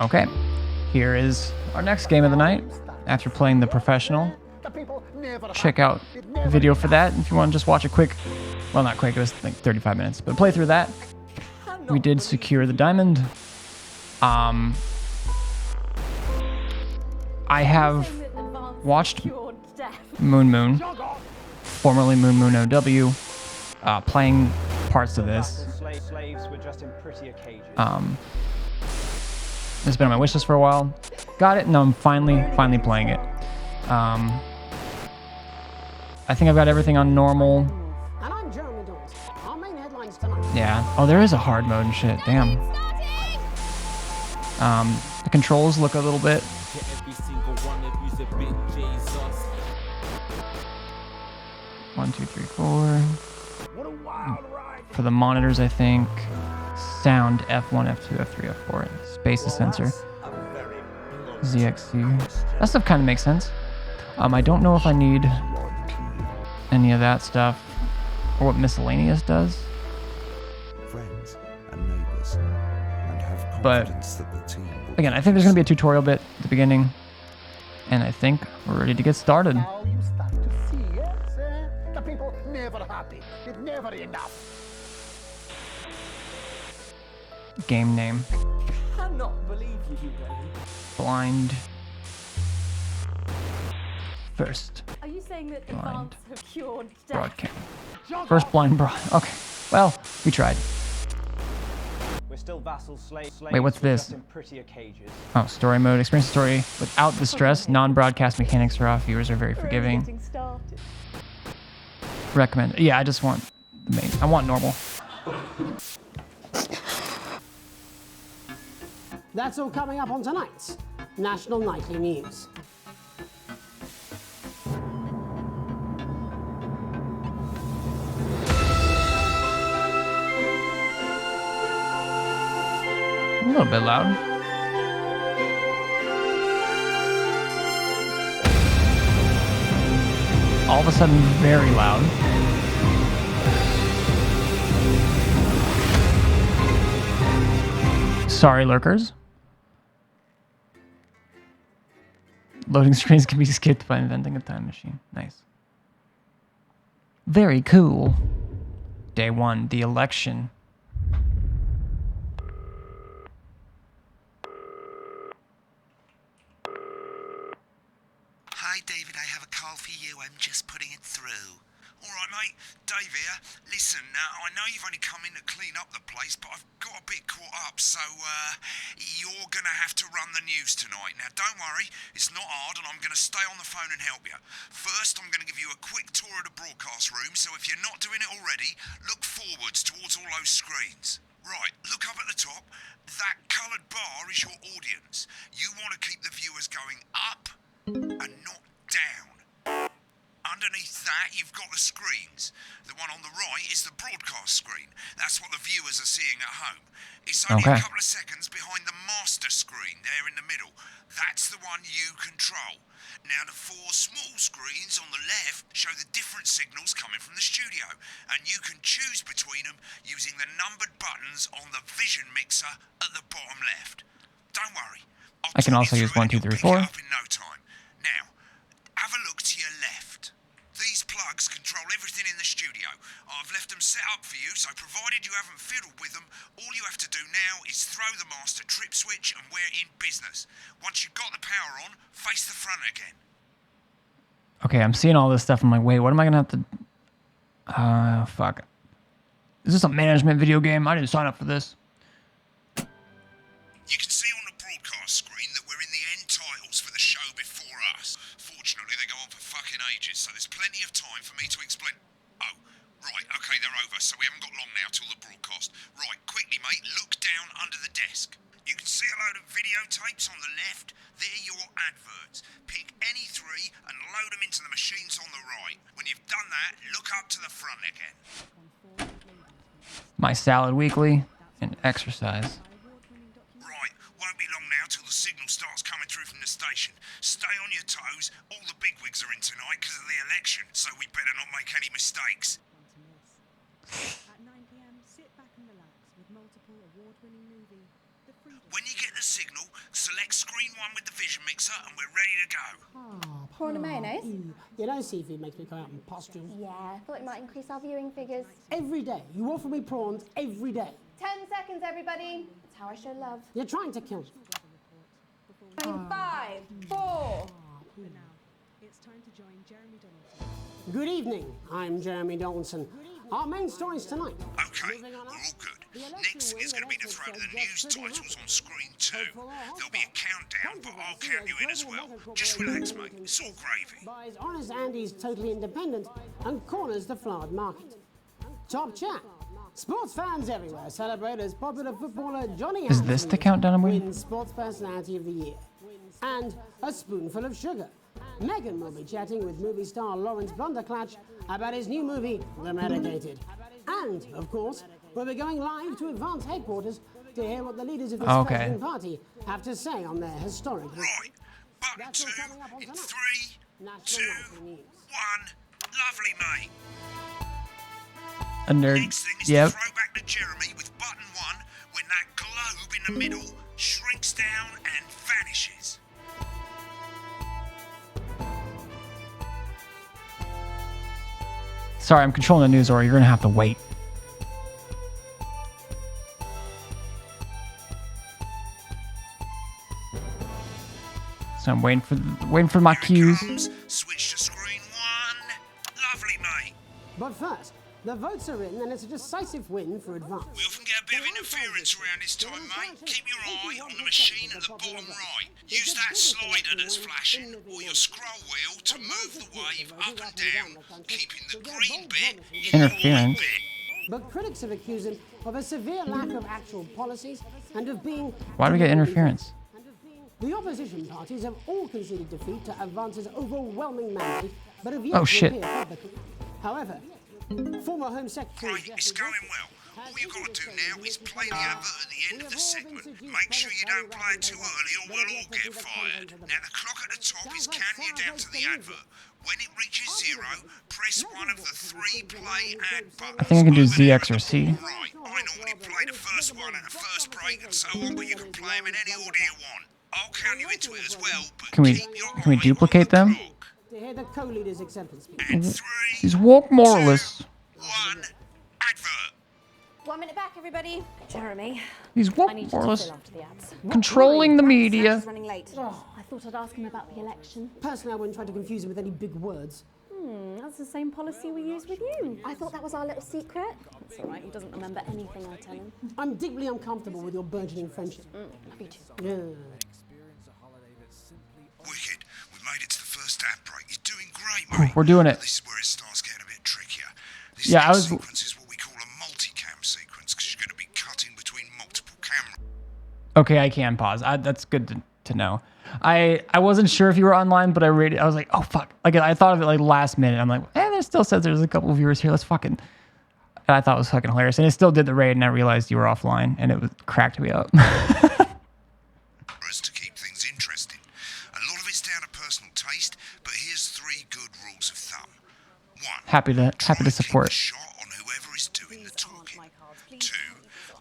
Okay, here is our next game of the night. After playing the professional, check out the video for that if you want to just watch a quick, well, not quick, it was like 35 minutes, but play through that. We did secure the diamond. I have watched Moon, formerly Moon OW, playing parts of this. It's been on my wishlist for a while. Got it, and I'm finally playing it. I think I've got everything on normal. Yeah. Oh, there is a hard mode and shit. Damn. The controls look a little bit. One, two, three, four. For the monitors, I think. Sound F1, F2, F3, F4. Space is sensor. ZXC. That stuff kind of makes sense. I don't know if I need any of that stuff or what miscellaneous does. Friends and neighbors, and have But confidence that the team will again, I think there's going to be a tutorial bit at the beginning, and I think we're ready to get started. Now you start to see, yes? The people never happy. It's never enough. Game name. Cannot believe you, Wayne. Blind. First Are you saying that Blind. advance have cured death? broadcast. First blind broad. Okay. Well, we tried. We're still vassals, slaves. Wait, what's we're this? just in prettier cages. Oh, story mode. Experience the story without the stress. Non-broadcast mechanics are off. Viewers are very We're only forgiving. getting started. Recommend. Yeah, I just want the main. I want normal. That's all coming up on tonight's National Nightly News. A little bit loud. All of a sudden, very loud. Sorry, lurkers. Loading screens can be skipped by inventing a time machine. Nice. Very cool. Day 1, the election. Hi, David, I have a call for you. I'm just putting it through. All right, mate. Dave here. Listen, I know you've only come in to clean up the place, but I've got a bit caught up, so you're going to have to run the news tonight. Now, don't worry. It's not hard, and I'm going to stay on the phone and help you. First, I'm going to give you a quick tour of the broadcast room, so if you're not doing it already, look forwards towards all those screens. Right, look up at the top. That coloured bar is your audience. You want to keep the viewers going up and not down. Underneath that, you've got the screens. The one on the right is the broadcast screen. That's what the viewers are seeing at home. It's only Okay. a couple of seconds behind the master screen there in the middle. That's the one you control. Now, the 4 small screens on the left show the different signals coming from the studio, and you can choose between them using the numbered buttons on the vision mixer at the bottom left. Don't worry. I can also use 1, 2, 3, 4. Up in no time. Now, have a look to your left. These plugs control everything in the studio. I've left them set up for you, so provided you haven't fiddled with them, all you have to do now is throw the master trip switch and we're in business. Once you've got the power on, face the front again. Okay, I'm seeing all this stuff. I'm like, wait, what am I gonna have to... fuck. Is this a management video game? I didn't sign up for this. You can see on the broadcast screen that we're in the end titles for the show before us. Fortunately, they go on for fucking ages, so there's plenty of time for me to explain... Oh, right, okay, they're over, so we haven't got long now till the broadcast. Right, quickly, mate, look down under the desk. You can see a load of videotapes on the left. They're your adverts. Pick any 3 and load them into the machines on the right. When you've done that, look up to the front again. My salad weekly and exercise. Right, won't be long now till the signal starts coming through from the station. Stay on your toes. All the bigwigs are in tonight because of the election, so we better not make any mistakes. At 9 p.m., sit back and relax with multiple award-winning movie, The Freedom. When you get the signal, select screen 1 with the vision mixer, and we're ready to go. Prawn and mayonnaise? You know, seafood makes me go out in pustules. Yeah, I thought it might increase our viewing figures. Every day. You offer me prawns every day. 10 seconds, everybody. That's how I show love. You're trying to kill me. In 5, 4. Good evening. I'm Jeremy Donaldson. Our main stories tonight. Okay, we're all good. Next thing is going to be to throw the news titles on screen 2. There'll be a countdown, but I'll count you in as well. Just relax, mate. It's all gravy. Buys Honest Andy's Totally Independent and corners the flowered market. Top chat. Sports fans everywhere celebrate as popular footballer Johnny Is this the countdown I'm waiting? wins Sports Personality of the Year. And a spoonful of sugar. Megan will be chatting with movie star Lawrence Blunderclatch about his new movie, The Medicated. And, of course, we'll be going live to Advance headquarters to hear what the leaders of this fledgling party have to say on their historic... Right, button 2 in 3, 2, 1. Lovely, mate. A nerd. Next thing is Yep. to throw back to Jeremy with button 1 when that globe in the middle shrinks down and vanishes. Sorry, I'm controlling the news, or you're gonna have to wait. So I'm waiting for my cues. Switch to screen 1. Lovely, mate. But first, the votes are in and it's a decisive win for Advance. We often get a bit of interference around this time, mate. Keep your eye on the machine at the bottom right. Use that slider that's flashing, or your scroll wheel to move the wave up and down, keeping the green bit in the white Interference. bit. But critics have accused him of a severe lack of actual policies and of being... Why do we get interference? The opposition parties have all conceded defeat to Advance's overwhelming mandate, but have yet Oh, to shit. appear publicly. However, former Home Secretary... Right, it's going well. All you've got to do now is play the advert at the end of the segment. Make sure you don't play it too early or we'll all get fired. Now the clock at the top is counting you down to the advert. When it reaches 0, press one of the 3 play ad buttons. I think I can do over there ZX at or the C. bottom right. I normally play the first one at the first break and so on, but you can play them in any order you want. I'll count you into it as well, but Can we keep your eye duplicate on the them? clock. To hear the co-leader's acceptance speech. And 3, These woke moralists. 2, 1, advert. 1 minute back, everybody. Jeremy, These I woke need you to moralists fill after the ads. controlling the media. He's running late. Oh, I thought I'd ask him about the election. Personally, I wouldn't try to confuse him with any big words. That's the same policy we use with you. I thought that was our little secret. It's all right, he doesn't remember anything I tell him. I'm deeply uncomfortable with your burgeoning friendship. Love you too. Yeah. Wicked. We made it to the first ad break. You're doing great, mate. We're doing it. This is where it starts getting a bit trickier. This Yeah, I next was- sequence is what we call a multicam sequence because you're going to be cutting between multiple cameras. Okay, I can pause. That's good to know. I wasn't sure if you were online, but I was like, oh fuck. Like I thought of it like last minute. I'm like, there still says there's a couple of viewers here. Let's fucking. And I thought it was fucking hilarious, and it still did the raid, and I realized you were offline, and it was cracked me up. To keep things interesting. A lot of it's down to personal taste, but here's 3 good rules of thumb. 1. happy Try to and keep support. the shot on whoever is doing the talking. 2.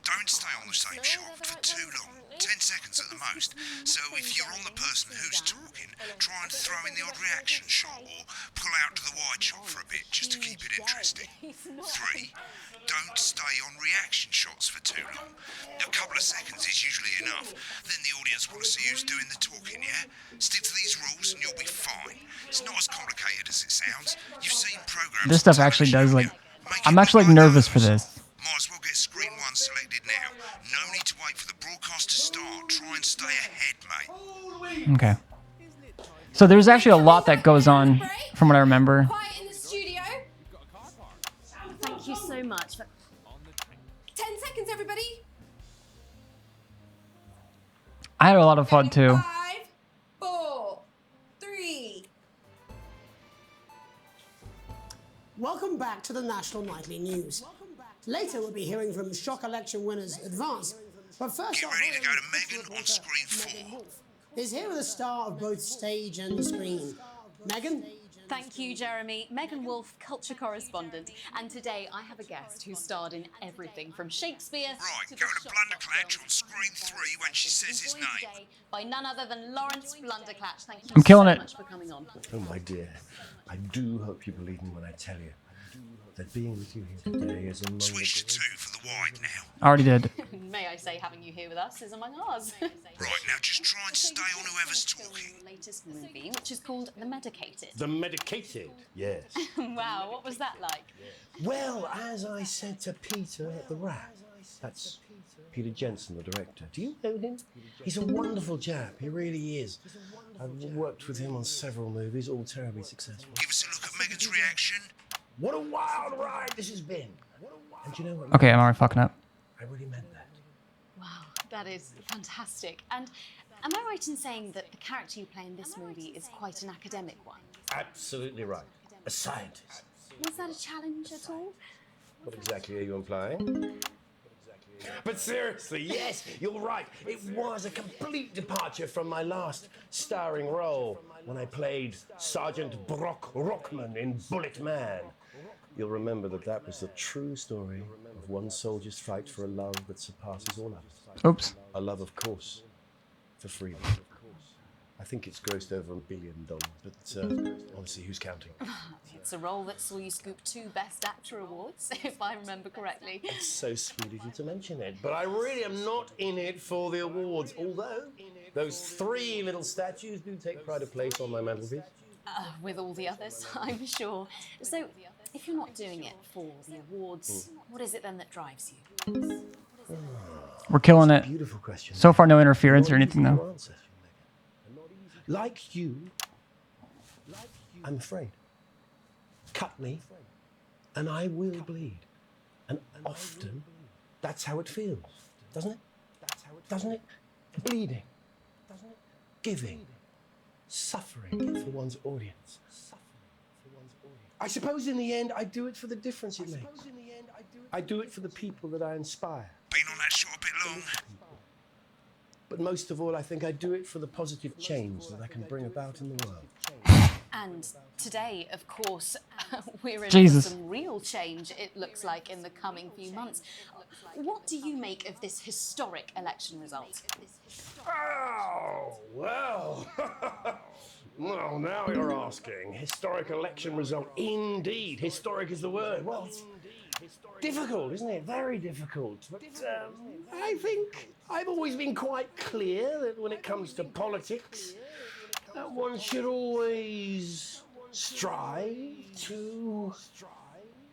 Don't stay on the same shot for too long. 10 seconds at the most. So if you're on the person who's talking, try and throw in the odd reaction shot or pull out to the wide shot for a bit just to keep it interesting. 3. Don't stay on reaction shots for too long. A couple of seconds is usually enough. Then the audience want to see who's doing the talking, yeah? Stick to these rules and you'll be fine. It's not as complicated as it sounds. You've seen programs... This stuff on actually television, does like. make I'm it actually look like like nervous for those. this. Might as well get screen 1 selected now. No need to wait for the broadcast to start. Try and stay ahead, mate. Okay. So there's actually a lot that goes on from what I remember. Quiet in the studio. Thank you so much. 10 seconds, everybody. I had a lot of fun too. 5, 4, 3. Welcome back to the National Nightly News. Later, we'll be hearing from shock election winners Advance. But first, Get ready to go to Megan on screen 4. is here with a star of both stage and the screen. Megan? Thank you, Jeremy. Megan Wolf, culture correspondent. And today I have a guest who starred in everything from Shakespeare Right, to go the to shock Blunderclatch films. on screen 3 when she says says his joined name. today by none other than Lawrence Blunderclatch. Thank you I'm killing so it. much for coming on. Oh, my dear. I do hope you believe me when I tell you that being with you here today is among Switch to the 2 for the wide now. Already did. May I say, having you here with us is among ours. Right, now just try and stay on whoever's talking. Your latest movie, which is called The Medicated. The medicated, yes. Wow, what was that like? Well, as I said to Peter at the Rat, that's Peter Jensen, the director. Do you know him? He's a wonderful chap, he really is. I've worked with him on several movies, all terribly successful. Give us a look at Megan's reaction. What a wild ride this has been. And you know what? Okay, I'm already fucking up. I really meant that. Wow, that is fantastic. And am I right in saying that the character you play in this movie is quite an academic one? Absolutely right. A scientist. Was that a challenge at all? What exactly are you implying? But seriously, yes, you're right. It was a complete departure from my last starring role when I played Sergeant Brock Rockman in Bullet Man. You'll remember that that was the true story of one soldier's fight for a love that surpasses all others. Oops. A love, of course, for freedom. I think it's grossed over $1 billion, but honestly, who's counting? It's a role that saw you scoop 2 Best Actor awards, if I remember correctly. It's so sweet of you to mention it, but I really am not in it for the awards, although those 3 little statues do take pride of place on my mantelpiece. With all the others, I'm sure. So, if you're not doing it for the awards, what is it then that drives you? We're killing it. Beautiful question. So far, no interference or anything, Not easy though. to answer. Like you, I'm afraid. Cut me, and I will bleed. And often, that's how it feels, doesn't it? Doesn't it? Bleeding. Giving. Suffering for one's audience. I suppose in the end, I do it for the difference it makes. I do it for the people that I inspire. Been on that shot a bit long. But most of all, I think I do it for the positive change that I can bring about in the world. And today, of course, we're in Jesus. for some real change, it looks like, in the coming few months. What do you make of this historic election result? Oh, well. Well, now you're asking. Historic election result. Indeed. Historic is the word. Well, it's difficult, isn't it? Very difficult. But I think I've always been quite clear that when it comes to politics, that one should always strive to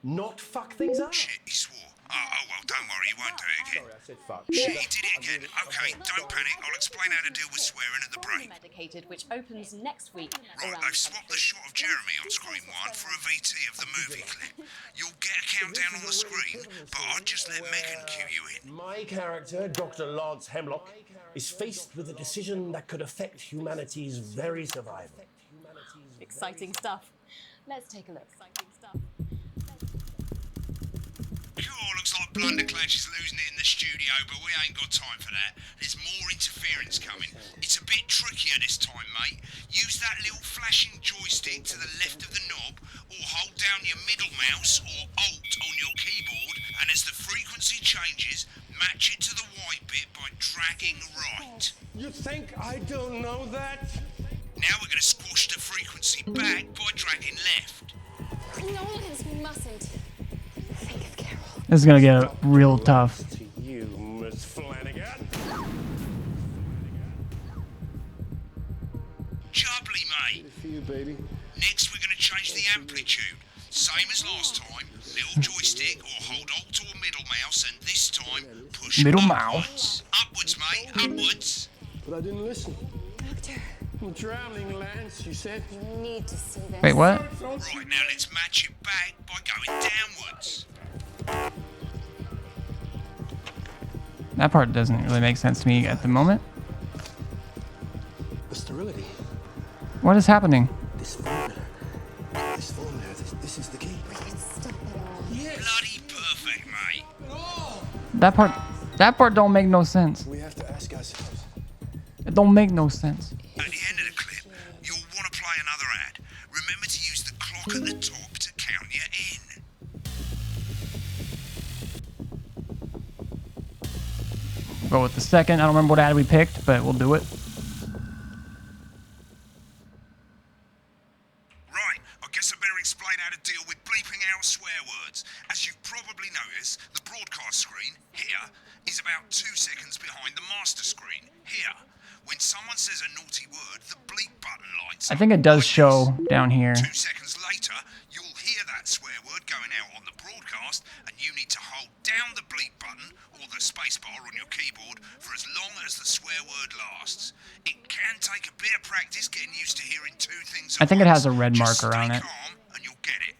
not fuck things up. Shit, he swore. Oh, well, don't worry, he won't do it again. Sorry, I said fuck. Shit, he did it again. Okay, don't panic. I'll explain how to deal with swearing at the break. Medicated, which opens next week. Right, around they've swapped the shot of Jeremy on screen 1 for a VT of the movie clip. You'll get a countdown on the screen, but I'd just let Megan cue you in. My character, Dr. Lance Hemlock, is faced with a decision that could affect humanity's very survival. Exciting stuff. Let's take a look. Exciting stuff. Cool, looks like Blunderclatch is losing it in the studio, but we ain't got time for that. There's more interference coming. It's a bit trickier this time, mate. Use that little flashing joystick to the left of the knob, or hold down your middle mouse or Alt on your keyboard, and as the frequency changes, match it to the white bit by dragging right. You think I don't know that? Now we're going to squash the frequency back by dragging left. Nolans, we mustn't. Think of Carol. This is gonna get real tough. To you, Miss Flanagan. Jubbly, mate. For you, baby. Next, we're going to change the amplitude. Same as last time. Little joystick or hold Alt or middle mouse, and this time push Middle upwards. Upwards, mate. Upwards. But I didn't listen. Doctor, I'm drowning, Lance, you said. you need to see this. Wait, what? Right, now let's match it back by going downwards. That part doesn't really make sense to me at the moment. The sterility. What is happening? This formula. This is the key. Stop it all. Bloody perfect, mate. That part don't make no sense. We have to ask ourselves. It don't make no sense. At the end of the clip, you'll want to play another ad. Remember to use the clock at the top to count you in. go with the second. I don't remember what ad we picked, but we'll do it. Right, I guess I better explain how to deal with bleeping out swear words. As you've probably noticed, the broadcast screen, here, is about 2 seconds behind the master screen, here. When someone says a naughty word, the bleep button lights I think it does show down here. 2 seconds later, you'll hear that swear word going out on the broadcast, and you need to hold down the bleep button or the space bar on your keyboard for as long as the swear word lasts. It can take a bit of practice getting used to hearing 2 things at I think it has once. a red Just marker on stay it. calm and you'll get it.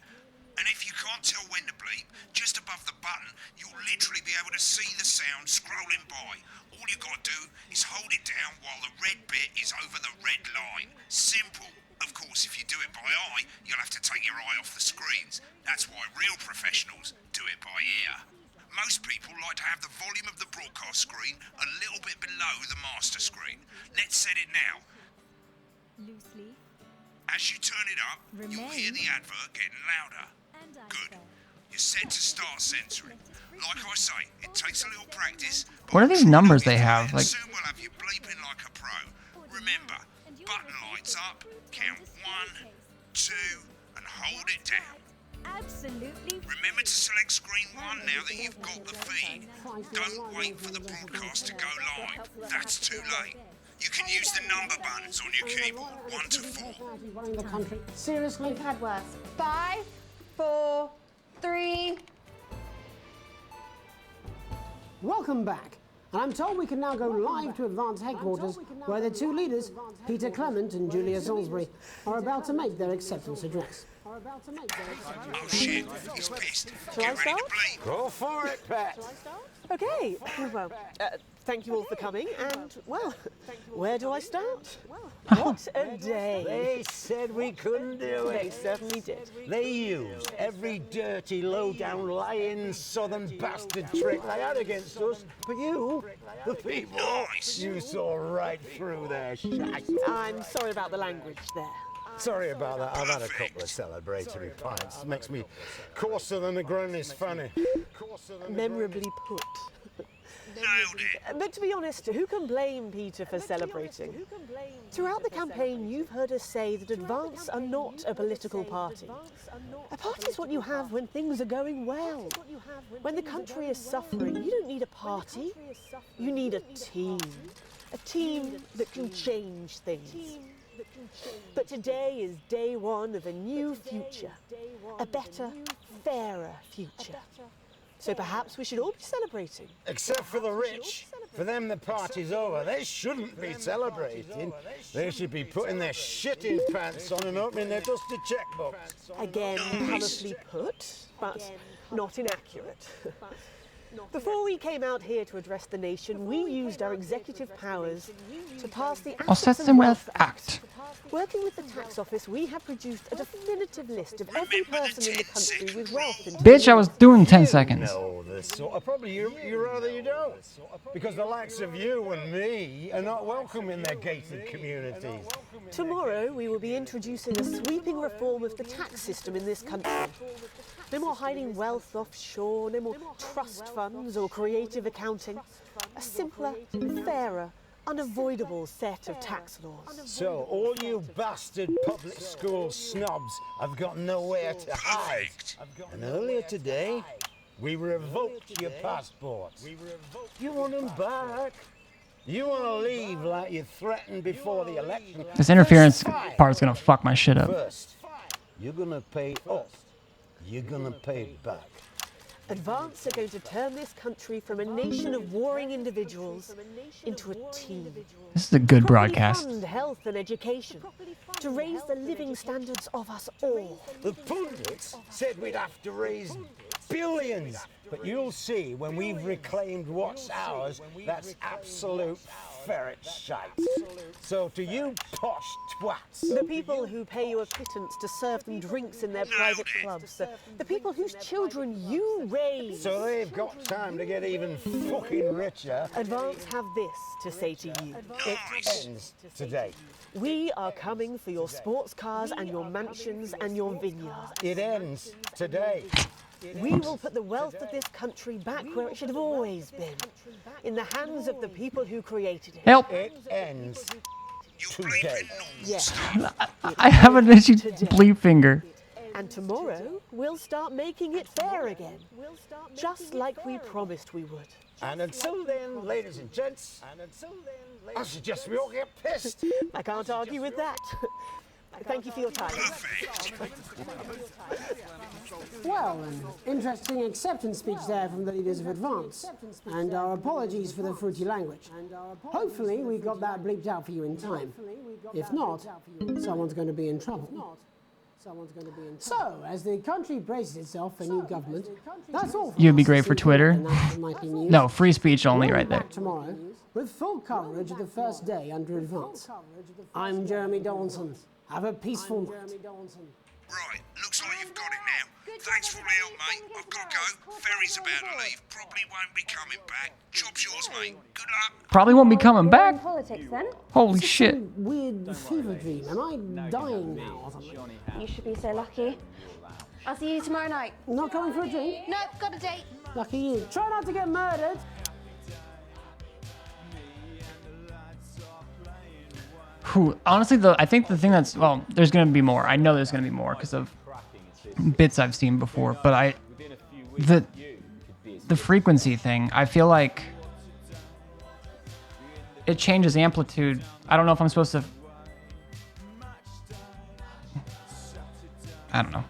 And if you can't tell when to bleep, just above the button, you'll literally be able to see the sound scrolling by. All you gotta do is hold it down while the red bit is over the red line. Simple. Of course, if you do it by eye, you'll have to take your eye off the screens. That's why real professionals do it by ear. Most people like to have the volume of the broadcast screen a little bit below the master screen. Let's set it now. Loosely. As you turn it up, you'll hear the advert getting louder. Good. You're set to start censoring. Like I say, it takes a little practice. What are these numbers they have? Like, Soon we'll have you bleeping like a pro. Remember, button lights up, count 1, 2, and hold it down. Absolutely. Remember to select screen 1 now that you've got the feed. Don't wait for the broadcast to go live. That's too late. You can use the number buttons on your keyboard, 1 to 4. Running the country. Seriously? Cadworth. 5, 4, 3. Welcome back. And I'm told we can now go live to Advance Headquarters, where the 2 leaders, Peter Clement and Julia Salisbury, are about to make their acceptance address. Oh shit, he's pissed. Shall I Get ready start? to bleep. Go for it, Pat. Okay, well, thank you all for coming, and, well, where do I start? What a day. They said we couldn't do it. They certainly did. They used every dirty, low-down, lying southern bastard trick they had against us. But you, the people, you saw right through their shite. I'm sorry about the language there. Sorry about that. I've had a couple of celebratory pints. Makes me coarser than a granny's fanny. Memorably put. Nailed it. But to be honest, who can blame Peter for celebrating? Throughout the campaign, you've heard us say that Advance are not a political party. A party is what you have when things are going well. When the country is suffering, you don't need a party. You need a team. A team that can change things. But today is day 1 of a new future. A better, fairer future. So perhaps we should all be celebrating. Except for the rich. For them, the party's over. They shouldn't be celebrating. They should be putting their shitting pants on and opening their dusty checkbooks. Again, colourfully put, but not inaccurate. Before we came out here to address the nation, we used our executive powers to pass the Assets and Wealth Act. Working with the tax office, we have produced a definitive list of every person in the country with wealth in Bitch, I was doing 10 seconds. No, this sort of probably you rather you don't. Because the likes of you and me are not welcome in their gated communities. Tomorrow, we will be introducing a sweeping reform of the tax system in this country. No more hiding wealth offshore, no more trust funds or creative accounting. A simpler, fairer, unavoidable set of tax laws. So, all you bastard public school snobs have got nowhere to hide. And earlier today, we revoked your passports. You want them back? You want to leave like you threatened before the election? This interference part's gonna fuck my shit up. First, you're gonna pay us. You're gonna pay back. Advance are going to turn this country from a nation of warring individuals into a team. This is a good broadcast. Fund health and education to raise the living standards of us all. The pundits said we'd have to raise billions, but you'll see when we've reclaimed what's ours, that's absolute ferret shite. So to you posh twats, The people who pay you a pittance to serve them drinks in their private clubs. The people whose children you raise. so they've got time to get even fucking richer. Advance have this to say to you. It ends today. We are coming for your sports cars and your mansions and your vineyards. It ends today. We will put the wealth of this country back where it should have always been, in the hands of the people who created it. Help! It ends today. Yes. I have an itchy bleep finger. And tomorrow, we'll start making it fair again. Just like we promised we would. And until then, ladies and gents, I suggest we all get pissed. I can't argue with that. Thank you for your time. Well, an interesting acceptance speech there from the leaders of Advance. And our apologies for the fruity language. Hopefully we got that bleeped out for you in time. If not, someone's going to be in trouble. So, as the country braces itself for new government, that's all. You'd be great for Twitter. No, free speech only right there. Tomorrow, with full coverage of the first day under Advance. I'm Jeremy Donaldson. Have a peaceful night. Right, looks like you've got it now. Thanks for all the help, mate. I've got to go. Ferry's about to leave. Probably won't be coming back. Job's yours, mate. Good luck. Probably won't be coming back. Politics then? Holy shit. Weird fever dream. Am I dying now or something? You should be so lucky. I'll see you tomorrow night. Not coming for a drink? No, got a date. Lucky you. Try not to get murdered. Whew, honestly, I think the thing that's, well, there's going to be more. I know there's going to be more because of bits I've seen before, but the frequency thing, I feel like it changes amplitude. I don't know if I'm supposed to, I don't know.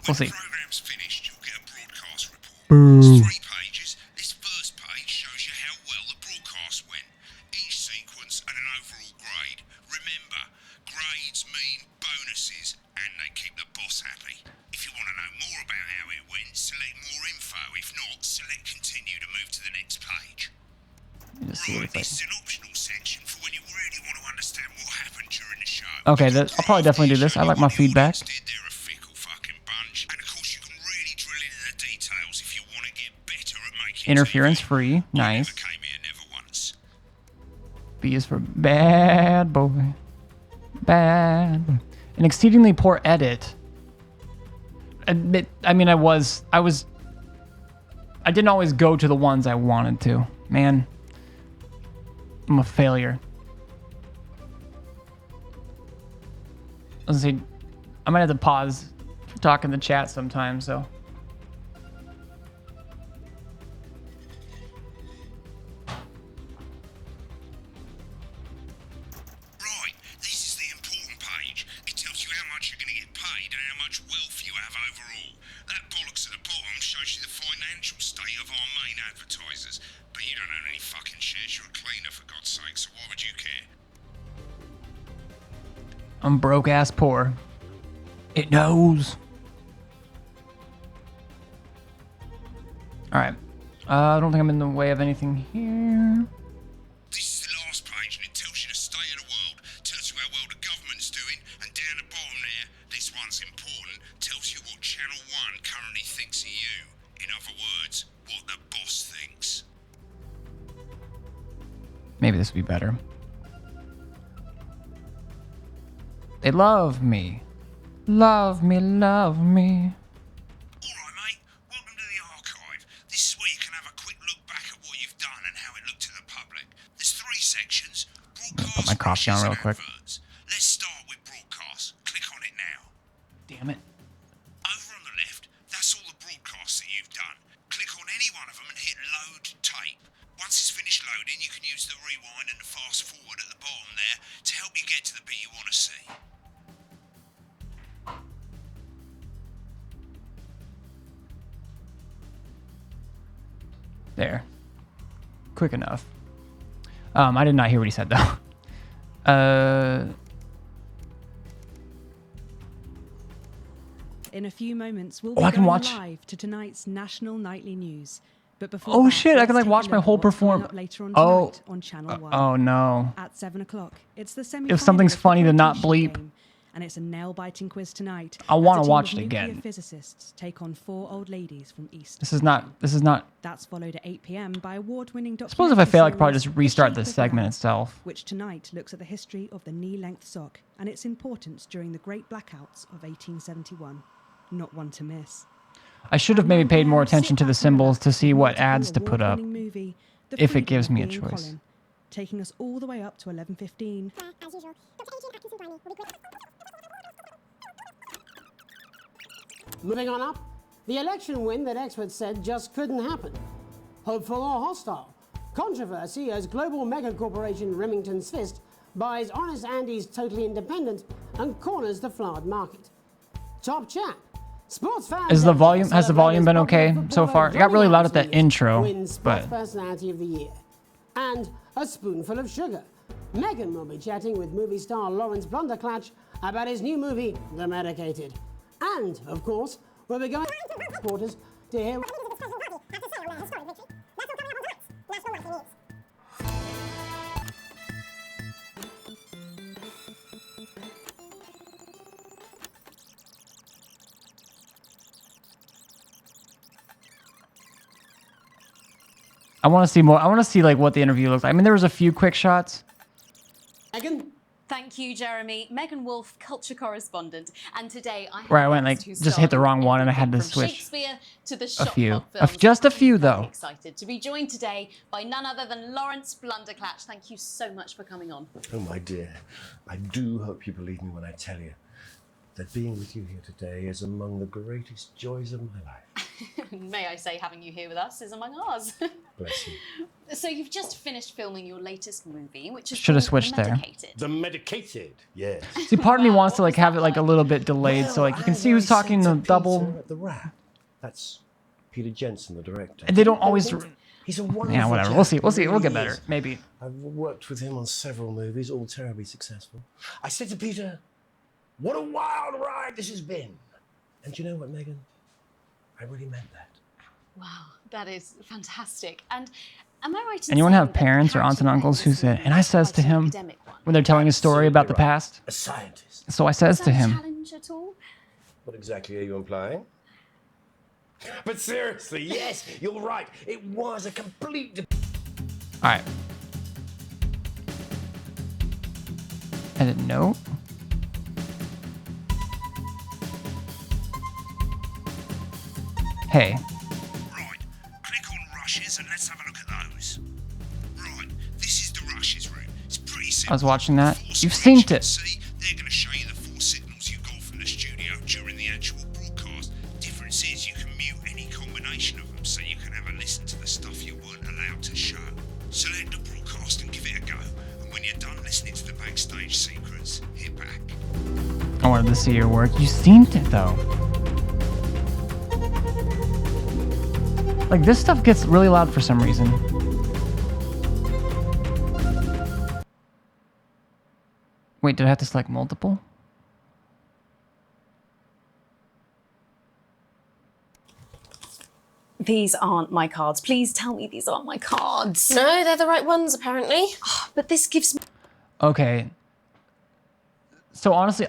We'll see. Program's finished, you'll get a broadcast report. Boo. It's 3 pages. This first page shows you how well the broadcast went. Each sequence and an overall grade. Remember, grades mean bonuses, and they keep the boss happy. If you want to know more about how it went, select more info. If not, select continue to move to the next page. Right, this is an optional section for when you really want to understand what happened during the show. Okay, I'll probably definitely do this. I like my feedback. Interference free. Nice. B is for bad boy. Bad boy. An exceedingly poor edit. I mean, I didn't always go to the ones I wanted to. Man, I'm a failure. I was gonna say, I might have to pause to talk in the chat sometimes, so. Right, this is the important page. It tells you how much you're going to get paid and how much wealth you have overall. That bollocks at the bottom shows you the financial state of our main advertisers. But you don't own any fucking shares. You're a cleaner, for God's sake, so why would you care? I'm broke ass poor. It knows. Alright. I don't think I'm in the way of anything here. This is the last page and it tells you the state of the world, tells you how well the government's doing, and down the bottom there, this one's important, tells you what Channel 1 currently thinks of you. In other words, what the boss thinks. Maybe this would be better. They love me. Love me, love me. Alright, mate. Welcome to the archive. This is where you can have a quick look back at what you've done and how it looked to the public. There's 3 sections. Put my coffee on real quick. Let's start with broadcast. Click on it now. Damn it. Over on the left, that's all the broadcasts that you've done. Click on any one of them and hit load tape. Once it's finished loading, you can use the rewind and the fast forward at the bottom there to help you get to the bit you want to see. There. Quick enough. I did not hear what he said though. In a few moments, we'll Oh, be I can going watch- live to tonight's national nightly news. But before Oh that, shit, I can let's like take watch a my look whole at what's coming perform. up later on Oh. tonight on Channel 1. Oh no. At 7 o'clock, it's the If something's semi-final of the funny to not quotation bleep. game, and it's a nail-biting quiz tonight. I as wanna a team watch of it nuclear again. Physicists take on 4 old ladies from East. This is not. That's followed at 8 p.m. by award-winning I suppose if I documentary fail, I could probably series just restart The the Shape of segment Life, itself. which tonight looks at the history of the knee-length sock and its importance during the Great Blackouts of 1871. Not one to miss. I should have maybe paid more attention to the symbols to see what ads to put up, Movie, The if it Freedom gives of me a Being choice. Colin, taking us all the way up to 11:15. Moving on up, the election win that experts said just couldn't happen. Hopeful or hostile? Controversy as global mega corporation Remington's Fist buys Honest Andy's Totally Independent and corners the flowered market. Top chat. Sports fans Has the volume been okay so far? It got really loud at that intro, wins but Sports Personality of the Year. And a spoonful of sugar. Megan will be chatting with movie star Lawrence Blunderclatch about his new movie, The Medicated. And, of course, we'll be going to headquarters to hear... I want to see more. I want to see like what the interview looks like. I mean, there was a few quick shots. Megan? Thank you, Jeremy. Megan Wolf, culture correspondent. And today I have Where I went like guests who just hit the star wrong in one and I had to everything from switch Shakespeare to the a shot few. pop films. Just a few I'm very though. excited to be joined today by none other than Lawrence Blunderclatch. Thank you so much for coming on. Oh, my dear. I do hope you believe me when I tell you that being with you here today is among the greatest joys of my life. May I say, having you here with us is among ours. Bless you. So you've just finished filming your latest movie, which is Should have called switched The there. Medicated. The Medicated, yes. See, part of me wants to like have it like a little bit delayed, so like you can see who's talking the double. At the Wrap. That's Peter Jensen, the director. And they don't always. He's a wonderful Yeah, whatever. chap. We'll see. We'll see. He We'll get really better. is. Maybe. I've worked with him on several movies, all terribly successful. I said to Peter, "What a wild ride this has been." And you know what, Megan? I really meant that. Wow, that is fantastic. And am I right in Anyone saying have that the parents or character aunts and you play in uncles this who said, movie and I is says to quite an him academic one? when they're telling a story about the past. A scientist. So I says Is to that a him, challenge at all? What exactly are you implying? But seriously, yes, you're right. It was a complete... all right. Edit note. Hey. Right, click on rushes and let's have a look at those. Right, this is the rushes route. It's pretty simple. I was watching that. 4 You've switches, seen it. See, they're going to show you the 4 signals you got from the studio during the actual broadcast. Difference is you can mute any combination of them, so you can have a listen to the stuff you weren't allowed to show. Select the broadcast and give it a go. And when you're done listening to the backstage secrets, hit back. I wanted to see your work. You seen it though. Like this stuff gets really loud for some reason. Wait, did I have to select multiple? These aren't my cards. Please tell me these aren't my cards. No, they're the right ones, apparently. But this gives me... Okay. So honestly,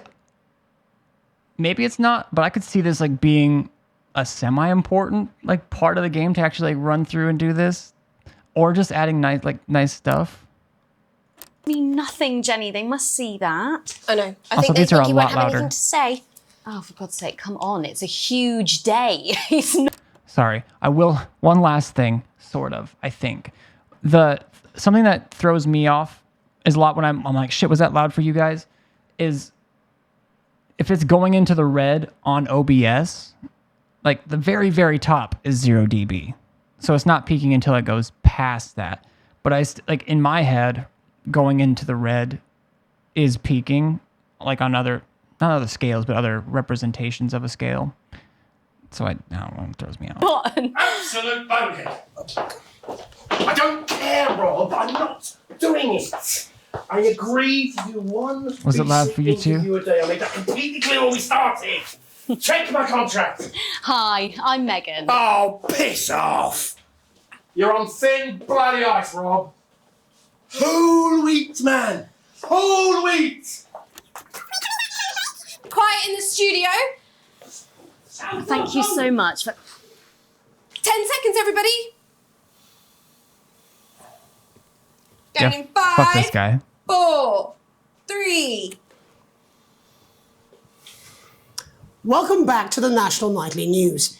maybe it's not, but I could see this like being a semi-important like part of the game to actually like run through and do this, or just adding nice stuff. mean nothing, Jenny. They must see that. I know. I Also, think they these are think a you lot won't have louder. anything to say. Oh, for God's sake, come on. It's a huge day. It's not... Sorry, I will. One last thing, sort of. I think something that throws me off is a lot when I'm like, shit, was that loud for you guys? Is if it's going into the red on OBS, like the very, very top is 0 dB. So it's not peaking until it goes past that. But like in my head, going into the red is peaking, like on not other scales, but other representations of a scale. So I don't know, it throws me out. Absolute bogus. I don't care, Rob. I'm not doing it. I agreed to do one. Was it loud for you too? interview a day. I made that completely clear when we started. Check my contract. Hi, I'm Megan. Oh, piss off. You're on thin bloody ice, Rob. Whole wheat, man. Whole wheat. Quiet in the studio. Thank you so much for... 10 seconds, everybody. Going in Fuck this 5, guy. 4, 3. Welcome back to the National Nightly News.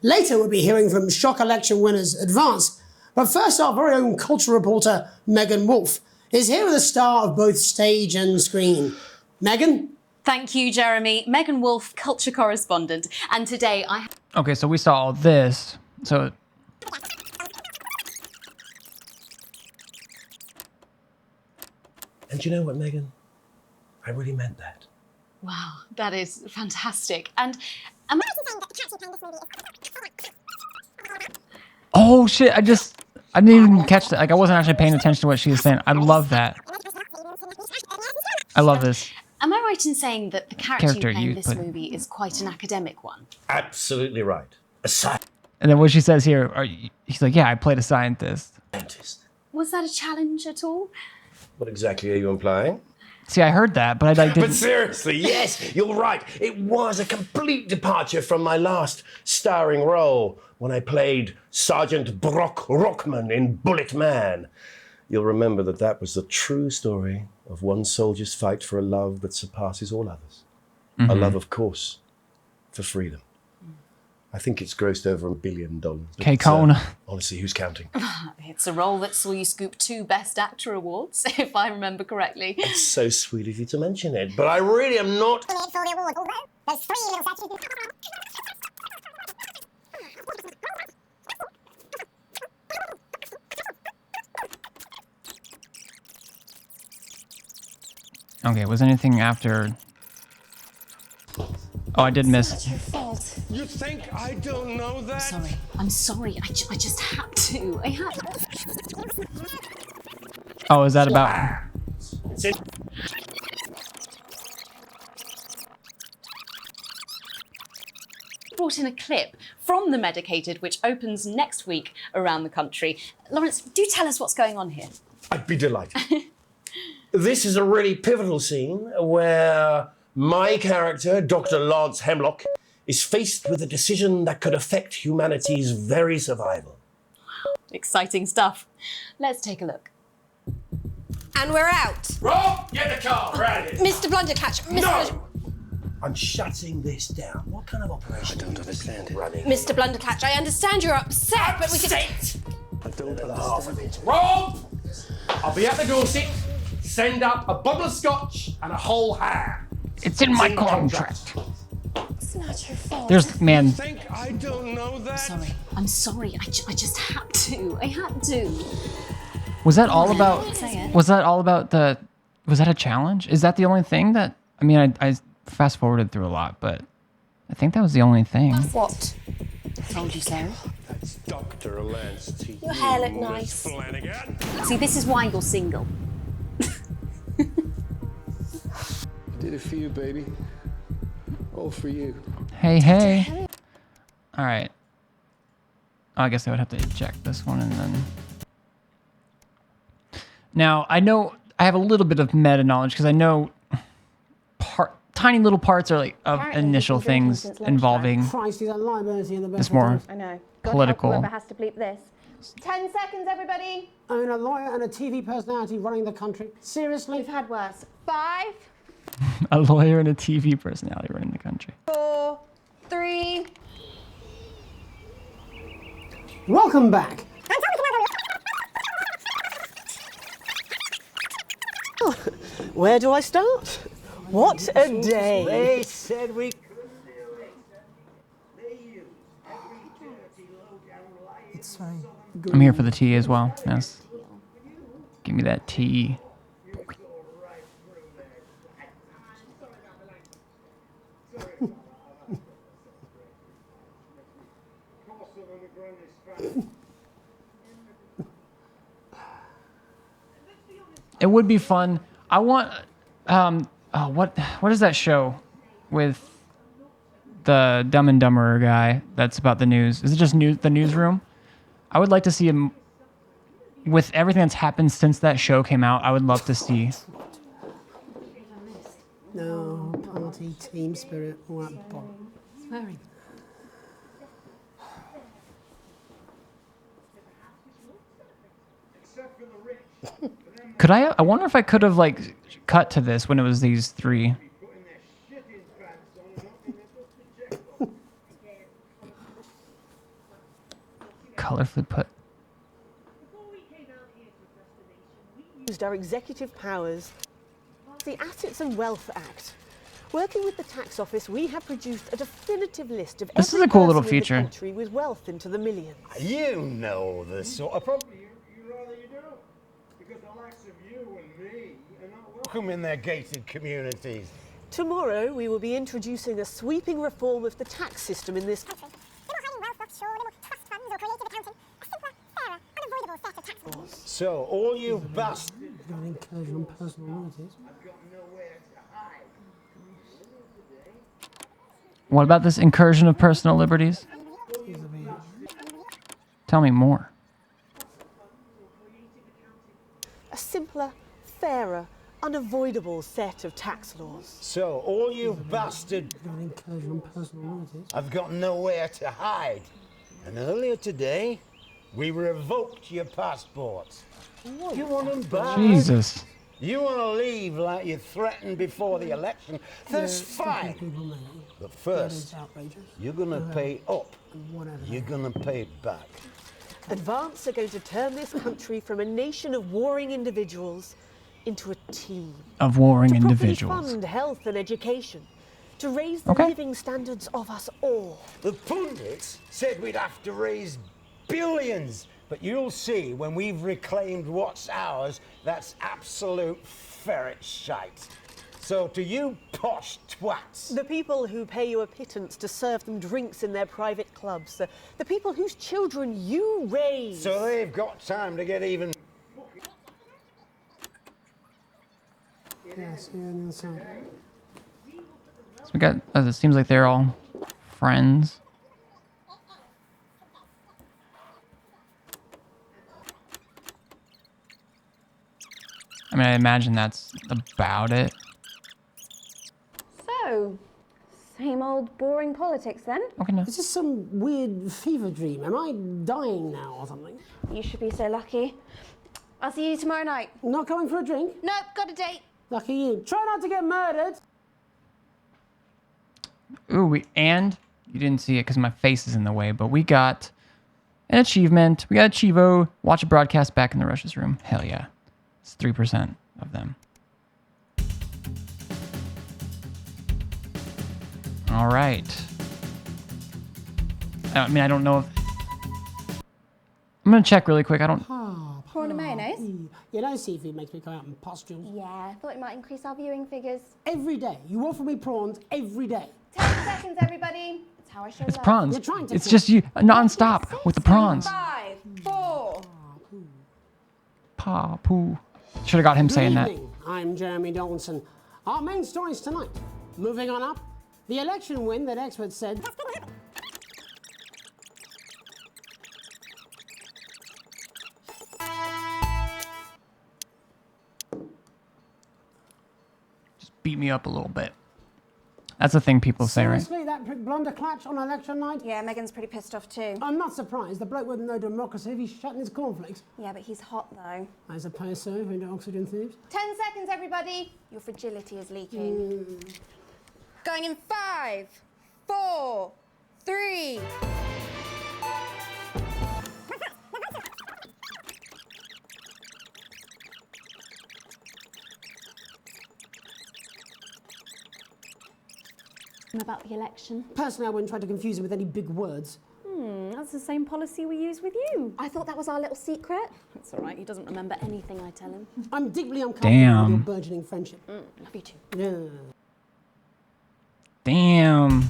Later, we'll be hearing from Shock Election winners Advance. But first, our very own culture reporter, Megan Wolfe, is here with a star of both stage and screen. Megan? Thank you, Jeremy. Megan Wolfe, culture correspondent. And today I... Okay, so we saw all this. So... And you know what, Megan? I really meant that. Wow, that is fantastic. And am I saying that the character playing this movie is... Oh shit, I didn't even catch that. Like, I wasn't actually paying attention to what she was saying. I love that. I love this. Am I right in saying that the character you play in this put- movie is quite an academic one? Absolutely right. A scientist. And then what she says here, he's like, yeah, I played a scientist. Was that a challenge at all? What exactly are you implying? See, I heard that, but I like, didn't... But seriously, yes, you're right. It was a complete departure from my last starring role when I played Sergeant Brock Rockman in Bullet Man. You'll remember that was the true story of one soldier's fight for a love that surpasses all others. A love, of course, for freedom. I think it's grossed over $1 billion. Okay, Cone. Honestly, who's counting? It's a role that saw you scoop 2 Best Actor awards, if I remember correctly. It's so sweet of you to mention it, but I really am not... For the award, although there's 3 little statues. Okay, was anything after... Oh, I did miss... Your fault. You think I don't know that? I'm sorry. I just had to. I had to. Oh, is that about... Brought in a clip from The Medicated, which opens next week around the country. Lawrence, do tell us what's going on here. I'd be delighted. This is a really pivotal scene where my character, Dr. Lance Hemlock, is faced with a decision that could affect humanity's very survival. Exciting stuff. Let's take a look. And we're out. Rob, get the car, we're out of here. Mr. Blundercatch, No! I'm shutting this down. What kind of operation? I don't understand. Running. Mr. Blundercatch, I understand you're upset, but we can... I don't understand. Rob! I'll be at the doorstep. Send up a bottle of scotch and a whole ham. It's in my contract. It's not your fault. There's, man... You think I don't know that? I'm sorry. I just had to. I had to. Was that all about... Say it. Was that all about the... Was that a challenge? Is that the only thing that... I mean, I fast forwarded through a lot, but I think that was the only thing. What? Told you so. That's Dr. Lance T. Your hair looked nice. Flanagan. See, this is why you're single. Did it for you, baby. All for you. Hey, hey. All right. I guess I would have to eject this one and then... Now, I know I have a little bit of meta knowledge because I know tiny little parts are like of initial things involving this more I know. political. Whoever has to bleep this. 10 seconds, everybody. I mean, a lawyer and a TV personality running the country. Seriously? We've had worse. 5, A lawyer and a TV personality running the country. 4, 3. Welcome back. Where do I start? What a day. They said we... It's very I'm here for the tea as well. Yes. Give me that tea. It would be fun. I want what is that show with the Dumb and Dumber guy that's about the news? Is it just the newsroom? I would like to see him with everything that's happened since that show came out. I would love to see. No, party, team spirit, all that bomb. Swearing. Could I wonder if I could have like cut to this when it was these three. colorfully put. Used our executive powers, the Assets and Wealth Act. Working with the tax office, we have produced a definitive list of This is every a cool little person in the feature. country with wealth into the millions. You know the sort of problem. Because the likes of you and me are not welcome in their gated communities. Tomorrow, we will be introducing a sweeping reform of the tax system in this country. So, all you bastards. Incursion on personal liberties. What about this incursion of personal liberties? Tell me more. A simpler, fairer, unavoidable set of tax laws. So, all you bastards Incursion on personal liberties. have got nowhere to hide. And earlier today, we revoked your passports. You want them back? Jesus. You want to leave like you threatened before the election? That's fine. But first, you're going to pay up. You're going to pay back. Advance are going to turn this country from a nation of warring individuals into a team. Of warring to individuals. properly fund health and education. To raise the living standards of us all. The pundits said we'd have to raise billions. But you'll see when we've reclaimed what's ours, that's absolute ferret shite. So to you posh twats. The people who pay you a pittance to serve them drinks in their private clubs. The people whose children you raise. So they've got time to get even. Yes, here on the side. So we got, it seems like they're all friends. I mean, I imagine that's about it. So, same old boring politics then? Okay, no. Is this some weird fever dream? Am I dying now or something? You should be so lucky. I'll see you tomorrow night. Not coming for a drink? Nope, got a date. Lucky you. Try not to get murdered. Ooh, and you didn't see it because my face is in the way, but we got an achievement. We got a Chivo. Watch a broadcast back in the Russia's room. Hell yeah. It's 3% of them. All right. I mean, I don't know if... I'm going to check really quick. I don't... Prawn and mayonnaise? You know seafood makes me come out in pustules. Yeah, I thought it might increase our viewing figures. Every day. You offer me prawns every day. 10 seconds, everybody. That's how I show It's love. prawns. It's just you non-stop with the prawns. 5, 4. Pa poo. Should have got him saying that. Good evening. I'm Jeremy Donaldson. Our main stories tonight. Moving on up. The election win that experts said... Beat me up a little bit. That's the thing people say, right? Seriously, that prick Blunderclatch on election night? Yeah, Megan's pretty pissed off too. I'm not surprised. The bloke with no democracy, he's shutting his cornflakes. Yeah, but he's hot though. I suppose so, into oxygen thieves. 10 seconds, everybody. Your fragility is leaking. Going in 5, 4, 3. About the election. Personally, I wouldn't try to confuse him with any big words. That's the same policy we use with you. I thought that was our little secret. It's all right, he doesn't remember anything I tell him. I'm deeply uncomfortable with your burgeoning friendship. Love you too. Yeah. Damn.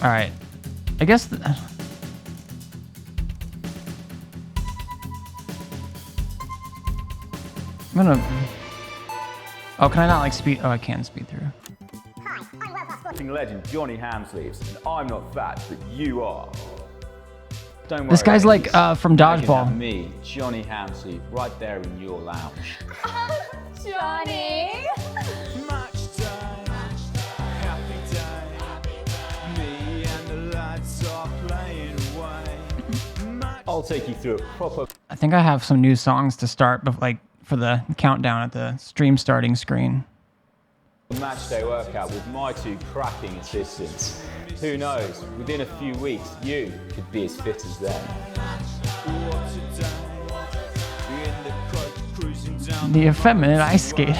All right. I guess... I'm gonna... Oh, can I not like speed? Oh, I can speed through. Legend Johnny Hamsleeves, and I'm not fat, but you are. Don't worry. This guy's like from You can Dodgeball. have me, Johnny Hamsleeve, right there in your lounge. Johnny! I'll take you through a proper. I think I have some new songs to start, but like for the countdown at the stream starting screen. Match day workout with my two cracking assistants. Who knows, within a few weeks, you could be as fit as them. The effeminate ice skater.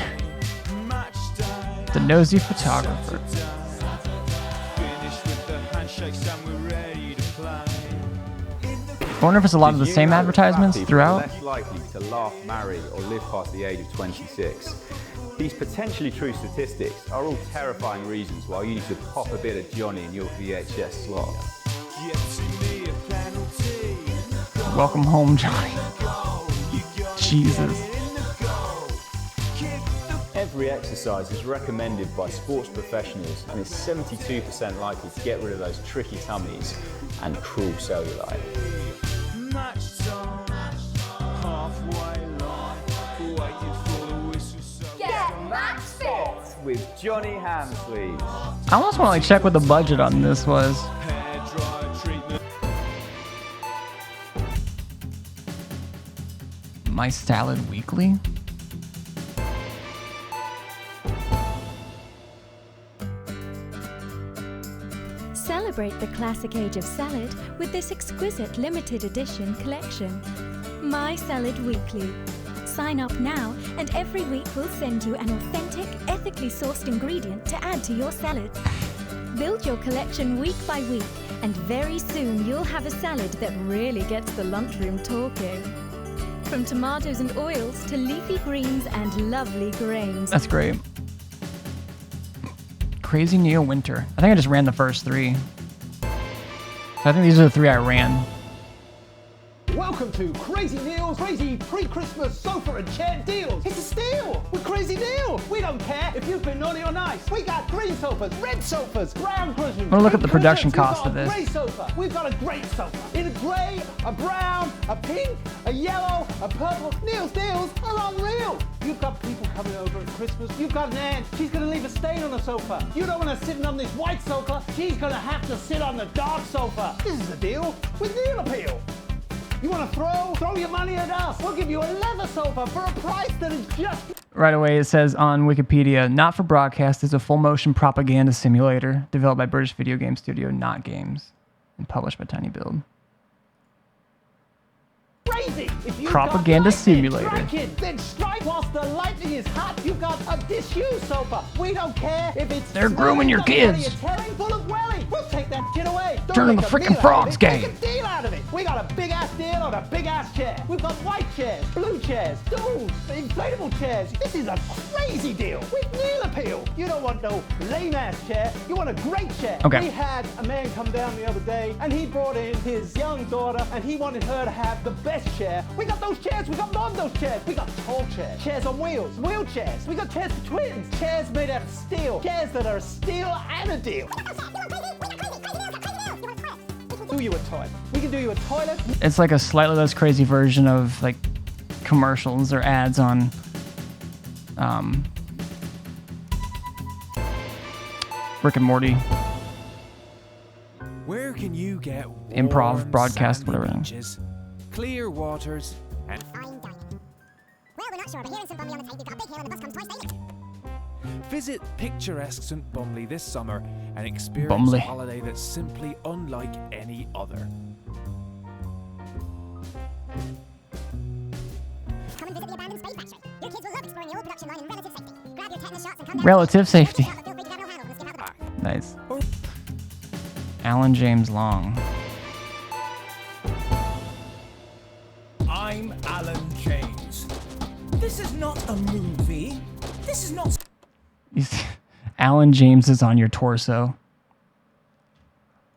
The nosy photographer. I wonder if it's a lot of the same advertisements throughout. Less likely to laugh, marry, or live past the age of 26. These potentially true statistics are all terrifying reasons why you need to pop a bit of Johnny in your VHS slot. Welcome home, Johnny. Jesus. Every exercise is recommended by sports professionals and is 72% likely to get rid of those tricky tummies and cruel cellulite. Get match fit! With Johnny Hamsleys. I almost want to like check what the budget on this was. My Salad Weekly? Celebrate the classic age of salad with this exquisite limited edition collection. My Salad Weekly. Sign up now and every week we'll send you an authentic, ethically sourced ingredient to add to your salad. Build your collection week by week and very soon you'll have a salad that really gets the lunchroom talking. From tomatoes and oils to leafy greens and lovely grains. That's great. Crazy Neo Winter. I think I just ran the first 3. So I think these are the 3 I ran. Welcome to Crazy Neil's crazy pre-Christmas sofa and chair deals. It's a steal with Crazy Neil. We don't care if you've been naughty or nice. We got green sofas, red sofas, brown cushions. I'm gonna look at the production cost of this. Grey sofa. We've got a great sofa in a grey, a brown, a pink, a yellow, a purple. Neil's deals are unreal. You've got people coming over at Christmas. You've got an aunt. She's gonna leave a stain on the sofa. You don't want her sitting on this white sofa. She's gonna have to sit on the dark sofa. This is a deal with Neil Appeal. You want to throw your money at us? We'll give you a leather sofa for a price that is just... Right away, it says on Wikipedia, not for broadcast is a full motion propaganda simulator developed by British video game studio Not Games and published by Tiny Build. Crazy. If you've Propaganda got simulator. Strike it, then strike whilst the lightning is hot. You've got a disused sofa. We don't care if it's... They're grooming your kids. Full of welly. We'll take that shit away. Don't Turning the make a freaking deal out frogs of it. gay. Make a deal out of it. We got a big ass deal on a big ass chair. We've got white chairs, blue chairs, stools, inflatable chairs. This is a crazy deal with Neil Appeal. You don't want no lame ass chair. You want a great chair. Okay. We had a man come down the other day and he brought in his young daughter and he wanted her to have the best chair. We got those chairs. We got more of those chairs. We got tall chairs, chairs on wheels, wheelchairs. We got chairs for twins, chairs made out of steel, chairs that are a steal and a deal. Do you a toilet? We can do you a toilet. It's like a slightly less crazy version of like commercials or ads on Rick and Morty. Where can you get Improv, warm, broadcast, sandy whatever. beaches, clear waters, and Well, we're not sure, but here in St. Bumley on the Tyne, we've got a big hill and the bus comes twice daily. visit picturesque St. Bumley this summer and experience Bumley. a holiday that's simply unlike any other. Come and visit the abandoned spade factory. Your kids will love exploring the old production line in relative safety. Grab your tetanus shots and come back. Relative safety. Feel free to grab no handle and skip out the back. Nice. Alan James Long. I'm Alan James. This is not a movie. This is not... Alan James is on your torso.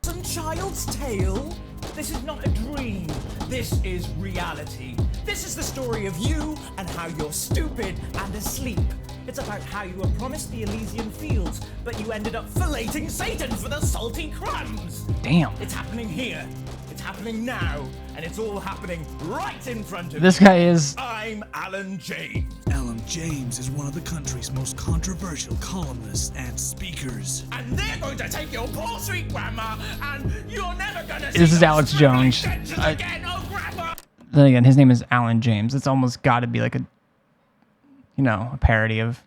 some child's tale. This is not a dream. This is reality. This is the story of you and how you're stupid and asleep. It's about how you were promised the Elysian fields, but you ended up filleting Satan for the salty crumbs. Damn. It's happening here. It's happening now. And it's all happening right in front of This you. guy is... I'm Alan James. Alan James is one of the country's most controversial columnists and speakers. And they're going to take your poor sweet grandma, and you're never going to see This is those Alex scrabbly Jones. dentures again, oh grandma! Then again, his name is Alan James. It's almost got to be like a, you know, a parody of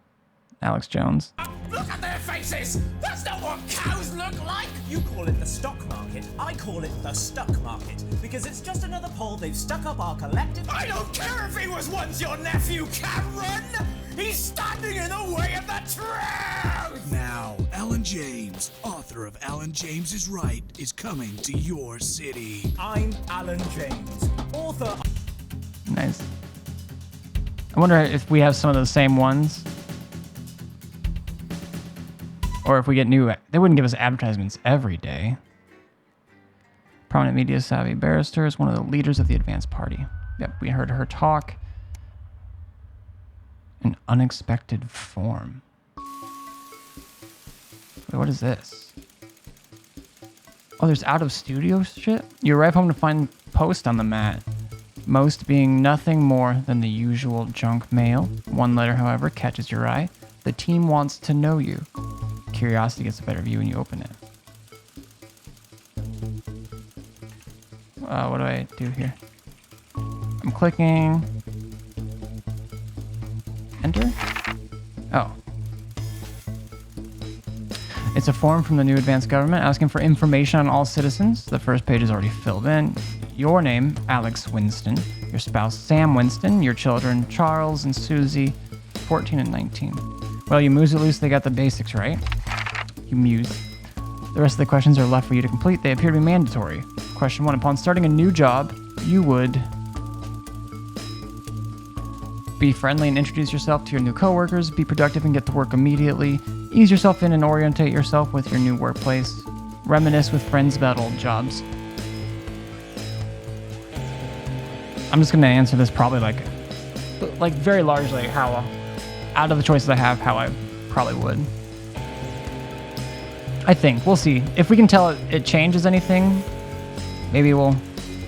Alex Jones. Look at their faces! That's not what cows look like! You call it the stock market. I call it the stuck market. Because it's just another pole they've stuck up our collective... I don't care if he was once your nephew, Cameron! He's standing in the way of the truth! Now, Alan James, author of Alan James is Right, is coming to your city. I'm Alan James, author... Nice. I wonder if we have some of the same ones. Or if we get new... They wouldn't give us advertisements every day. Prominent media savvy barrister is one of the leaders of the advanced party. Yep, we heard her talk. An unexpected form. Wait, what is this? Oh, there's out of studio shit? You arrive home to find post on the mat. Most being nothing more than the usual junk mail. One letter, however, catches your eye. The team wants to know you. Curiosity gets the better of you when you open it. What do I do here? I'm clicking. Enter? Oh. It's a form from the new advanced government asking for information on all citizens. The first page is already filled in. Your name, Alex Winston. Your spouse, Sam Winston. Your children, Charles and Susie, 14 and 19. Well, you muse it loose, they got the basics right. You muse. The rest of the questions are left for you to complete. They appear to be mandatory. Question 1. Upon starting a new job, you would be friendly and introduce yourself to your new coworkers. Be productive and get to work immediately. Ease yourself in and orientate yourself with your new workplace. Reminisce with friends about old jobs. I'm just going to answer this probably like very largely how, out of the choices I have, how I probably would. I think. We'll see. If we can tell it changes anything, maybe we'll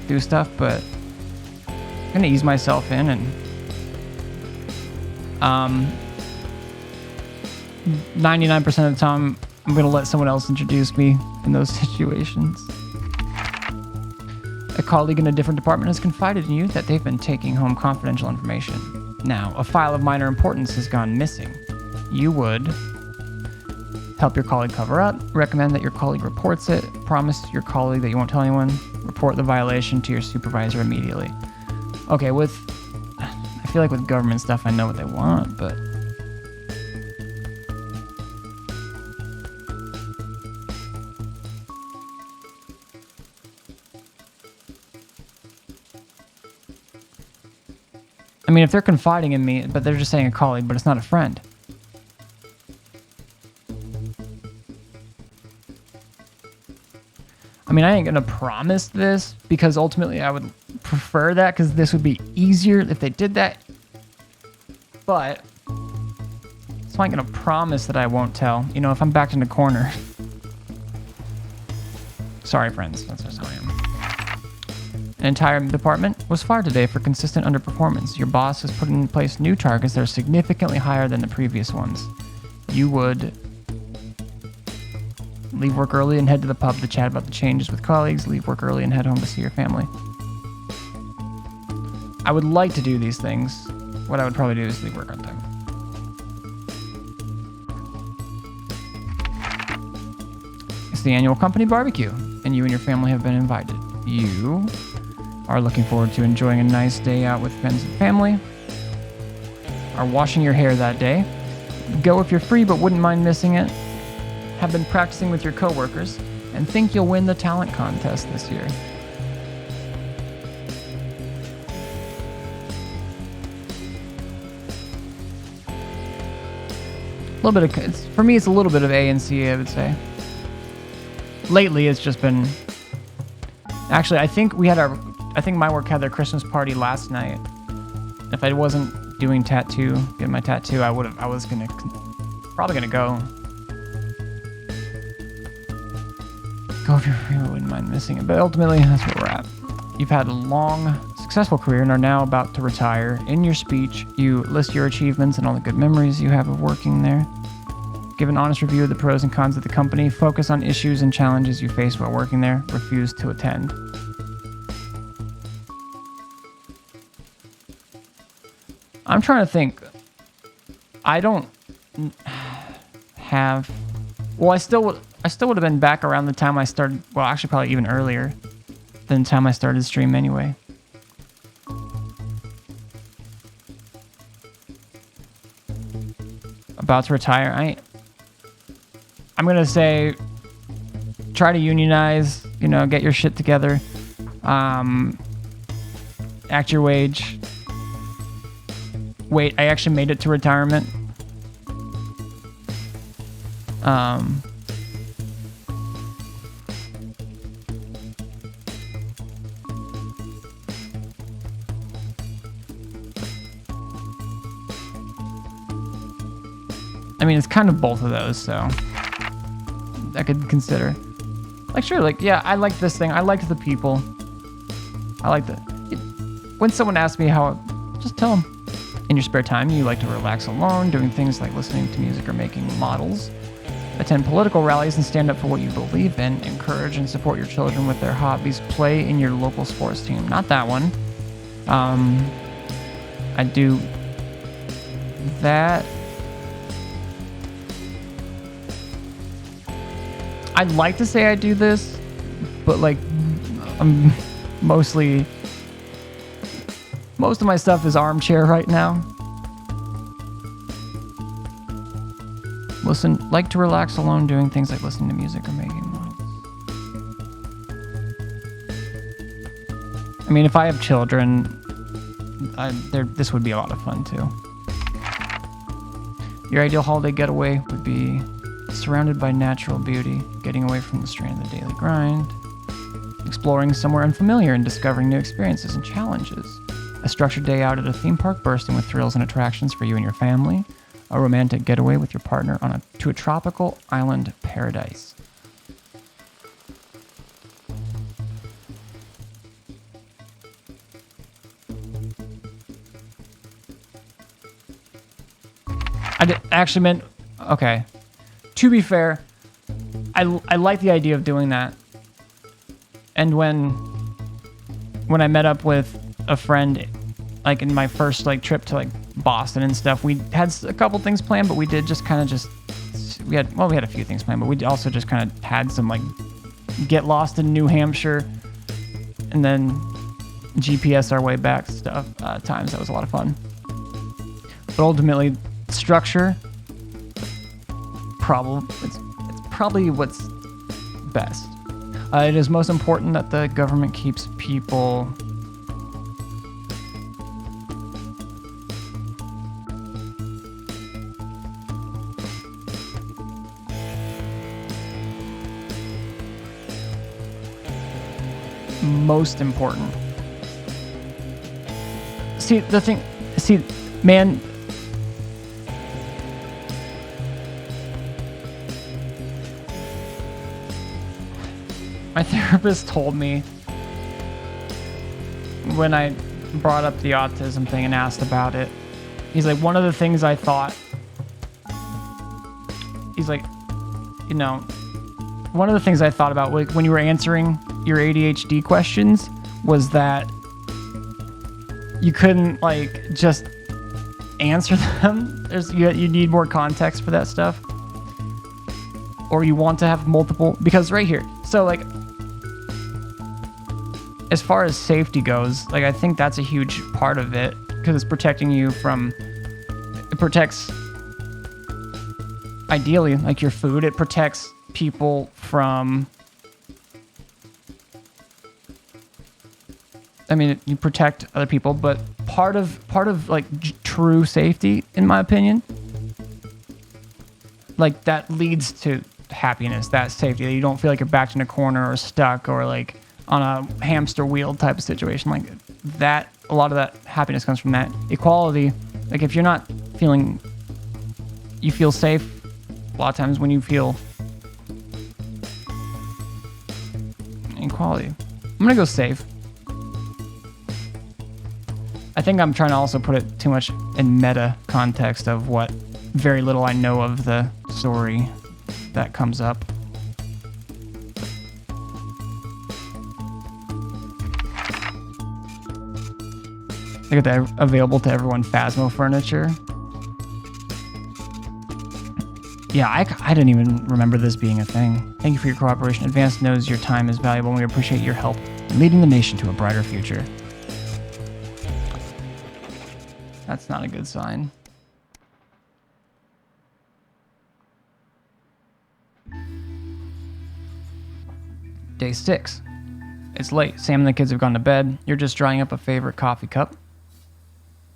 do stuff, but I'm going to ease myself in and 99% of the time, I'm going to let someone else introduce me in those situations. A colleague in a different department has confided in you that they've been taking home confidential information. Now, a file of minor importance has gone missing. You would help your colleague cover up, recommend that your colleague reports it, promise your colleague that you won't tell anyone, report the violation to your supervisor immediately. Okay, I feel like with government stuff, I know what they want, but... I mean, if they're confiding in me, but they're just saying a colleague, but it's not a friend. I mean, I ain't gonna promise this because ultimately I would prefer that because this would be easier if they did that. But so I ain't gonna promise that I won't tell. You know, if I'm backed in a corner. Sorry, friends. That's just how I am. An entire department was fired today for consistent underperformance. Your boss has put in place new targets that are significantly higher than the previous ones. You would leave work early and head to the pub to chat about the changes with colleagues. Leave work early and head home to see your family. I would like to do these things. What I would probably do is leave work on time. It's the annual company barbecue, and you and your family have been invited. You are looking forward to enjoying a nice day out with friends and family. Are washing your hair that day. Go if you're free but wouldn't mind missing it. Have been practicing with your coworkers and think you'll win the talent contest this year. A little bit of, for me, it's a little bit of A and C, I would say. Lately, it's just been. Actually, I think my work had their Christmas party last night. If I wasn't getting my tattoo, I was probably gonna go. Go if you're free, I wouldn't mind missing it. But ultimately, that's where we're at. You've had a long, successful career and are now about to retire. In your speech, you list your achievements and all the good memories you have of working there. Give an honest review of the pros and cons of the company. Focus on issues and challenges you face while working there. Refuse to attend. I'm trying to think. have. Well, I still would have been back around the time I started. Well, actually, probably even earlier than the time I started stream anyway. About to retire. I'm gonna say, try to unionize. You know, get your shit together. Act your wage. Wait, I actually made it to retirement. I mean, it's kind of both of those, so I could consider. Like, sure, like, yeah, I like this thing. I liked the people. I like the... When someone asks me how... Just tell them. In your spare time, you like to relax alone, doing things like listening to music or making models. Attend political rallies and stand up for what you believe in. Encourage and support your children with their hobbies. Play in your local sports team. Not that one. I do that. I'd like to say I do this, but like, most of my stuff is armchair right now. Like to relax alone, doing things like listening to music or making models. I mean, if I have children, this would be a lot of fun too. Your ideal holiday getaway would be surrounded by natural beauty, getting away from the strain of the daily grind, exploring somewhere unfamiliar and discovering new experiences and challenges. A structured day out at a theme park bursting with thrills and attractions for you and your family. A romantic getaway with your partner to a tropical island paradise. I actually meant, okay. To be fair, I like the idea of doing that. And when I met up with a friend, like in my first like trip to like Boston and stuff, we had a couple things planned, but we did just kind of we had a few things planned, but we also just kind of had some like get lost in New Hampshire and then GPS our way back stuff times. That was a lot of fun. But ultimately, structure, it's probably what's best. It is most important that the government keeps people most important. Man, my therapist told me when I brought up the autism thing and asked about it, he's like, one of the things I thought, he's like, you know, one of the things I thought about when you were answering your ADHD questions was that you couldn't like just answer them. You need more context for that stuff, or you want to have multiple, because right here, so like as far as safety goes, like I think that's a huge part of it, because it's protecting you from, it protects ideally like your food, it protects people from, I mean, you protect other people, but part of like true safety, in my opinion, like that leads to happiness, that safety, that you don't feel like you're backed in a corner or stuck or like on a hamster wheel type of situation. Like that, a lot of that happiness comes from that. Equality, like if you're not feeling, you feel safe, a lot of times when you feel equality. I'm gonna go safe. I think I'm trying to also put it too much in meta context of what very little I know of the story that comes up. I got that available to everyone Phasmo furniture. Yeah, I didn't even remember this being a thing. Thank you for your cooperation. Advance knows your time is valuable, and we appreciate your help in leading the nation to a brighter future. That's not a good sign. Day 6. It's late. Sam and the kids have gone to bed. You're just drying up a favorite coffee cup.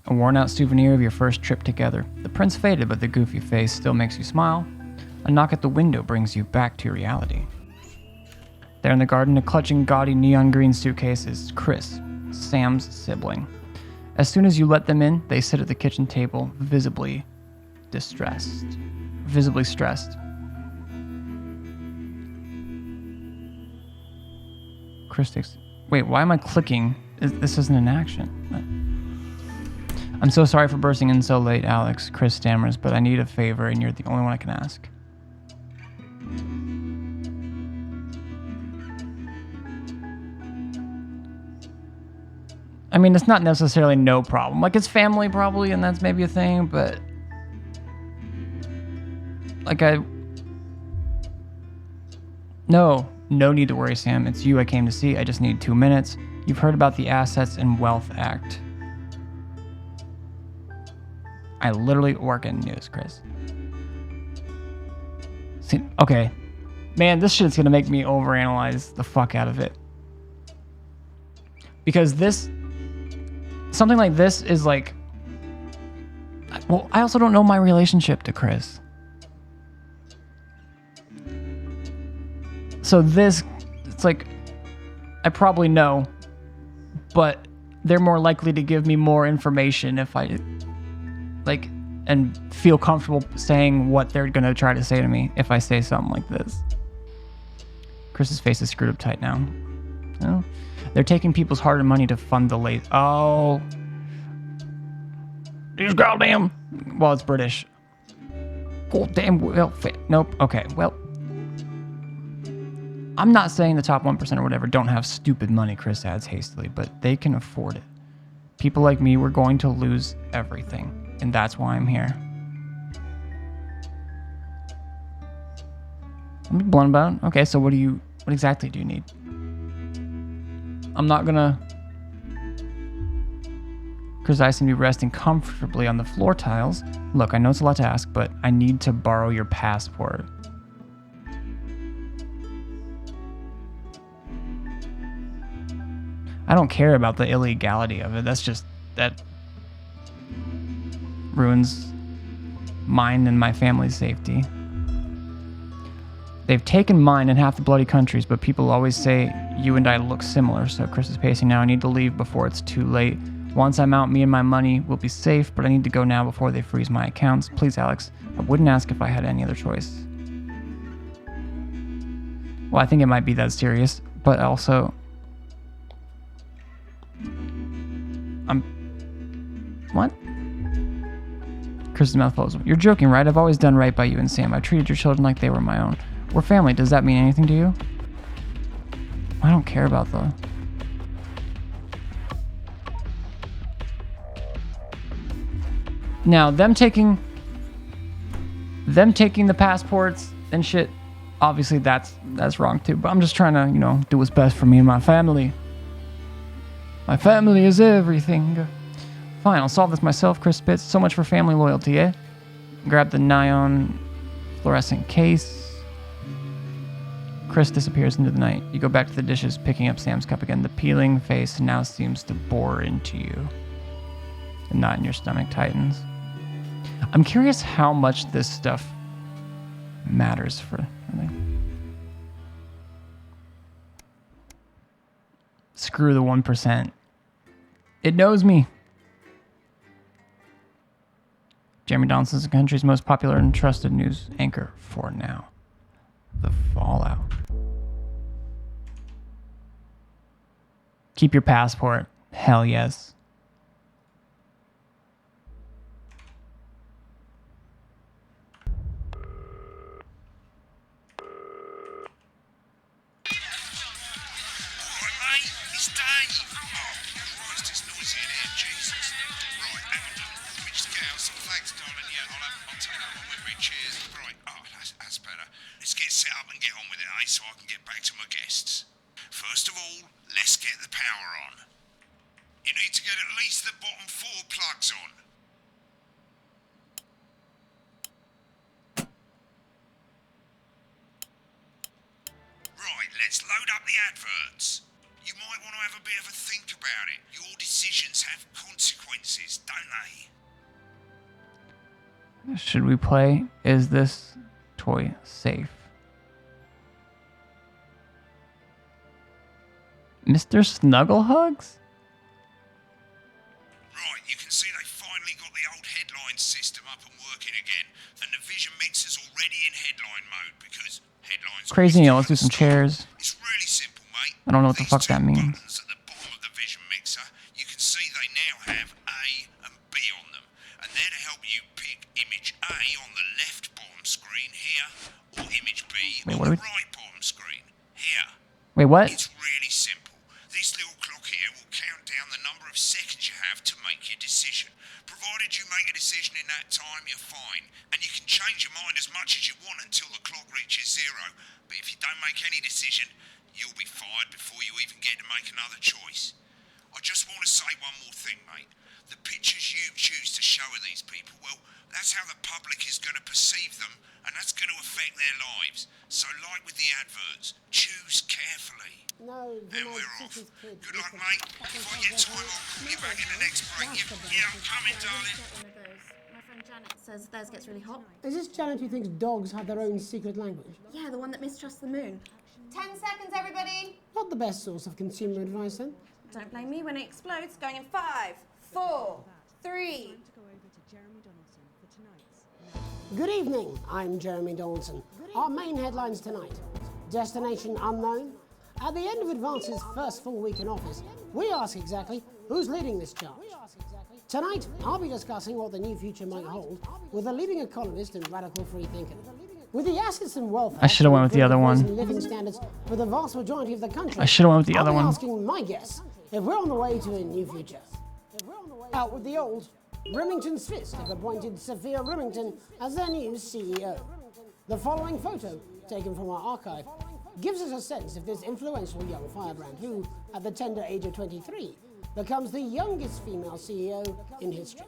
A worn-out souvenir of your first trip together. The print's faded, but the goofy face still makes you smile. A knock at the window brings you back to reality. There in the garden, a clutching gaudy neon green suitcase is Chris, Sam's sibling. As soon as you let them in, they sit at the kitchen table, visibly stressed. Chris takes... Wait, why am I clicking? This isn't an action. I'm so sorry for bursting in so late, Alex, Chris stammers, but I need a favor, and you're the only one I can ask. I mean, it's not necessarily no problem. Like, it's family, probably, and that's maybe a thing, but... Like, No need to worry, Sam. It's you I came to see. I just need 2 minutes. You've heard about the Assets and Wealth Act. I literally work in news, Chris. See, okay. Man, this shit's gonna make me overanalyze the fuck out of it. Because something like this is like... Well, I also don't know my relationship to Chris. So this, it's like, I probably know, but they're more likely to give me more information if I, like, and feel comfortable saying what they're going to try to say to me if I say something like this. Chris's face is screwed up tight now. Oh. They're taking people's hard-earned money to fund the late... Oh. These goddamn... Well, it's British. Goddamn welfare. Nope. Okay, well... I'm not saying the top 1% or whatever don't have stupid money, Chris adds hastily, but they can afford it. People like me, we're going to lose everything, and that's why I'm here. Let me be blunt about it. Okay, so what exactly do you need? I'm not gonna... Chris I seem to be resting comfortably on the floor tiles. Look, I know it's a lot to ask, but I need to borrow your passport. I don't care about the illegality of it. That ruins mine and my family's safety. They've taken mine in half the bloody countries, but people always say you and I look similar, so Chris is pacing now. I need to leave before it's too late. Once I'm out, me and my money will be safe, but I need to go now before they freeze my accounts. Please, Alex, I wouldn't ask if I had any other choice. Well, I think it might be that serious, but also... What? Chris's mouth falls. You're joking, right? I've always done right by you and Sam. I treated your children like they were my own. We're family. Does that mean anything to you? I don't care about the... Now, them taking the passports and shit, obviously that's wrong too. But I'm just trying to, do what's best for me and my family. My family is everything. Fine, I'll solve this myself, Chris spits. So much for family loyalty, eh? Grab the neon fluorescent case. Chris disappears into the night. You go back to the dishes, picking up Sam's cup again. The peeling face now seems to bore into you. The knot in your stomach tightens. I'm curious how much this stuff matters for... Screw the 1%. It knows me. Jeremy Donaldson's the country's most popular and trusted news anchor for now. The fallout. Keep your passport. Hell yes. and get on with it, eh? So I can get back to my guests. First of all, let's get the power on. You need to get at least the bottom 4 plugs on. Right, let's load up the adverts. You might want to have a bit of a think about it. Your decisions have consequences, don't they? Should we play? Is this toy safe? Mr. Snugglehugs? Right, you can see they finally got the old headline system up and working again, and the vision mixer's already in headline mode because headlines. Crazy, let's do some chairs. It's really simple, mate. I don't know what the fuck that means. At the bottom of the vision mixer, you can see they now have A and B on them, and they're to help you pick image A on the left bottom screen here, or image B on the right bottom screen here. Wait, what? It's really simple. This little clock here will count down the number of seconds you have to make your decision. Provided you make a decision in that time, you're fine. And you can change your mind as much as you want until the clock reaches 0. But if you don't make any decision, you'll be fired before you even get to make another choice. I just want to say one more thing, mate. The pictures you choose to show of these people, well, that's how the public is going to perceive them, and that's going to affect their lives. So like with the adverts, choose carefully. No, and we're off. Good luck, mate. If I get time, I'll call you back in the next break. Yeah, I'm coming, darling. My friend Janet says theirs gets really hot. Is this Janet who thinks dogs have their own secret language? Yeah, the one that mistrusts the moon. 10 seconds, everybody. Not the best source of consumer advice, then. Don't blame me when it explodes. Going in 5, 4, 3. Good evening, I'm Jeremy Donaldson. Our main headlines tonight. Destination unknown. At the end of Advance's first full week in office, we ask exactly who's leading this charge. Tonight, I'll be discussing what the new future might hold with a leading economist and radical free thinker. With the assets and welfare, I should have went with the other one. Living standards for the vast majority of the country. I should have went with the other one. I'll be asking my guess if we're on the way to a new future. Out with the old. Remington's Fist have appointed Sophia Remington as their new CEO. The following photo, taken from our archive, gives us a sense of this influential young firebrand who, at the tender age of 23, becomes the youngest female CEO in history.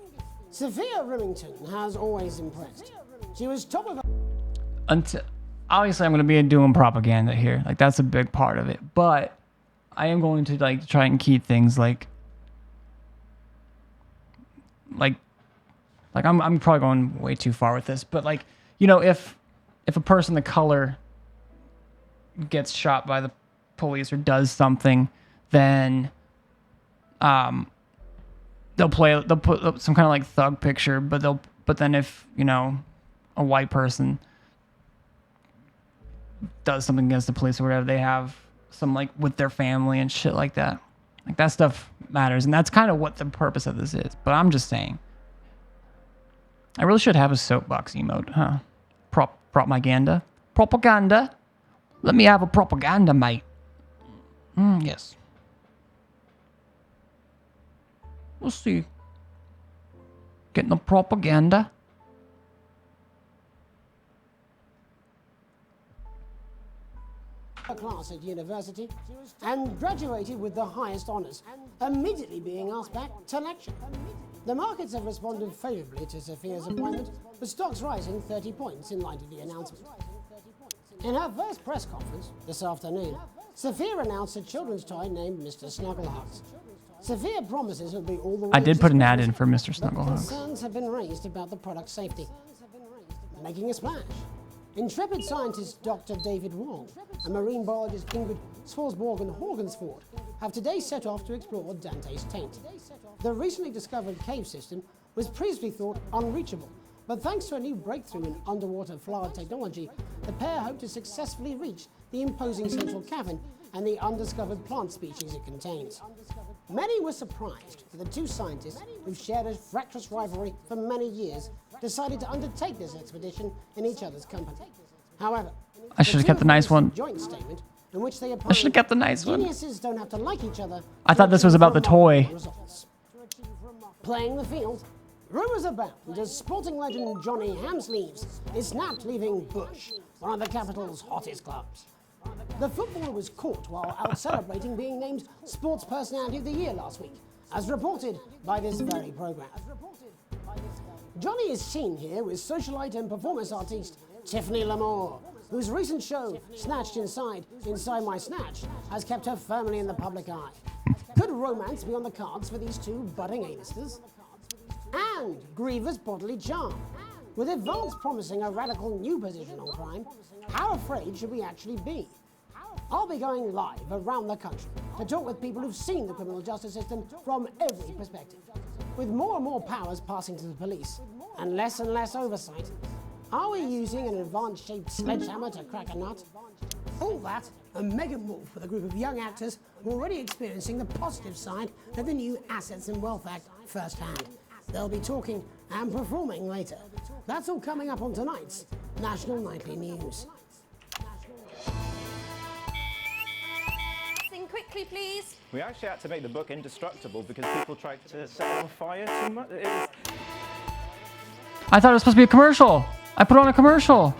Sophia Remington has always impressed. She was top of... Obviously, I'm going to be doing propaganda here. Like, that's a big part of it. But I am going to, like, try and keep things, like I'm probably going way too far with this, but like, you know, if a person of color gets shot by the police or does something, then they'll put some kind of like thug picture, but then if, you know, a white person does something against the police or whatever, they have some like with their family and shit like that. Like, that stuff matters, and that's kind of what the purpose of this is. But I'm just saying, I really should have a soapbox emote, huh? Propaganda. Propaganda. Let me have a propaganda, mate. Yes. We'll see. Getting the propaganda. Class at university and graduated with the highest honours, immediately being asked back to lecture. The markets have responded favourably to Sophia's appointment, with stocks rising 30 points in light of the announcement. In her first press conference this afternoon, Sophia announced a children's toy named Mr. Snugglehugs. Sophia promises it'll be all the way. I did put an ad in for Mr. Snugglehugs. Concerns have been raised about the product's safety. Making a splash. Intrepid scientist Dr. David Wong and marine biologist Ingrid Swarsborg-Horgensford have today set off to explore Dante's taint. The recently discovered cave system was previously thought unreachable, but thanks to a new breakthrough in underwater flower technology, the pair hope to successfully reach the imposing central cavern and the undiscovered plant species it contains. Many were surprised that the two scientists, who've shared a fractious rivalry for many years, decided to undertake this expedition in each other's company. However, I should have kept the nice one. Joint statement in which they I should have kept the nice one. Geniuses don't have to like each other. I thought this was about the toy. Playing the field, rumours abound as sporting legend Johnny Hamsleeves is snapped leaving Bush one of the capital's hottest clubs. The footballer was caught while out celebrating being named Sports Personality of the Year last week, as reported by this very programme. Johnny is seen here with socialite and performance artiste Tiffany Lamour, whose recent show, Snatched Inside My Snatch, has kept her firmly in the public eye. Could romance be on the cards for these two budding A-listers? And grievous bodily charm. With Advance promising a radical new position on crime, how afraid should we actually be? I'll be going live around the country to talk with people who've seen the criminal justice system from every perspective. With more and more powers passing to the police and less oversight, are we using an Advance-shaped sledgehammer to crack a nut? All that and Megan Wolf with a group of young actors already experiencing the positive side of the new Assets and Wealth Act firsthand. They'll be talking and performing later. That's all coming up on tonight's National Nightly News. Sing quickly, please. We actually had to make the book indestructible because people tried to set it on fire too much. I thought it was supposed to be a commercial. I put on a commercial.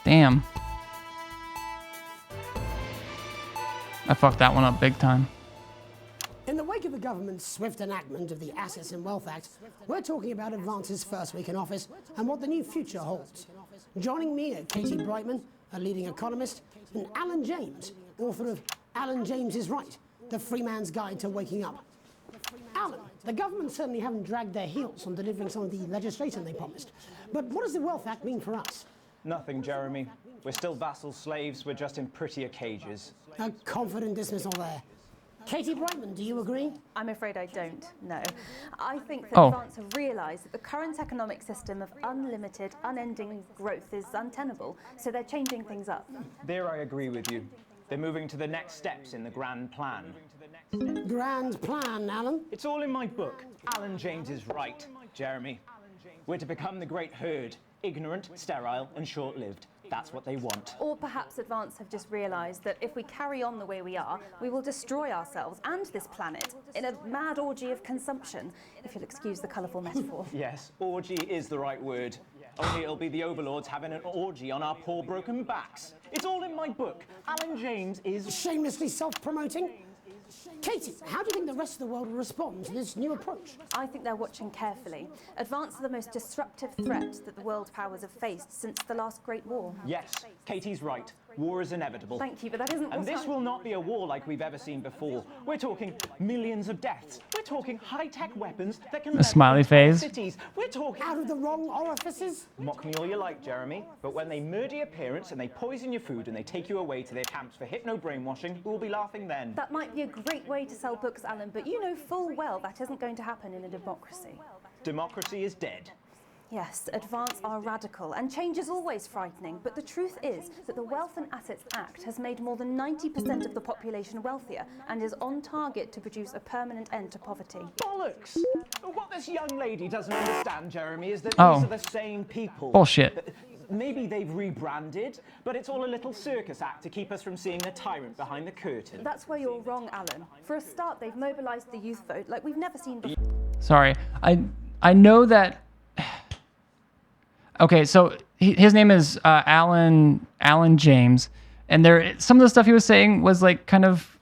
Damn. I fucked that one up big time. In the wake of the government's swift enactment of the Assets and Wealth Act, we're talking about Advance's first week in office and what the new future holds. Joining me are Katie Brightman, a leading economist, and Alan James, author of Alan James is Right, The Free Man's Guide to Waking Up. Alan, the government certainly haven't dragged their heels on delivering some of the legislation they promised. But what does the Wealth Act mean for us? Nothing, Jeremy. We're still vassal slaves. We're just in prettier cages. A confident dismissal there. Katie Brightman, do you agree? I'm afraid I don't, no. I think that Advance have realised that the current economic system of unlimited, unending growth is untenable, so they're changing things up. There I agree with you. They're moving to the next steps in the grand plan. Grand plan, Alan? It's all in my book. Alan James is Right, Jeremy. We're to become the great herd. Ignorant, sterile, and short-lived. That's what they want. Or perhaps Advance have just realised that if we carry on the way we are, we will destroy ourselves and this planet in a mad orgy of consumption, if you'll excuse the colourful metaphor. Yes, orgy is the right word. Only it'll be the overlords having an orgy on our poor broken backs. It's all in my book. Alan James is... Shamelessly self-promoting? Katie, how do you think the rest of the world will respond to this new approach? I think they're watching carefully. Advance are the most disruptive threat that the world powers have faced since the last Great War. Yes, Katie's right. War is inevitable. Thank you, but that isn't And this will not be a war like we've ever seen before. We're talking millions of deaths. We're talking high-tech weapons that can... A smiley face. Cities. We're talking... Out of the wrong orifices? Mock me all you like, Jeremy, but when they murder your parents and they poison your food and they take you away to their camps for hypno-brainwashing, we'll be laughing then. That might be a great way to sell books, Alan, but you know full well that isn't going to happen in a democracy. Democracy is dead. Yes, Advance are radical, and change is always frightening, but the truth is that the Wealth and Assets Act has made more than 90% of the population wealthier and is on target to produce a permanent end to poverty. Bollocks! What this young lady doesn't understand, Jeremy, is that these are the same people. Bullshit. Maybe they've rebranded, but it's all a little circus act to keep us from seeing the tyrant behind the curtain. That's where you're wrong, Alan. For a start, they've mobilised the youth vote like we've never seen before. Sorry, I know that... Okay, so his name is Alan James, and some of the stuff he was saying was like kind of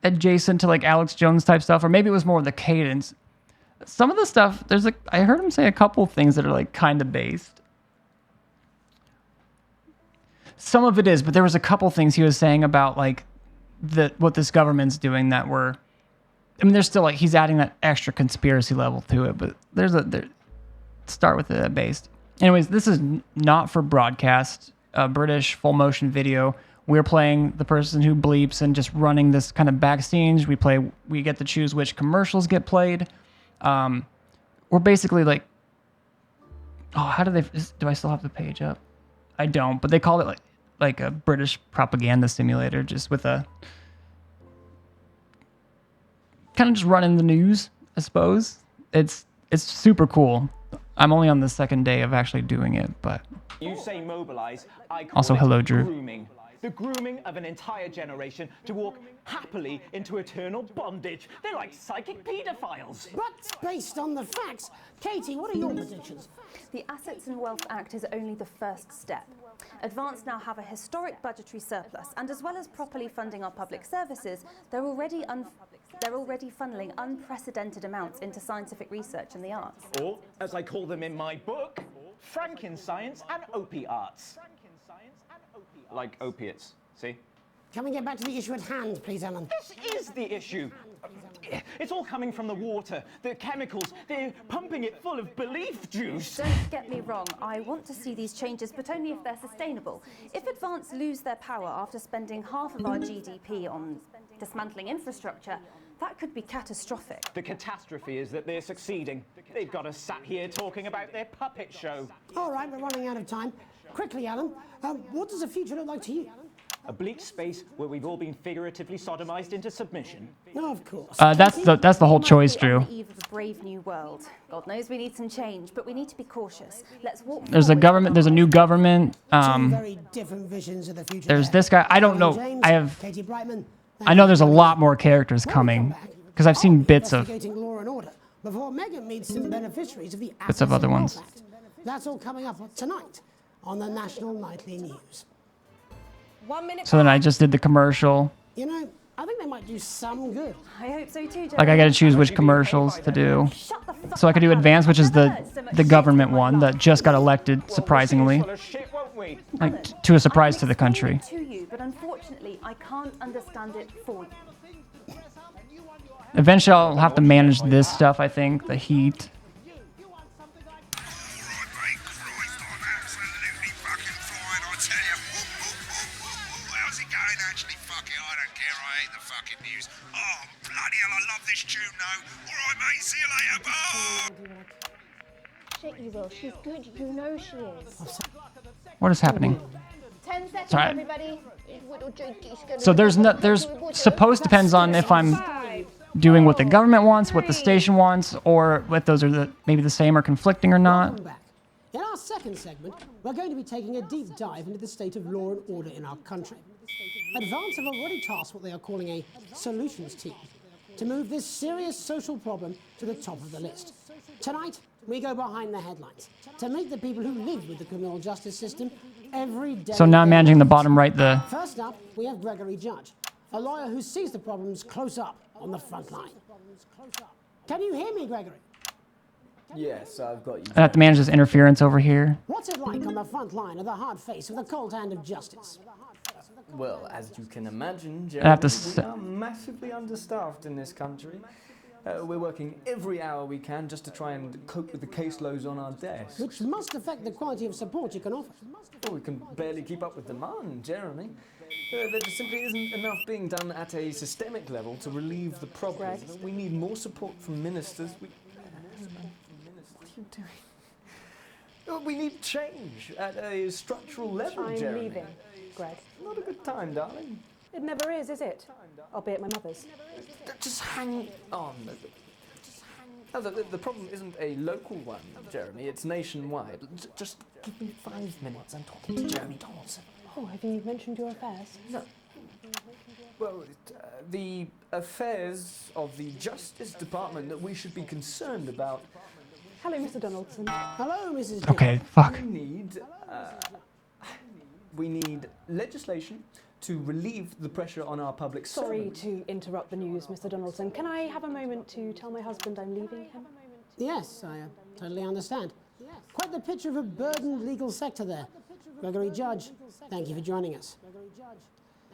adjacent to like Alex Jones type stuff, or maybe it was more of the cadence. Some of the stuff, I heard him say a couple things that are like kind of based. Some of it is, but there was a couple things he was saying about like what this government's doing that were, I mean, there's still like he's adding that extra conspiracy level to it, but start with the based. Anyways, this is not for broadcast, British full motion video. We're playing the person who bleeps and just running this kind of back scenes. We get to choose which commercials get played. We're basically like, do I still have the page up? I don't, but they call it like a British propaganda simulator, just with a kind of just running the news, I suppose. It's super cool. I'm only on the second day of actually doing it, but... You say mobilize, I call also, it hello, Drew. grooming. the grooming of an entire generation to walk happily into eternal bondage. They're like psychic paedophiles. But based on the facts, Katie, what are your predictions? The Assets and Wealth Act is only the first step. Advance now have a historic budgetary surplus, and as well as properly funding our public services, they're already funneling unprecedented amounts into scientific research and the arts. Or, as I call them in my book, Frankenscience and opiates. Like opiates, see? Can we get back to the issue at hand, please, Ellen? This is the issue. It's all coming from the water, the chemicals. They're pumping it full of belief juice. Don't get me wrong, I want to see these changes, but only if they're sustainable. If Advance lose their power after spending half of our GDP on dismantling infrastructure, that could be catastrophic. The catastrophe is that they're succeeding. They've got us sat here talking about their puppet show. All right, we're running out of time. Quickly, Alan, what does the future look like to you? A bleak space where we've all been figuratively sodomized into submission. No, of course. That's the whole choice, Drew. On the eve of a brave new world. God knows we need some change, but we need to be cautious. Let's walk. There's a government. There's a new government. Two very different visions of the future. There's this guy. I don't know. James, Katie Brightman, I know there's a lot more characters coming because I've seen bits of Law and Order before Megan meets some beneficiaries of the bits of other ones. Act. That's all coming up tonight on the National Nightly News. 1 minute. So then I just did the commercial. You know, I think they might do some good. I hope so too, Joe. Like I got to choose which commercials to do. So I could do Advance, which is the government one that just got elected, surprisingly, like to a surprise to the country. To you, but unfortunately, I can't understand it for you. Eventually, I'll have to manage this stuff. I think the heat. Shit, you will. She's good. You know she is. What is happening? 10 seconds, Sorry. everybody. So there's suppose depends on if I'm doing what the government wants, what the station wants, or what those are maybe the same or conflicting or not. In our second segment, we're going to be taking a deep dive into the state of law and order in our country. Advance have already tasked what they are calling a solutions team to move this serious social problem to the top of the list. Tonight, we go behind the headlines to meet the people who live with the criminal justice system every day. So now I'm managing the bottom right. First up, we have Gregory Judge, a lawyer who sees the problems close up on the front line. Can you hear me, Gregory? Yes, I've got you. I have to manage this interference over here. What's it like on the front line of the hard face of the cold hand of justice? Well, as you can imagine, I have to we are massively understaffed in this country. We're working every hour we can just to try and cope with the caseloads on our desks. Which must affect the quality of support you can offer. Well, we can barely keep up with demand, Jeremy. There just simply isn't enough being done at a systemic level to relieve the problem. We need more support from ministers. What are you doing? We need change at a structural level, I'm Jeremy. leaving, Greg. Not a good time, darling. It never is it? I'll be at my mother's. Just hang on. No, the problem isn't a local one, Jeremy. It's nationwide. Just give me 5 minutes. I'm talking to Jeremy Donaldson. Oh, have you mentioned your affairs? No. Well, the affairs of the Justice Department that we should be concerned about. Hello, Mr. Donaldson. Hello, Mrs. Okay, fuck. We need legislation to relieve the pressure on our public Sorry servants. to interrupt the news, Mr. Donaldson. Can I have a moment to tell my husband I'm leaving him? Yes, I totally understand. Quite the picture of a burdened legal sector there. Gregory Judge, thank you for joining us.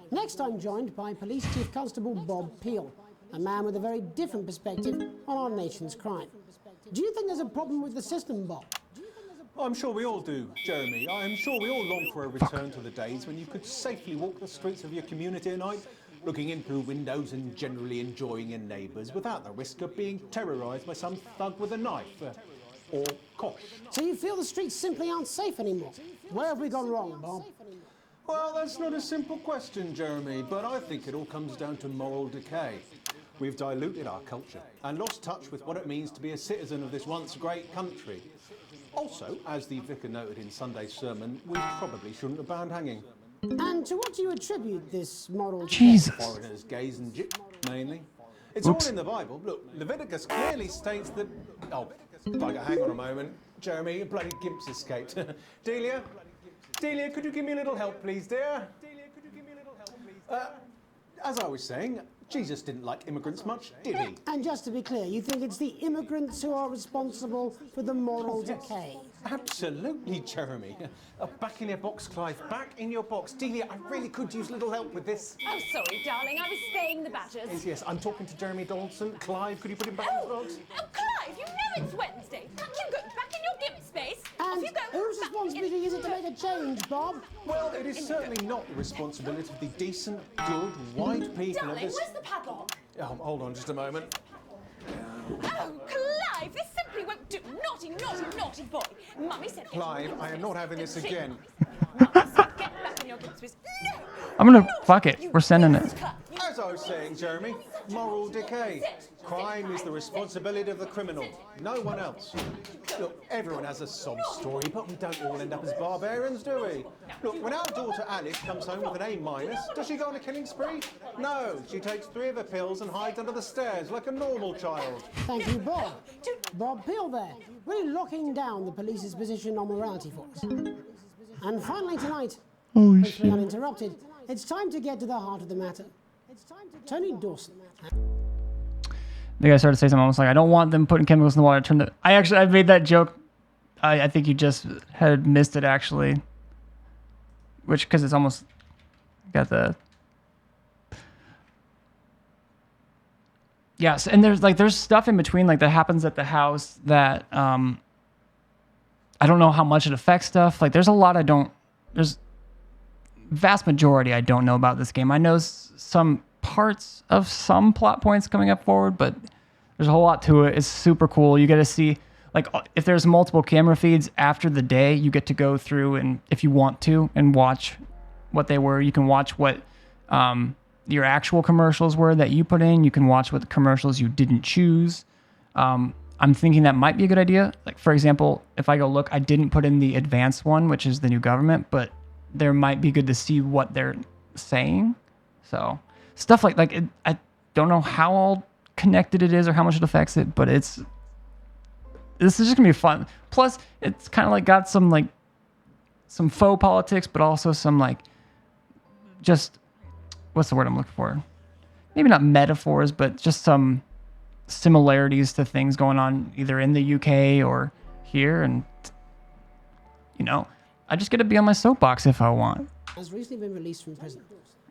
Next, I'm joined by Police Chief Constable Bob Peel, a man with a very different perspective on our nation's crime. Do you think there's a problem with the system, Bob? I'm sure we all do, Jeremy. I'm sure we all long for a return to the days when you could safely walk the streets of your community at night, looking in through windows and generally enjoying your neighbours without the risk of being terrorised by some thug with a knife. Or kosh. So you feel the streets simply aren't safe anymore? Where have we gone wrong, Bob? Well, that's not a simple question, Jeremy, but I think it all comes down to moral decay. We've diluted our culture and lost touch with what it means to be a citizen of this once great country. Also, as the vicar noted in Sunday's sermon, we probably shouldn't have banned hanging. And to what do you attribute this moral Jesus. Foreigners, gays and Jews, mainly. It's Oops. all in the Bible. Look, Leviticus clearly states that... Oh, bugger, hang on a moment. Jeremy, your bloody gimp's escaped. Delia? Delia, could you give me a little help, please, dear? As I was saying, Jesus didn't like immigrants much, did he? And just to be clear, you think it's the immigrants who are responsible for the moral decay? Absolutely, Jeremy. Back in your box, Clive. Back in your box. Delia, I really could use a little help with this. Oh, sorry, darling. I was staying the batters. Yes, yes, I'm talking to Jeremy Donaldson. Clive, could you put him back in the box? Oh, Clive, you know it's Wednesday. Back you go. Back in your gimp space. Off And you go. whose responsibility is it to make a change, Bob? Well, it is certainly not the responsibility of the decent, good, white people of Darling, this... where's the padlock? Hold on just a moment. Oh, Clive, this simply won't do. Naughty, naughty, naughty boy. Mummy said... Clive, I am not having this again. Get back in your gimp space. No! I'm gonna fuck it. We're sending it. As I was saying, Jeremy, moral decay. Crime is the responsibility of the criminal, no one else. Look, everyone has a sob story, but we don't all end up as barbarians, do we? Look, when our daughter Alice comes home with an A-, does she go on a killing spree? No, she takes 3 of her pills and hides under the stairs like a normal child. Thank you, Bob. Bob Peel there, really locking down the police's position on morality for us. And finally tonight, hopefully uninterrupted, it's time to get to the heart of the matter. Tony Dawson. The guy started to say something almost like, I don't want them putting chemicals in the water. I made that joke. I think you just had missed it, actually. Which, because it's almost got the... Yes, and there's stuff in between, like, that happens at the house that, I don't know how much it affects stuff. Like, there's a lot there's vast majority I don't know about this game. I know some parts of some plot points coming up forward, but there's a whole lot to it. It's super cool. You get to see, like, if there's multiple camera feeds after the day, you get to go through and, if you want to, and watch what they were. You can watch what your actual commercials were that you put in. You can watch what the commercials you didn't choose. I'm thinking that might be a good idea. Like, for example, if I go look, I didn't put in the advanced one, which is the new government, but there might be good to see what they're saying. So stuff like I don't know how all connected it is or how much it affects it, but this is just gonna be fun. Plus, it's kind of like got some faux politics, but also some like just what's the word I'm looking for? Maybe not metaphors, but just some similarities to things going on either in the UK or here, and I just get to be on my soapbox if I want. Has recently been released from prison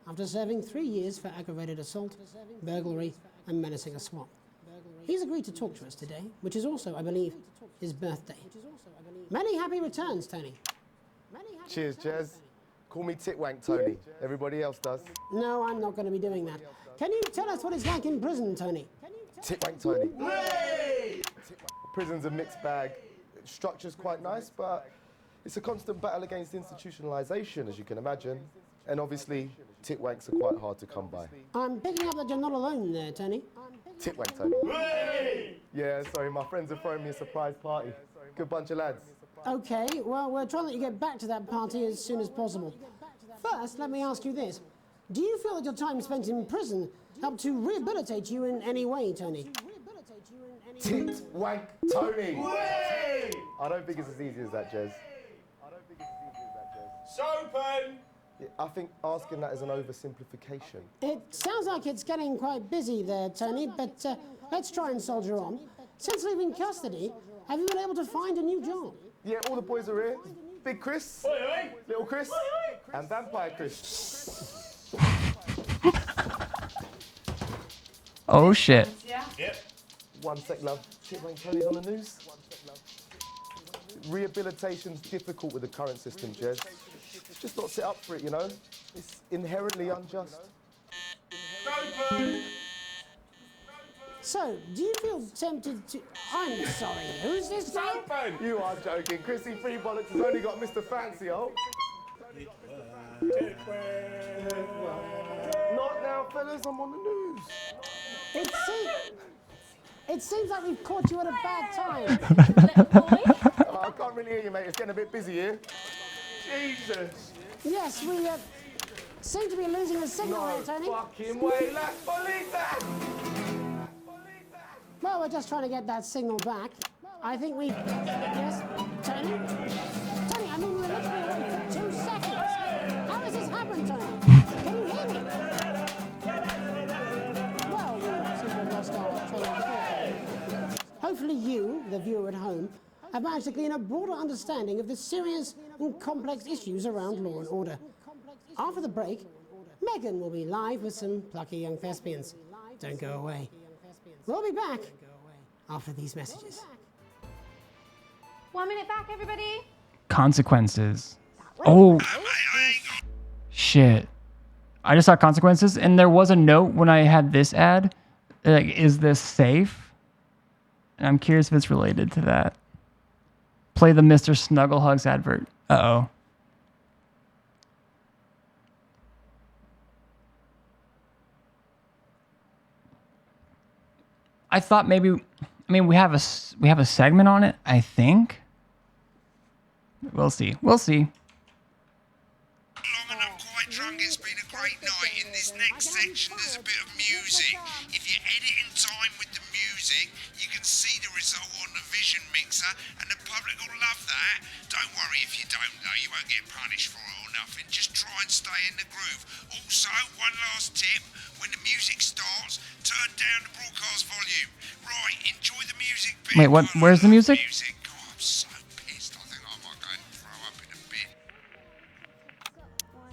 after serving 3 years for aggravated assault, burglary, and menacing a swamp. He's agreed to talk to us today, which is also, I believe, his birthday. Many happy returns, Tony. Cheers, Jez. Call me Titwank Tony. Everybody else does. No, I'm not going to be doing that. Can you tell us what it's like in prison, Tony? Titwank Tony. Hey! Prison's a mixed bag. Structure's quite nice, but it's a constant battle against institutionalization, as you can imagine. And obviously, titwanks are quite hard to come by. I'm picking up that you're not alone there, Tony. Titwank Tony. Hey! Yeah, sorry, my friends are throwing me a surprise party. Good bunch of lads. Okay, well, we're trying to let you get back to that party as soon as possible. First, let me ask you this. Do you feel that your time spent in prison helped to rehabilitate you in any way, Tony? Titwank Tony! Hey! I don't think it's as easy as that, Jez. Soapin! I think asking that is an oversimplification. It sounds like it's getting quite busy there, Tony, but let's try and soldier on. Since leaving custody, have you been able to find a new job? Yeah, all the boys are here. Big Chris, Oi, oi. Little Chris, and Vampire Chris. Oh shit. Yep. One sec, love. Titwank Tony's on the news. Rehabilitation's difficult with the current system, Jez. Just not set up for it, you know? It's inherently unjust. So, do you feel tempted to... I'm sorry, who's this now? You are joking. Chrissy Free Bollocks has only got Mr. Fancy, oh. Not now, fellas. I'm on the news. It seems like we've caught you at a bad time. I can't really hear you, mate. It's getting a bit busy here. Jesus. Yes, Seem to be losing the signal here, Tony. Fucking way, let's believe that! Well, we're just trying to get that signal back. I think we... Yes? Tony? Tony, I mean, we're literally away for 2 seconds. How has this happened, Tony? Can you hear me? Well, we seem to have lost our train of thought. Hopefully you, the viewer at home, have managed to glean a broader understanding of the serious and complex issues around law and order. After the break, Megan will be live with some plucky young thespians. Don't go away. We'll be back after these messages. 1 minute back, everybody. Consequences. Oh, shit. I just saw consequences, and there was a note when I had this ad. Like, is this safe? And I'm curious if it's related to that. Play the Mr. Snugglehugs advert. Uh-oh. I thought maybe, I mean, we have a segment on it, I think. We'll see. We'll see. Long and I'm quite drunk. It's been a great night. In this next section, there's a bit of music. If you edit in time with the music, you can see the result on the Vision Mixer, and the public will love that. Don't worry if you don't, though. You won't get punished for it or nothing. Just try and stay in the groove. Also, one last tip. When the music starts, turn down the broadcast volume. Right, enjoy the music. Wait, what? Where's the music? God, I'm so pissed. I think I might go and throw up in a bit.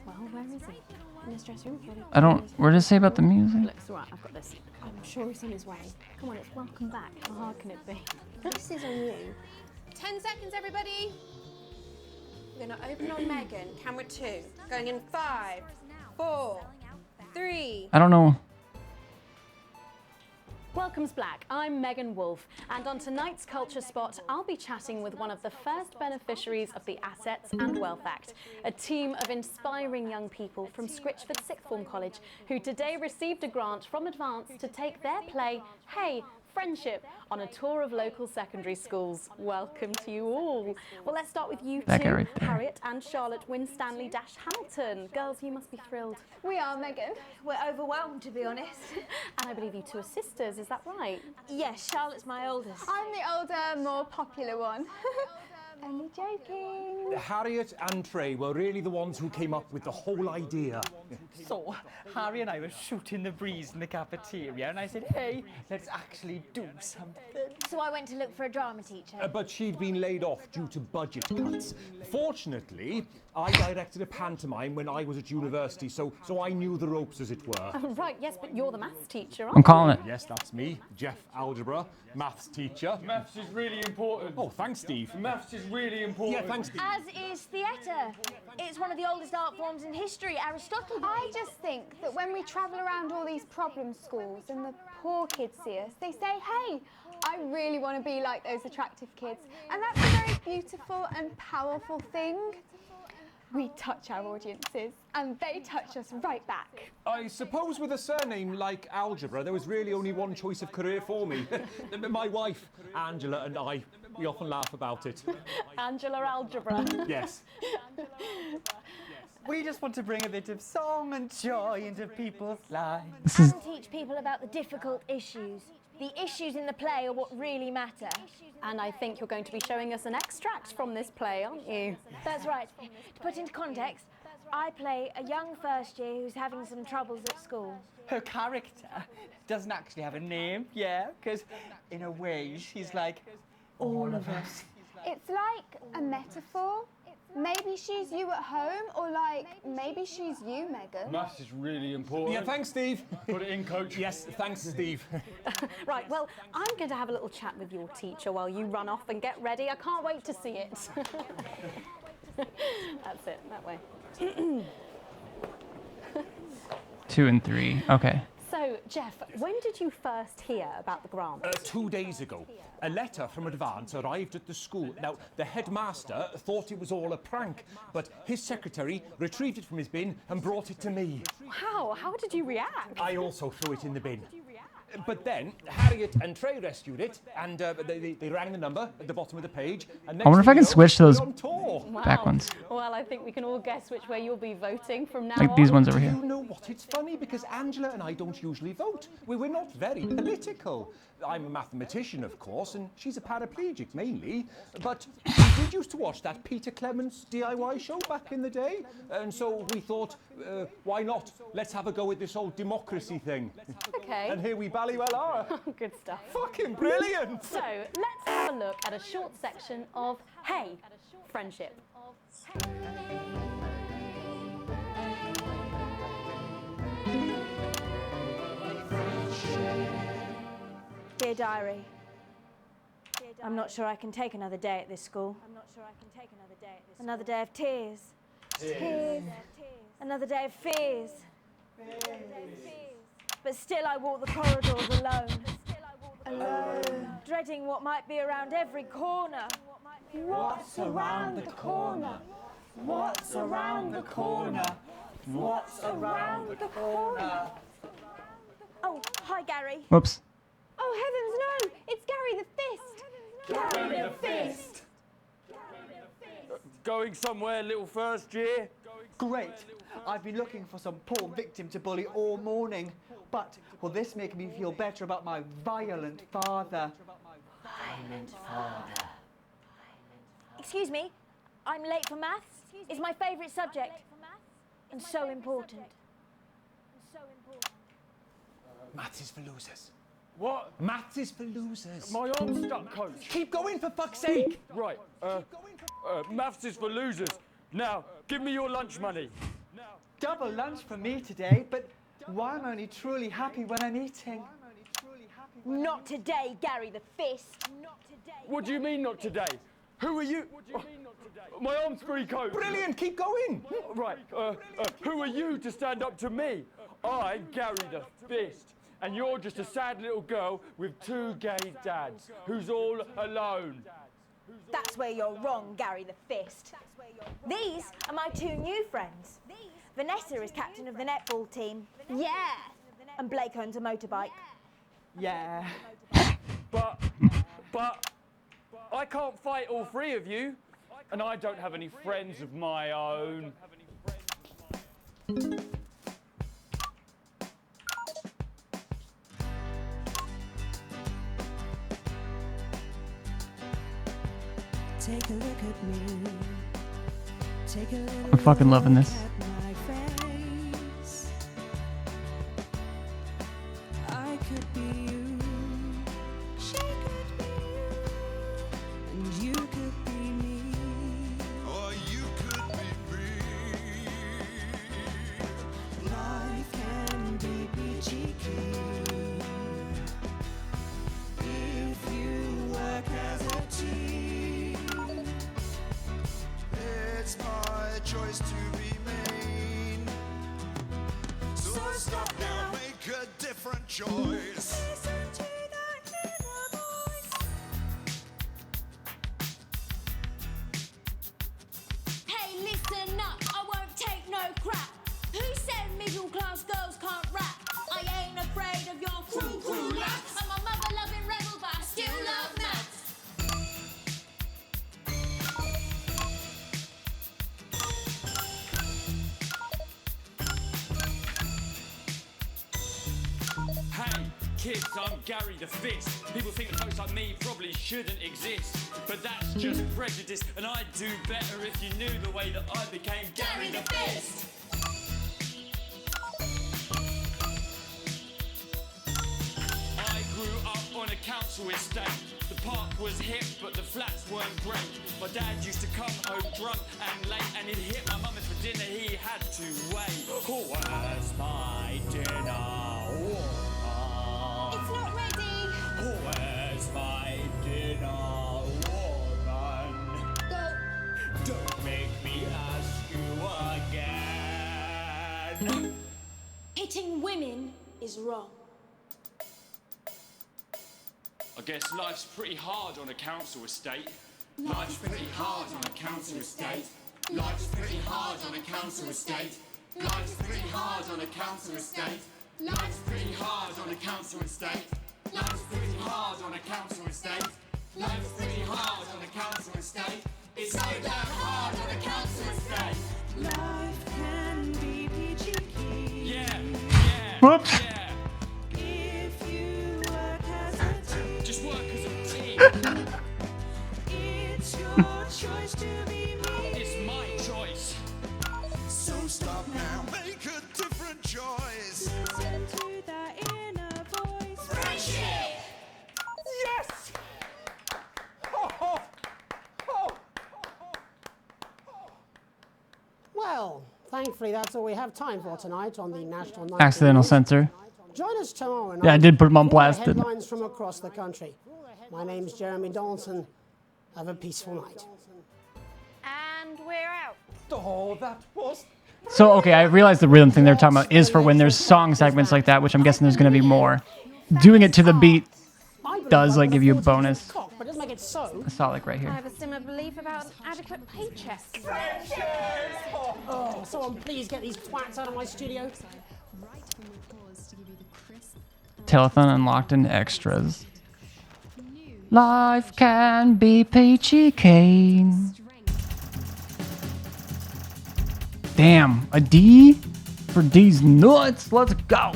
Well, where is he? In the dressing room? I don't. What did it say about the music? Look, it's alright, I've got this. I'm sure he's on his way. Come on, it's welcome back. How hard can it be? This is on you. 10 seconds, everybody. We're going to open on Megan. Camera 2. Going in 5, 4, 3. I don't know. Welcome's Black. I'm Megan Wolfe, and on tonight's Culture Spot, I'll be chatting with one of the first beneficiaries of the Assets and Wealth Act, a team of inspiring young people from Scritchford Sixth Form College who today received a grant from Advance to take their play, Hey, Friendship, on a tour of local secondary schools. Welcome to you all. Well, let's start with you That guy two, right there. Harriet and Charlotte Winstanley-Hamilton. Girls, you must be thrilled. We are, Megan. We're overwhelmed, to be honest. And I believe you two are sisters, is that right? Yes, Charlotte's my oldest. I'm the older, more popular one. Only joking. Harriet and Trey were really the ones who came up with the whole idea. So, Harry and I were shooting the breeze in the cafeteria, and I said, hey, let's actually do something. So I went to look for a drama teacher. But she'd been laid off due to budget cuts. Fortunately, I directed a pantomime when I was at university, so I knew the ropes, as it were. Right, yes, but you're the maths teacher, aren't I'm calling it. Yes, that's me, Jeff Algebra, maths teacher. Maths is really important. Oh, thanks, Steve. Maths is really important. Yeah, thanks, Steve. As is theatre. It's one of the oldest art forms in history, Aristotle. I just think that when we travel around all these problem schools and the poor kids see us, they say, hey, I really want to be like those attractive kids. And that's a very beautiful and powerful thing. We touch our audiences and they touch us right back. I suppose with a surname like Algebra, there was really only one choice of career for me. My wife, Angela, and I, we often laugh about it. Angela Algebra. Yes. We just want to bring a bit of song and joy into people's lives. And teach people about the difficult issues. The issues in the play are what really matter. And I think you're going to be showing us an extract from this play, aren't you? That's right. To put into context, I play a young first year who's having some troubles at school. Her character doesn't actually have a name, yeah, because in a way she's like all of us. It's like a metaphor. Maybe she's you at home, or like, maybe she's you, Megan. Maths is really important. Yeah, thanks, Steve. Put it in, coach. Yes, thanks, Steve. Right, well, I'm going to have a little chat with your teacher while you run off and get ready. I can't wait to see it. That's it, that way. 2 and 3. Okay. So, Jeff, when did you first hear about the grant? 2 days ago. A letter from Advance arrived at the school. Now, the headmaster thought it was all a prank, but his secretary retrieved it from his bin and brought it to me. How? How did you react? I also threw it in the bin. But then Harriet and Trey rescued it, and they rang the number at the bottom of the page. And I wonder if I can switch to those Wow. back ones. Well, I think we can all guess which way you'll be voting from now Like on. these ones over Do here. you know what? It's funny because Angela and I don't usually vote. We're not very political. I'm a mathematician, of course, and she's a paraplegic mainly. But we did used to watch that Peter Clements DIY show back in the day, and so we thought, why not? Let's have a go with this old democracy thing. Okay. And here we bally well are. Good stuff. Fucking brilliant! So let's have a look at a short section of Hey, Friendship. Dear Diary, I'm not sure I can take another day at this school. Another day of tears. Tears. Another day of fears. But still I walk the corridors alone. Alone. Dreading what might be around every corner. What's around the corner? What's around the corner? What's around the corner? Oh, hi Gary. Whoops. Oh heavens no! It's Gary the Fist! Gary the Fist! Going somewhere, little first year? Great. I've been looking for some poor victim to bully all morning. But will this make me feel better about my violent father? Violent father. Excuse me, I'm late for maths. It's my favourite subject. And so important. Maths is for losers. What? Maths is for losers. My arm's stuck, coach. Keep going, for fuck's sake! Right, maths is for losers. Now, give me your lunch money. Double lunch for me today, but why am I only truly happy when I'm eating? Not today, Gary the Fist. What do you mean not today? Who are you? My arm's free, coach. Brilliant, keep going. Right, who are you to stand up to me? I'm Gary the Fist. And you're just a sad little girl with two gay dads who's all alone. That's where you're wrong, Gary the Fist. These are my two new friends. Vanessa is captain of the netball team. Yeah. And Blake owns a motorbike. Yeah. But I can't fight all three of you, and I don't have any friends of my own. Take a look at me. Take a little I'm fucking loving this. look at my face. I could be you. She could be you. And you could be me. Or you could be me. Life can be peachy keen if you work as a team. It's my choice to be mean. So stop now, make a different choice. Listen to that inner voice. Hey, listen up, I won't take no crap. Who said middle class girls can't rap? I ain't afraid of your cruel lads. I'm a mother loving rebel, but I still love maths. Hey, kids, I'm Gary the Fist. People think that folks like me probably shouldn't exist, but that's just prejudice, and I'd do better if you knew the way that I became Gary the Fist. I grew up on a council estate. The park was hip, but the flats weren't great. My dad used to come home drunk and late, and he'd hit my mum if for dinner he had to wait. Where's my dinner? It's not ready! Where's my dinner, woman? Go! Don't make me ask you again. Hitting women is wrong. I guess life's pretty hard on a council estate. Life's pretty hard on a council estate. Life's pretty hard on a council estate. Life's pretty hard on a council estate. Life's pretty hard on a council estate. Life's pretty hard on a council estate. Life's pretty hard on a council estate. It's so damn hard on a council estate. Life can be peachy keen. Yeah. Whoops. If you work as a team. Just work as a team. It's your choice to be me. It's my choice. So stop now, make a different choice. Listen to that inner voice. Friendship! Yes! Well, thankfully that's all we have time for tonight on the National Night. Accidental censor. Join us tomorrow night. Yeah, I did put 'em on for blast, didn't I? headlines from across the country. My name's Jeremy Donaldson. Have a peaceful night. And we're out. Oh, that was... So, okay, I realized the rhythm thing they're talking about is for when there's song segments like that, which I'm guessing there's going to be more. Doing it to the beat does, like, give you a bonus. But doesn't make it so. I saw, like, right I here. have a similar belief about an adequate paycheck. Oh, someone please get these twats out of my studio. Telethon unlocked in extras. Life can be peachy keen. Damn, a D for D's nuts. Let's go.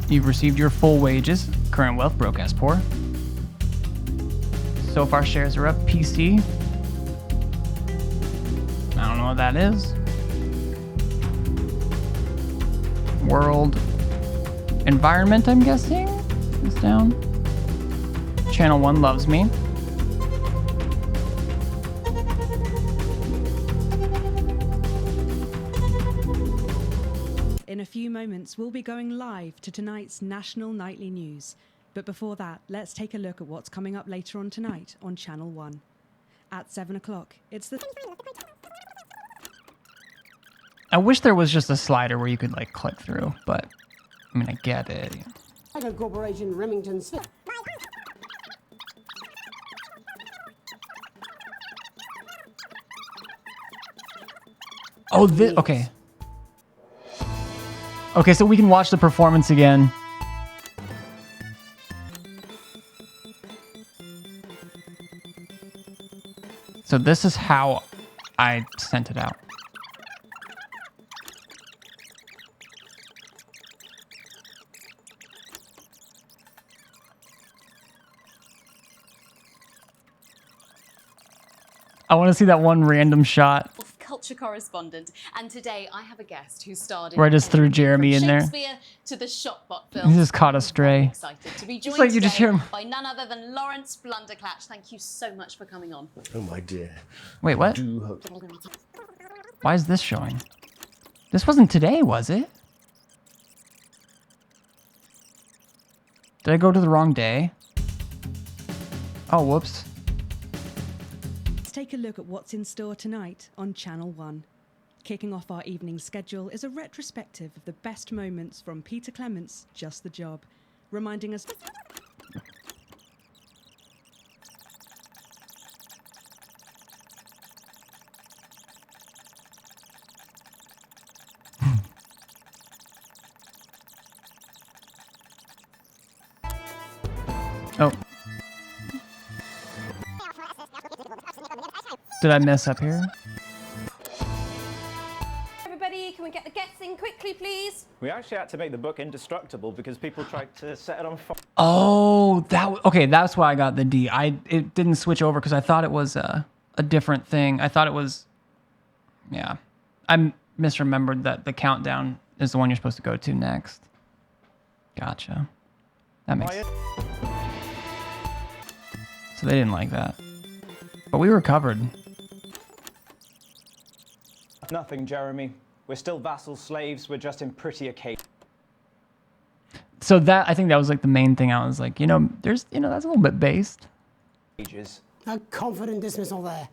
You've received your full wages. Current wealth broke as poor. So far shares are up. PC. I don't know what that is. World environment, I'm guessing, is down. Channel 1 loves me. In a few moments, we'll be going live to tonight's national nightly news. But before that, let's take a look at what's coming up later on tonight on Channel 1. At 7 o'clock, it's the... I wish there was just a slider where you could, like, click through, but, I mean, I get it. Mega Corporation Remington Smith. Oh, this, okay. Okay, so we can watch the performance again. So this is how I sent it out. I want to see that one random shot. Culture correspondent, and today I have a guest who starred in Where I just threw Jeremy in there. Shakespeare to the Shopbot film. He just caught a stray. Excited to be joined like you just today hear him. by none other than Lawrence Blunderclatch. Thank you so much for coming on. Oh my dear. Wait, what? Do hope. Why is this showing? This wasn't today, was it? Did I go to the wrong day? Oh, whoops. Let's take a look at what's in store tonight on Channel 1. Kicking off our evening schedule is a retrospective of the best moments from Peter Clement's Just the Job, reminding us... Oh. Did I mess up here? Everybody, can we get the guests in quickly, please? We actually had to make the book indestructible because people tried to set it on fire. Oh, okay. That's why I got the D. It didn't switch over because I thought it was a different thing. I thought it was, yeah. I misremembered that the countdown is the one you're supposed to go to next. Gotcha. That makes sense. So they didn't like that, but we recovered. Nothing, Jeremy. We're still vassal slaves. We're just in prettier case. So I think that was like the main thing. I was like, that's a little bit based. A confident dismissal there.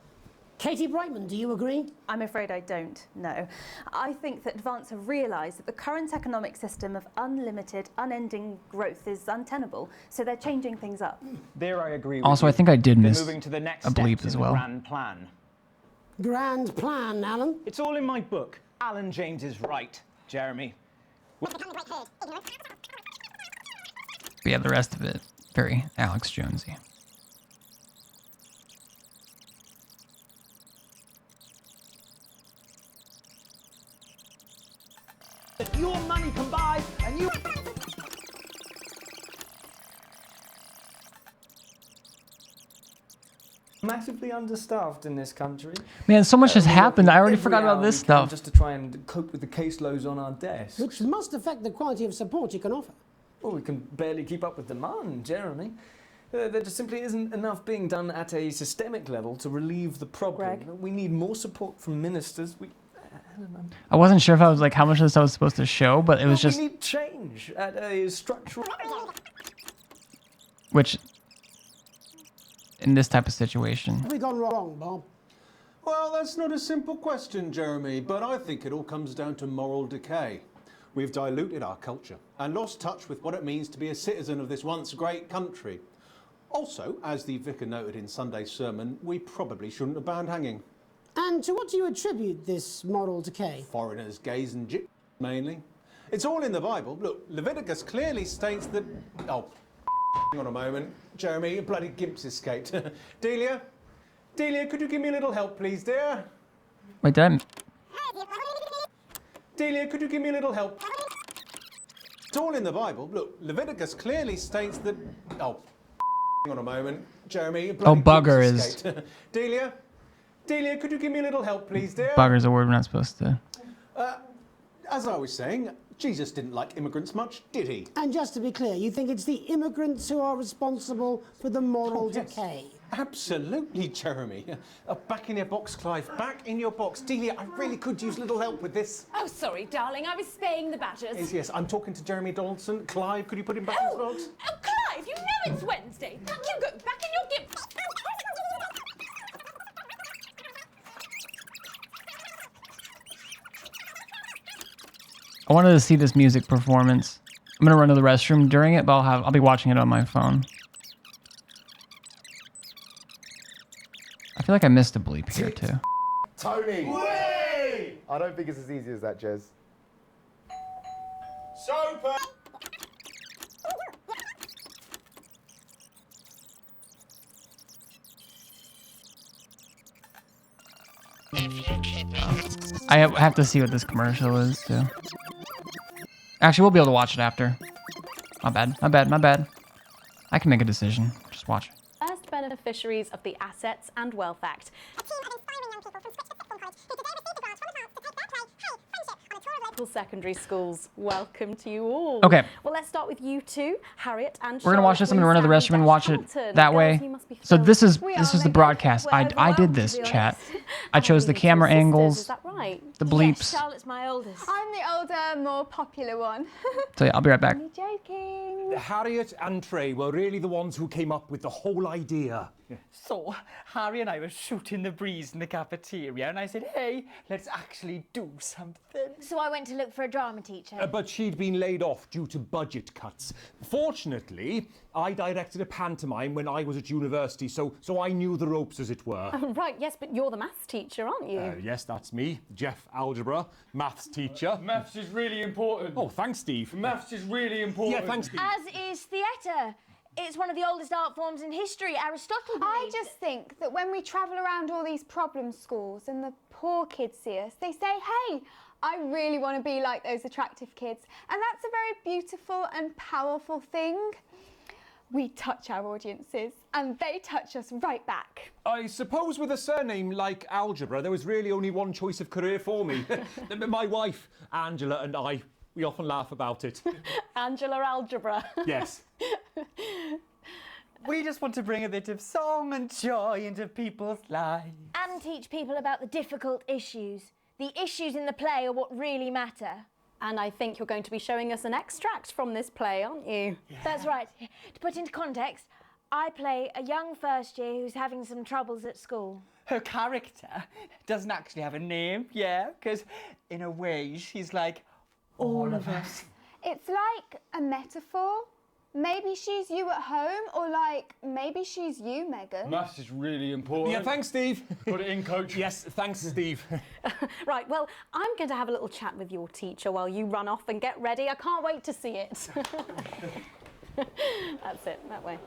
Katie Brightman, do you agree? I'm afraid I don't, no. I think that Advance have realised that the current economic system of unlimited, unending growth is untenable, so they're changing things up. There I agree with Also, you. I think I did They're miss moving to the next a bleep steps as in the well. grand plan. Grand plan, Alan. It's all in my book. Alan James is right, Jeremy. But yeah, the rest of it, very Alex Jonesy. Your money can buy and you... Massively understaffed in this country. Man, so much has We work happened. I already every forgot about hour this we can stuff. just to try and cope with the caseloads on our desks. Which must affect the quality of support you can offer. Well, we can barely keep up with demand, Jeremy. There just simply isn't enough being done at a systemic level to relieve the problem. Greg? We need more support from ministers. I wasn't sure if I was like how much of this I was supposed to show, but it was just We need change at a structural... which in this type of situation. Have we gone wrong, Bob? Well, that's not a simple question, Jeremy, but I think it all comes down to moral decay. We've diluted our culture and lost touch with what it means to be a citizen of this once great country. Also, as the vicar noted in Sunday's sermon, we probably shouldn't have banned hanging. And to what do you attribute this moral decay? Foreigners, gays and gypsies, mainly. It's all in the Bible. Look, Leviticus clearly states that... Oh, hang on a moment. Jeremy, a bloody gimp's escaped. Delia? Delia, could you give me a little help, please, dear? Wait, did I... Delia, could you give me a little help? It's all in the Bible. Look, Leviticus clearly states that... Oh, hang on a moment. Jeremy, a bloody bugger gimp's is- escaped. Delia? Delia, could you give me a little help, please, dear? Bugger's a word we're not supposed to. As I was saying, Jesus didn't like immigrants much, did he? And just to be clear, you think it's the immigrants who are responsible for the moral yes. decay? Absolutely, Jeremy. Back in your box, Clive. Back in your box. Delia, I really could use a little help with this. Oh, sorry, darling. I was spaying the badgers. Yes, I'm talking to Jeremy Donaldson. Clive, could you put him back in his box? Oh, Clive, you know it's Wednesday. You go back in your gimp. I wanted to see this music performance. I'm gonna run to the restroom during it, but I'll be watching it on my phone. I feel like I missed a bleep here too. Tony! Way! I don't think it's as easy as that, Jez. Super! I have to see what this commercial is too. Actually, we'll be able to watch it after. My bad, my bad, my bad. I can make a decision. Just watch. First beneficiaries of the Assets and Wealth Act. Secondary schools. Welcome to you all. Okay. Well, let's start with you two, Harriet and We're gonna watch this. I'm gonna run to the restroom and watch it that way. So this is the broadcast. I did this, chat. I chose the camera angles, Is that right? the bleeps. Charlotte's my oldest. I'm the older, more popular one. So yeah, I'll be right back. Only joking. Harriet and Trey were really the ones who came up with the whole idea. So, Harry and I were shooting the breeze in the cafeteria, and I said, hey, let's actually do something. So I went to look for a drama teacher. But she'd been laid off due to budget cuts. Fortunately, I directed a pantomime when I was at university, so I knew the ropes, as it were. Oh, right, yes, but you're the maths teacher, aren't you? Yes, that's me, Jeff Algebra, maths teacher. Maths is really important. Oh, thanks, Steve. Maths is really important. Yeah, thanks, Steve. As is theatre. It's one of the oldest art forms in history. Aristotle I believed just think that when we travel around all these problem schools and the poor kids see us, they say, hey, I really want to be like those attractive kids. And that's a very beautiful and powerful thing. We touch our audiences and they touch us right back. I suppose with a surname like Algebra, there was really only one choice of career for me. My wife, Angela, and I, we often laugh about it. Angela Algebra. Yes. We just want to bring a bit of song and joy into people's lives. and teach people about the difficult issues. The issues in the play are what really matter. And I think you're going to be showing us an extract from this play, aren't you? Yeah. That's right. To put into context, I play a young first year who's having some troubles at school. her character doesn't actually have a name, yeah? Because in a way, she's like all of us. It's like a metaphor. Maybe she's you at home, or like, maybe she's you, Megan. Maths is really important. Yeah, thanks, Steve. Put it in, coach. Yes, thanks, Steve. Right, well, I'm going to have a little chat with your teacher while you run off and get ready. I can't wait to see it. That's it, that way.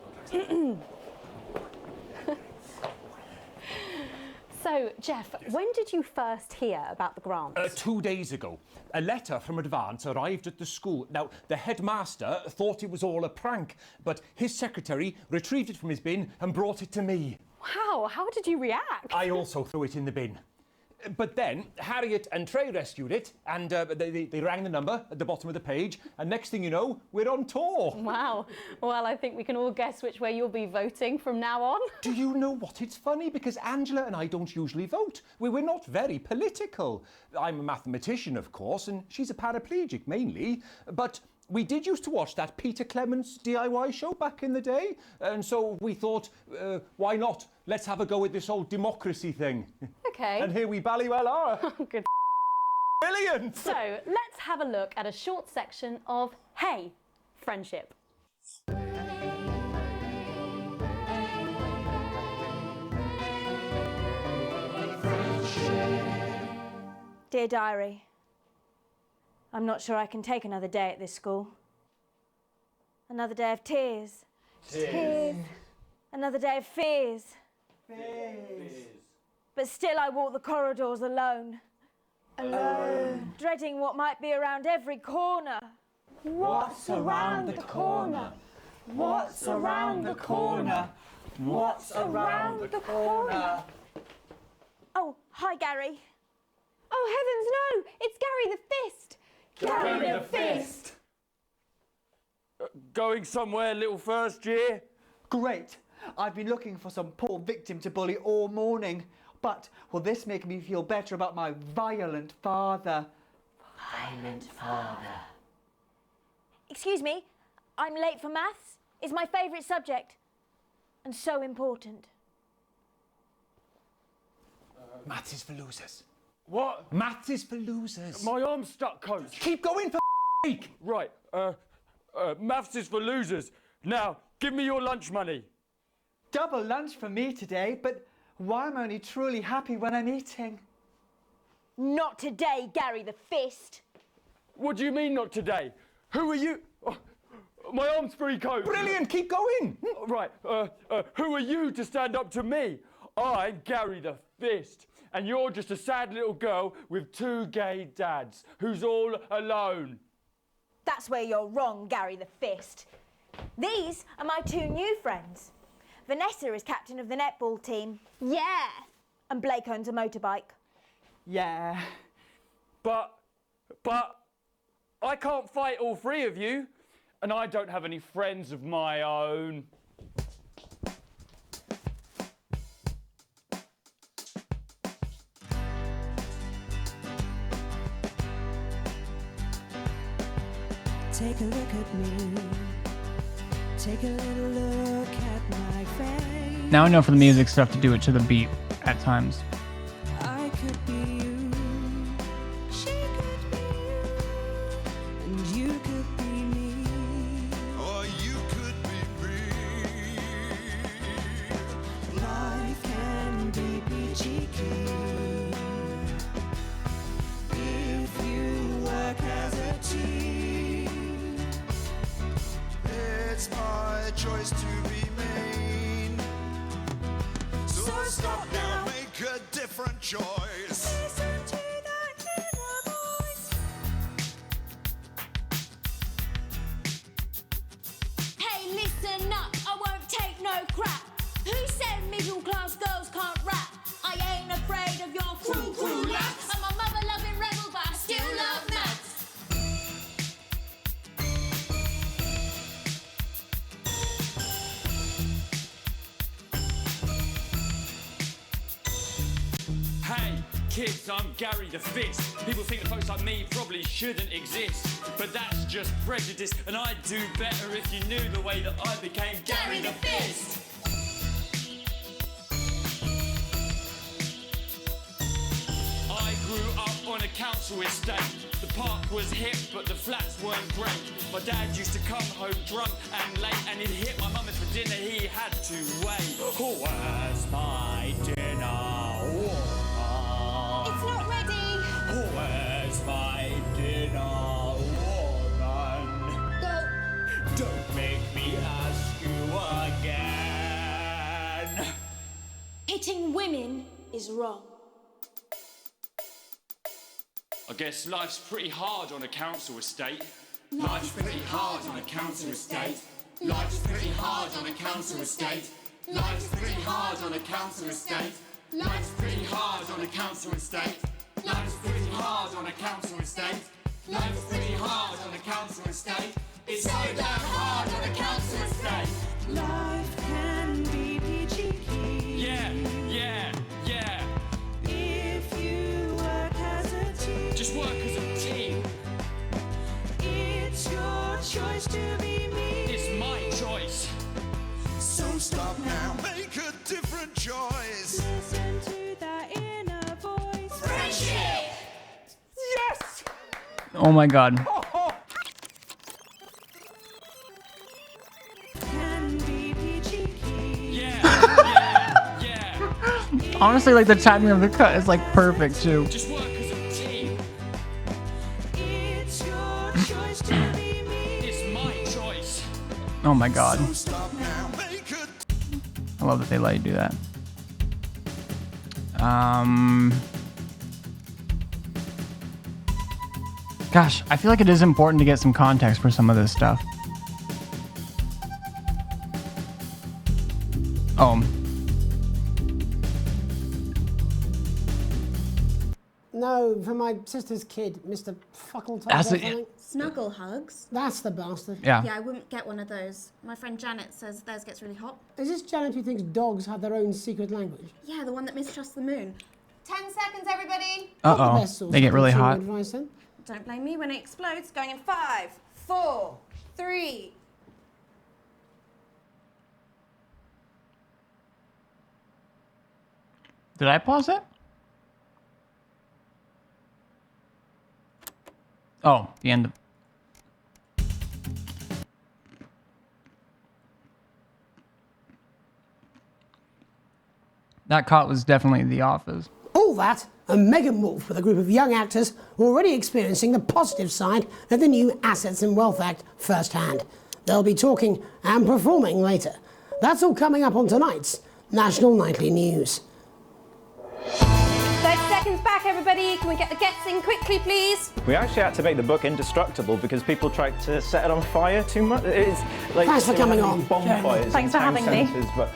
So, Jeff, when did you first hear about the grants? 2 days ago. A letter from Advance arrived at the school. Now, the headmaster thought it was all a prank, but his secretary retrieved it from his bin and brought it to me. Wow, how did you react? I also threw it in the bin. But then Harriet and Trey rescued it, and they rang the number at the bottom of the page, and next thing you know, we're on tour. Wow. Well, I think we can all guess which way you'll be voting from now on. Do you know what? It's funny because Angela and I don't usually vote. We're not very political. I'm a mathematician, of course, and she's a paraplegic mainly, but we did used to watch that Peter Clements DIY show back in the day, and so we thought, why not? Let's have a go at this old democracy thing. Okay. And here we bally well are. Good. Brilliant! So, let's have a look at a short section of Hey, Friendship. Dear Diary, I'm not sure I can take another day at this school. Another day of tears. Tears. Another day of fears. But still I walk the corridors alone. Alone. Dreading what might be around every corner. What's around the corner? What's around the corner? What's around the corner? Oh, hi, Gary. Oh, heavens, no! It's Gary the Fist! Gary the Fist! Going somewhere, little first year? Great. I've been looking for some poor victim to bully all morning. But will this make me feel better about my violent father? Violent father. Excuse me, I'm late for maths. It's my favourite subject. And so important. Maths is for losers. What? Maths is for losers. My arm's stuck, coach. Keep going for sake. Right, maths is for losers. Now, give me your lunch money. Double lunch for me today, but why am I only truly happy when I'm eating? Not today, Gary the Fist. What do you mean not today? Who are you? Oh, my arm's free, coach. Brilliant, keep going. Right, who are you to stand up to me? I'm Gary the Fist, and you're just a sad little girl with 2 gay dads who's all alone. That's where you're wrong, Gary the Fist. These are my 2 new friends. Vanessa is captain of the netball team. Yeah. And Blake owns a motorbike. Yeah. But I can't fight all 3 of you, and I don't have any friends of my own. Take a look at me. Take a little look at my face. Now I know for the music stuff to do it to the beat at times. I could be you. She could be you. And you could be me. Or you could be me. Life can be peachy keen if you work as a team. It's my choice to be mean. So stop now, make a different choice. Listen to that inner voice. Hey, listen up, I won't take no crap. Who said middle class girls can't rap? I ain't afraid of your cruel lads. I'm a mother loving rebel, but I still love maths. Hey, kids, I'm Gary the Fist. People think that folks like me probably shouldn't exist, but that's just prejudice, and I'd do better if you knew the way that I became Gary the Fist. on a council estate. The park was hip, but the flats weren't great. My dad used to come home drunk and late, and he'd hit my mum, and for dinner he had to wait. Where's my dinner, woman? It's not ready. Where's my dinner, woman? Go. Don't make me ask you again. Hitting women is wrong. I guess life's pretty hard on a council estate. Life's pretty hard on a council estate. Life's pretty hard on a council estate. Life's pretty hard on a council estate. Life's pretty hard on a council estate. Life's pretty hard on a council estate. Life's pretty hard on a council estate. It's so damn hard on a council estate. Life can be peachy keen. Yeah, yeah, yeah. If you work as a team. Just work as a team. It's your choice to be me. It's my choice. So stop now, make a different choice. Listen to that inner voice. Friendship! Yes! Oh my god. Can be peachy keen. Yeah, yeah. Honestly, like the timing of the cut is like perfect too. Just work as a team. It's your choice to be me. It's my choice. Oh my god. So stop now, make a I love that they let you do that. Gosh, I feel like it is important to get some context for some of this stuff. Oh. No, for my sister's kid, Mr. Fuckleton. That's or it. something. Snuggle hugs. That's the bastard. Yeah. Yeah, I wouldn't get one of those. My friend Janet says theirs gets really hot. Is this Janet who thinks dogs have their own secret language? Yeah, the one that mistrusts the moon. 10 seconds, everybody. Not the Uh-oh. best source They get of really consumer hot. advice, then. Don't blame me when it explodes. Going in 5, 4, 3. Did I pause it? Oh, the end of... That cut was definitely The Office. All that, and Megan Wolf with a group of young actors already experiencing the positive side of the new Assets and Wealth Act firsthand. They'll be talking and performing later. That's all coming up on tonight's National Nightly News. 30 seconds back, everybody. Can we get the gets in quickly, please? We actually had to make the book indestructible because people tried to set it on fire too much. It's like Thanks for coming on. bonfires. Thanks in for town having me. centres, But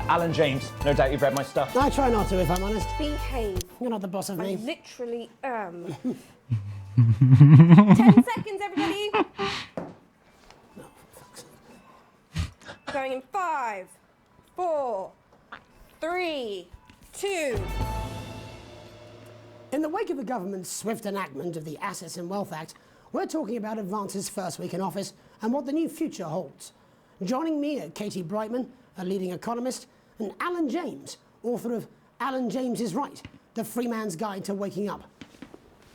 Alan James, no doubt you've read my stuff. I try not to, if I'm honest. Behave. You're not the boss of I me. literally am. 10 seconds, everybody. Going in 5, 4, 3, 2. In the wake of the government's swift enactment of the Assets and Wealth Act, we're talking about Advance's first week in office and what the new future holds. Joining me are Katie Brightman, a leading economist, and Alan James, author of Alan James is Right, The Free Man's Guide to Waking Up.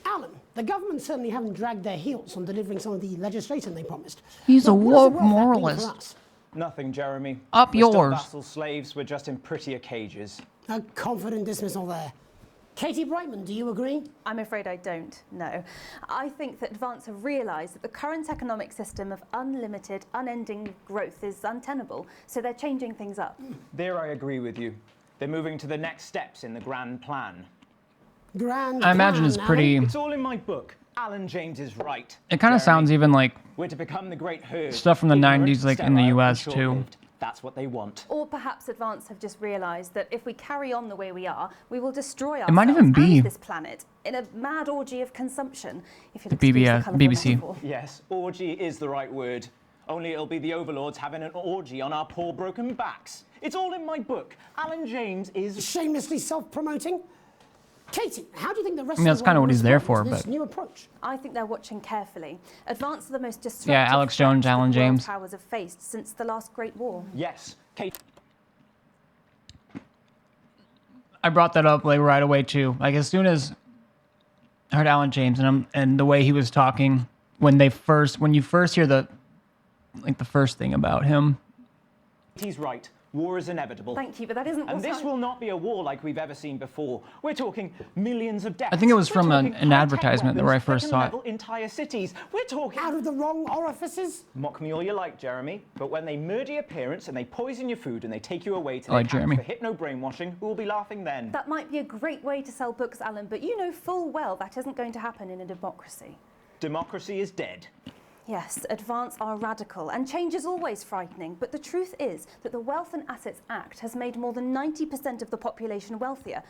Alan, the government certainly haven't dragged their heels on delivering some of the legislation they promised. He's a But what does woke the Wealth Act mean for moralist. us? Nothing, Jeremy. Up We're still yours. vassal slaves, we're just in prettier cages. A confident dismissal there. Katie Brightman, do you agree? I'm afraid I don't, no. I think that Advance have realised that the current economic system of unlimited, unending growth is untenable, so they're changing things up. There I agree with you. They're moving to the next steps in the grand plan. Grand I imagine plan, it's pretty... It's all in my book. Alan James is Right. It kind of sounds even like We're to become the great herd. stuff from the Ignorant, 90s, like in the sterile, US and too. short-lived. That's what they want. Or perhaps Advance have just realised that if we carry on the way we are, we will destroy ourselves It might even be and this planet in a mad orgy of consumption. If you'll the excuse the colourful BBC. metaphor. Yes, orgy is the right word. Only it'll be the overlords having an orgy on our poor broken backs. It's all in my book. Alan James is... Shamelessly self-promoting? Katie, how do you think the rest I mean, of that's the kind of world what he's there responds for, to this but... new approach? I think they're watching carefully. Advance are the most disruptive Yeah, Alex Jones, threats Alan that world James. powers have faced since the last Great War. Yes, Kate. I brought that up like right away too. Like as soon as I heard Alan James and the way he was talking when you first hear the first thing about him. He's right. War is inevitable. Thank you, but that isn't And what this will not be a war like we've ever seen before. We're talking millions of deaths. I think it was We're from talking an advertisement high-tech where I weapons that first can saw it. level entire cities. We're talking out of the wrong orifices. Mock me all you like, Jeremy, but when they murder your parents and they poison your food and they take you away to I like their camps Jeremy. for hypno-brainwashing, who will be laughing then? That might be a great way to sell books, Alan, but you know full well that isn't going to happen in a democracy. Democracy is dead. Yes, advance are radical, and change is always frightening, but the truth is that the Wealth and Assets Act has made more than 90% of the population wealthier.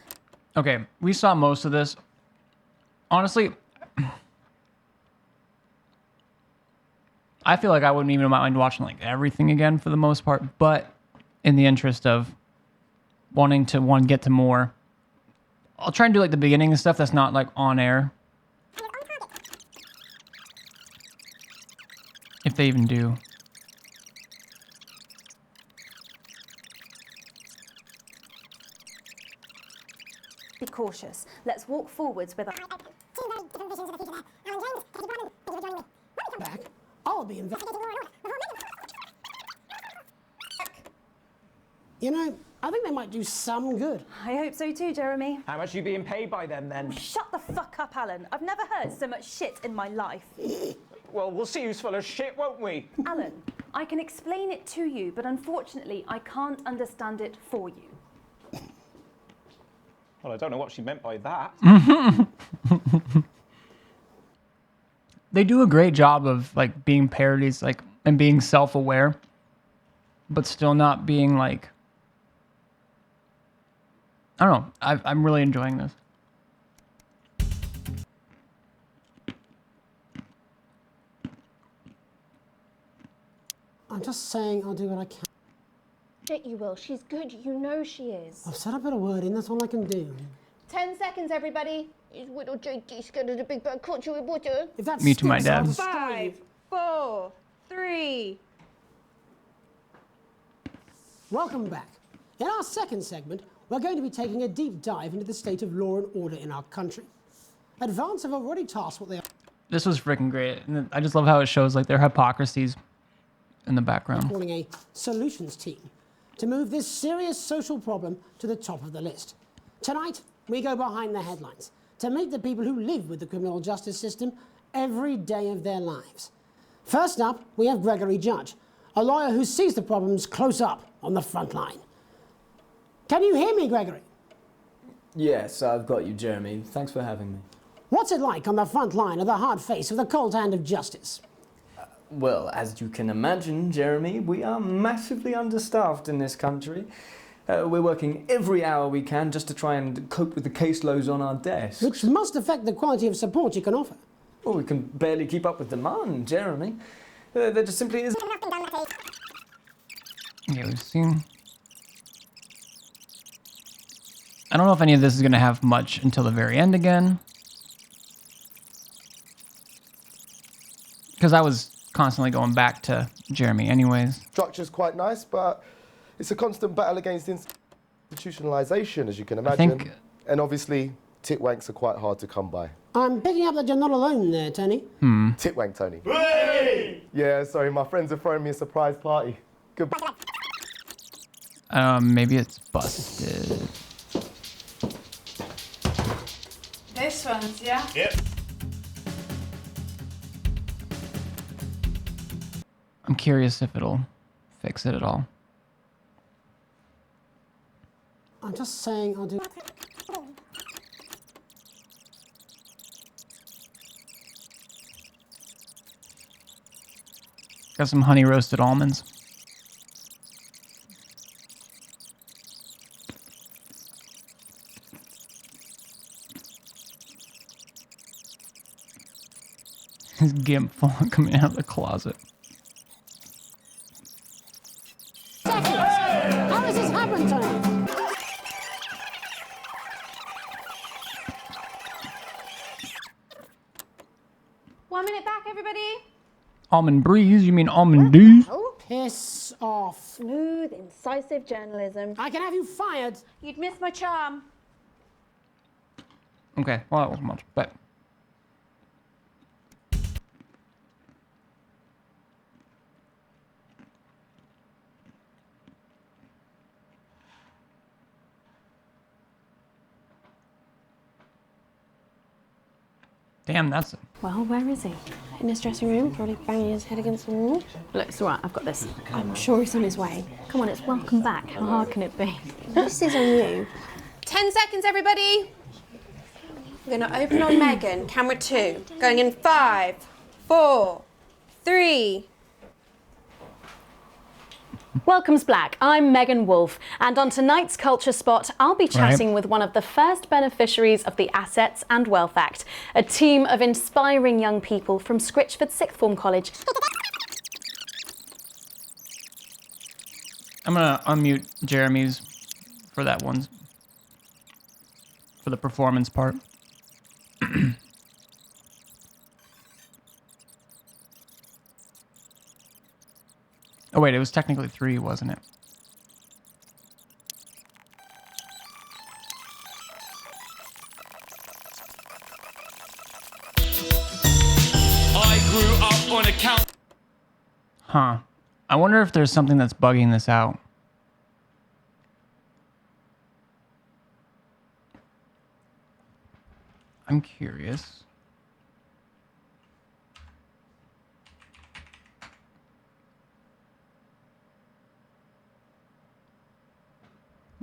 Okay, we saw most of this. Honestly, I feel like I wouldn't even mind watching like everything again for the most part, but in the interest of wanting to get to more, I'll try and do like the beginning and stuff that's not like on air. If they even do. Be cautious. Let's walk forwards with our... Back. I'll be in. You know, I think they might do some good. I hope so too, Jeremy. How much are you being paid by them then? Shut the fuck up, Alan. I've never heard so much shit in my life. Well, we'll see who's full of shit, won't we? Alan, I can explain it to you, but unfortunately, I can't understand it for you. Well, I don't know what she meant by that. They do a great job of like being parodies, like, and being self-aware, but still not being like, I don't know. I'm really enjoying this. I'm just saying I'll do what I can. Shit, you will. She's good. You know she is. I've said I put a word in, that's all I can do. 10 seconds, everybody. Is little JD scared of the big bad culture with water? If that's Me to my dad. 5, 4, 3. Welcome back. In our second segment, we're going to be taking a deep dive into the state of law and order in our country. Advance have already tasked what they are. This was freaking great. And I just love how it shows like their hypocrisies in the background. Calling a solutions team to move this serious social problem to the top of the list. Tonight, we go behind the headlines to meet the people who live with the criminal justice system every day of their lives. First up, we have Gregory Judge, a lawyer who sees the problems close up on the front line. Can you hear me, Gregory? Yes, I've got you, Jeremy. Thanks for having me. What's it like on the front line of the hard face of the cold hand of justice? Well, as you can imagine, Jeremy, we are massively understaffed in this country. We're working every hour we can just to try and cope with the caseloads on our desks. Which must affect the quality of support you can offer. Well, we can barely keep up with demand, Jeremy. There just simply isn't enough done that day. Okay, we've seen. I don't know if any of this is going to have much until the very end again. Because I was constantly going back to Jeremy anyways. Structure's quite nice, but it's a constant battle against institutionalization, as you can imagine. And obviously, titwanks are quite hard to come by. I'm picking up that you're not alone there, Tony. Titwank, Tony. Hey! Yeah, sorry, my friends are throwing me a surprise party. Goodbye. Maybe it's busted. This one's, yeah? Yep. I'm curious if it'll fix it at all. I'm just saying I'll do... Got some honey roasted almonds. His gimp falling coming out of the closet. How does this happen, Tony? One minute back, everybody. Almond breeze? You mean almond dews? Oh, piss off. Smooth, incisive journalism. I can have you fired. You'd miss my charm. Okay, well that wasn't much, but Damn, that's... Well, where is he? In his dressing room, probably banging his head against the wall. Look, it's all right, I've got this. I'm sure he's on his way. Come on, it's welcome back. How hard can it be? This is on you. 10 seconds, everybody. We're going to open on Megan, camera 2. Going in 5, 4, 3. Welcome's Black. I'm Megan Wolf, and on tonight's Culture Spot, I'll be chatting with one of the first beneficiaries of the Assets and Wealth Act, a team of inspiring young people from Scritchford Sixth Form College. I'm gonna unmute Jeremy's for that one, for the performance part. Oh wait, it was technically 3, wasn't it? I grew up on a count. Huh. I wonder if there's something that's bugging this out. I'm curious.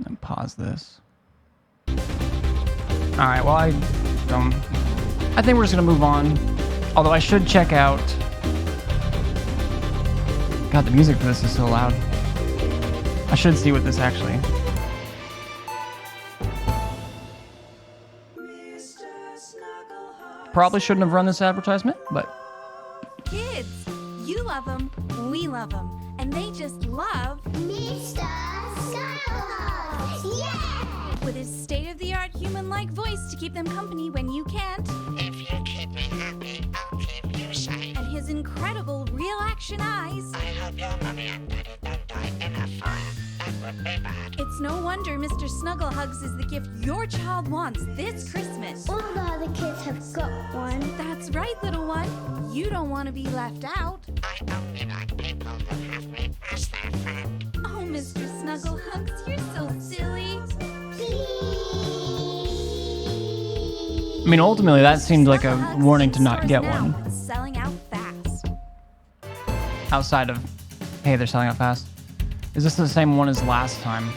And pause this. Alright, well I think we're just gonna move on. Although I should check out... God, the music for this is so loud. I should see what this actually... Probably shouldn't have run this advertisement, but... Kids, you love them, we love them, and they just love Mr. Snugglehugs! Yeah! With his state-of-the-art human-like voice to keep them company when you can't. If you keep me happy, I'll keep you safe. And his incredible real-action eyes. I hope your mommy and daddy don't die in a fire. That would be bad. It's no wonder Mr. Snugglehugs is the gift your child wants this Christmas. All the other kids have got one. That's right, little one. You don't want to be left out. I only like people that have me as their friend. Oh, Mr. Snugglehugs, you're so silly. I mean, ultimately, that seemed like a warning to not get one. Selling out fast. Outside of, hey, they're selling out fast. Is this the same one as last time?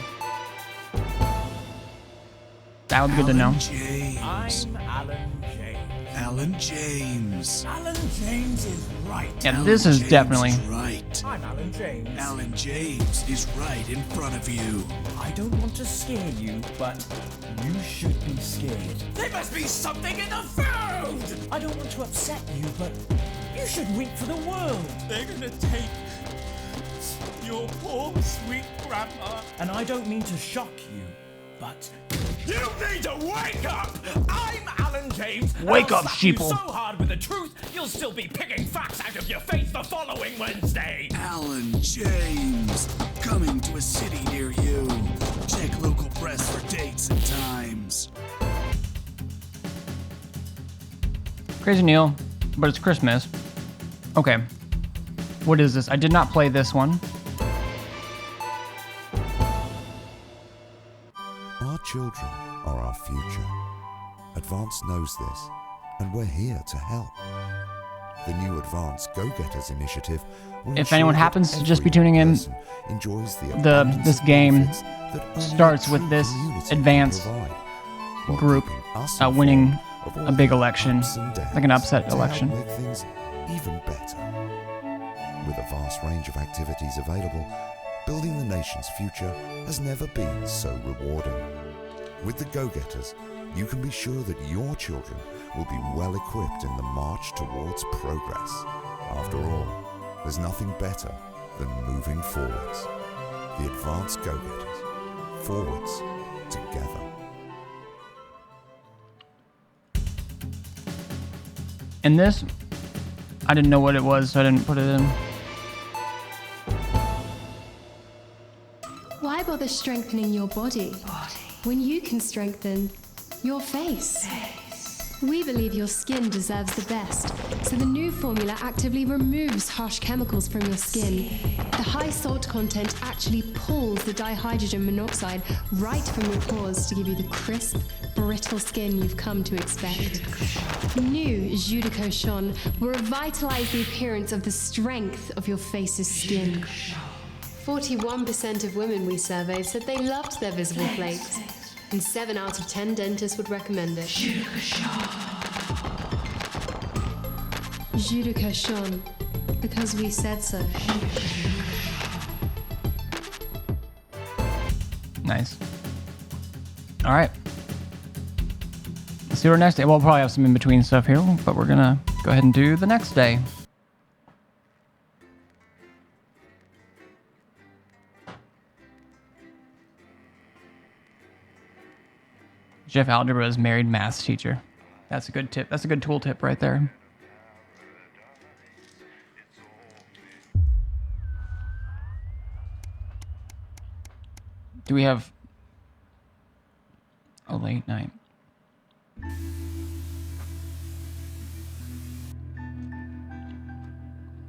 That would be good to know. James. I'm Alan James. Alan James. Alan James is right. Yeah, this is definitely... Right. I'm Alan James. Alan James is right in front of you. I don't want to scare you, but you should be scared. There must be something in the food! I don't want to upset you, but you should weep for the world. They're gonna take your poor, sweet grandma. And I don't mean to shock you, but you need to wake up! I'm Alan James. Wake up, I'll slap you sheeple. so hard with the truth, you'll still be picking facts out of your face the following Wednesday. Alan James. Coming to a city near you. Check local press for dates and times. Crazy Neil, but it's Christmas. Okay. What is this? I did not play this one. Our children are our future. Advance knows this, and we're here to help. The new Advance Go-Getters initiative will If ensure anyone that happens to just be every tuning in, person enjoys the abundance this of game benefits that only starts a with true this community can advanced provide, while group keeping us winning informed of all a big the election, ups and downs like an upset to help election. make things even better. With a vast range of activities available, building the nation's future has never been so rewarding. With the Go-Getters, you can be sure that your children will be well equipped in the march towards progress. After all, there's nothing better than moving forwards. The Advanced Go-Getters. Forwards together. And this, I didn't know what it was, so I didn't put it in. Why bother strengthening your body when you can strengthen your face? We believe your skin deserves the best, so the new formula actively removes harsh chemicals from your skin. The high salt content actually pulls the dihydrogen monoxide right from your pores to give you the crisp, brittle skin you've come to expect. New Jus de Cochon will revitalize the appearance of the strength of your face's skin. 41% of women we surveyed said they loved their visible flakes, and 7 out of 10 dentists would recommend it. Jus de Cochon, because we said so. Nice. All right. Let's see what our next day. We'll probably have some in-between stuff here, but we're gonna go ahead and do the next day. Jeff Algebra is married math teacher. That's a good tip. That's a good tool tip right there. Do we have a late night?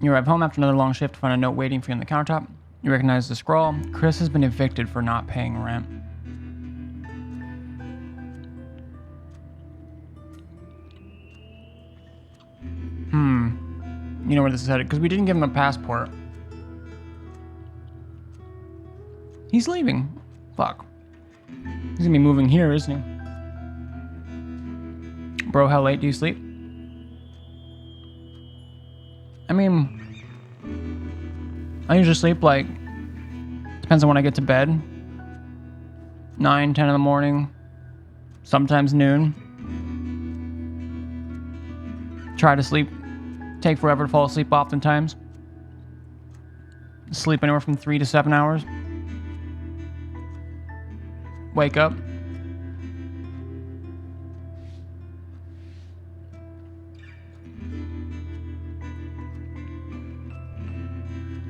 You arrive home after another long shift to find a note waiting for you on the countertop. You recognize the scrawl. Chris has been evicted for not paying rent. You know where this is headed, because we didn't give him a passport. He's leaving. Fuck. He's gonna be moving here, isn't he? Bro, how late do you sleep? I mean, I usually sleep like, depends on when I get to bed. 9, 10 in the morning, sometimes noon. Try to sleep, take forever to fall asleep oftentimes. Sleep anywhere from 3 to 7 hours. Wake up.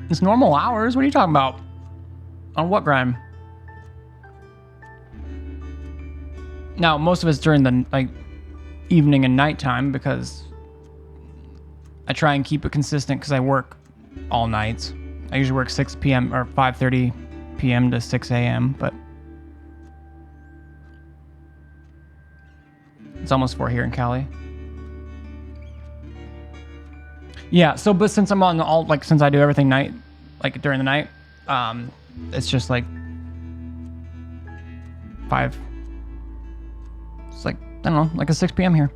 It's normal hours. What are you talking about? On what grind? Now, most of it's during the evening and nighttime because I try and keep it consistent because I work all nights. I usually work 6 p.m. or 5:30 p.m. to 6 a.m. But it's almost 4 here in Cali. Yeah, so but since I'm on all since I do everything night, during the night, it's just 5. It's I don't know, a 6 p.m. here.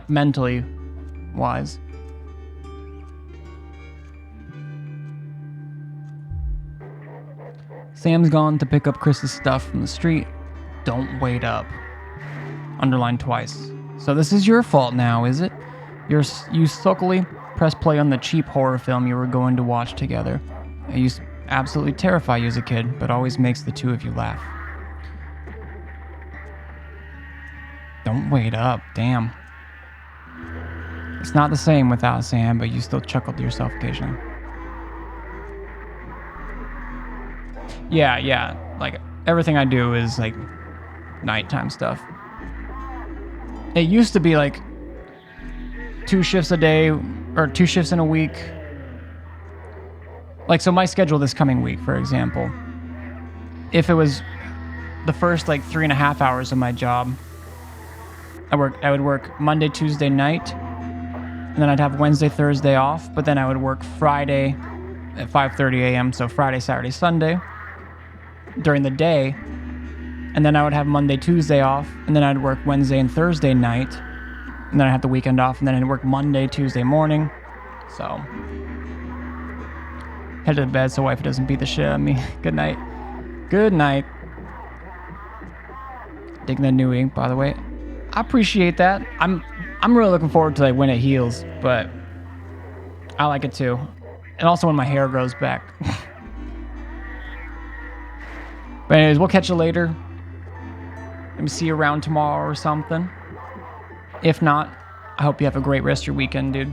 Mentally wise. Sam's gone to pick up Chris's stuff from the street. Don't wait up. Underlined twice. So this is your fault now, is it? You sulkily pressed play on the cheap horror film you were going to watch together. It used to absolutely terrify you as a kid, but always makes the two of you laugh. Don't wait up, damn. It's not the same without Sam, but you still chuckle to yourself occasionally. Yeah. Everything I do is nighttime stuff. It used to be 2 shifts a day or 2 shifts in a week. So my schedule this coming week, for example, if it was the first 3.5 hours of my job, I would work Monday, Tuesday night, and then I'd have Wednesday, Thursday off, but then I would work Friday at 5:30 a.m., so Friday, Saturday, Sunday during the day, and then I would have Monday, Tuesday off, and then I'd work Wednesday and Thursday night, and then I'd have the weekend off, and then I'd work Monday, Tuesday morning. So head to the bed so wifey doesn't beat the shit out of me. Good night. Good night. Digging the new ink, by the way. I appreciate that. I'm really looking forward to when it heals, but I like it too. And also when my hair grows back. But anyways, we'll catch you later. Let me see you around tomorrow or something. If not, I hope you have a great rest of your weekend, dude.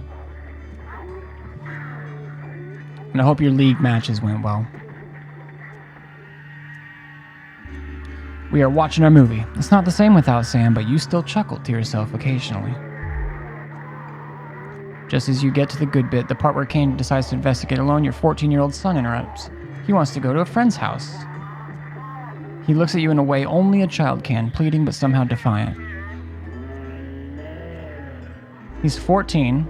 And I hope your league matches went well. We are watching our movie. It's not the same without Sam, but you still chuckle to yourself occasionally. Just as you get to the good bit, the part where Kane decides to investigate alone, your 14-year-old son interrupts. He wants to go to a friend's house. He looks at you in a way only a child can, pleading but somehow defiant. He's 14.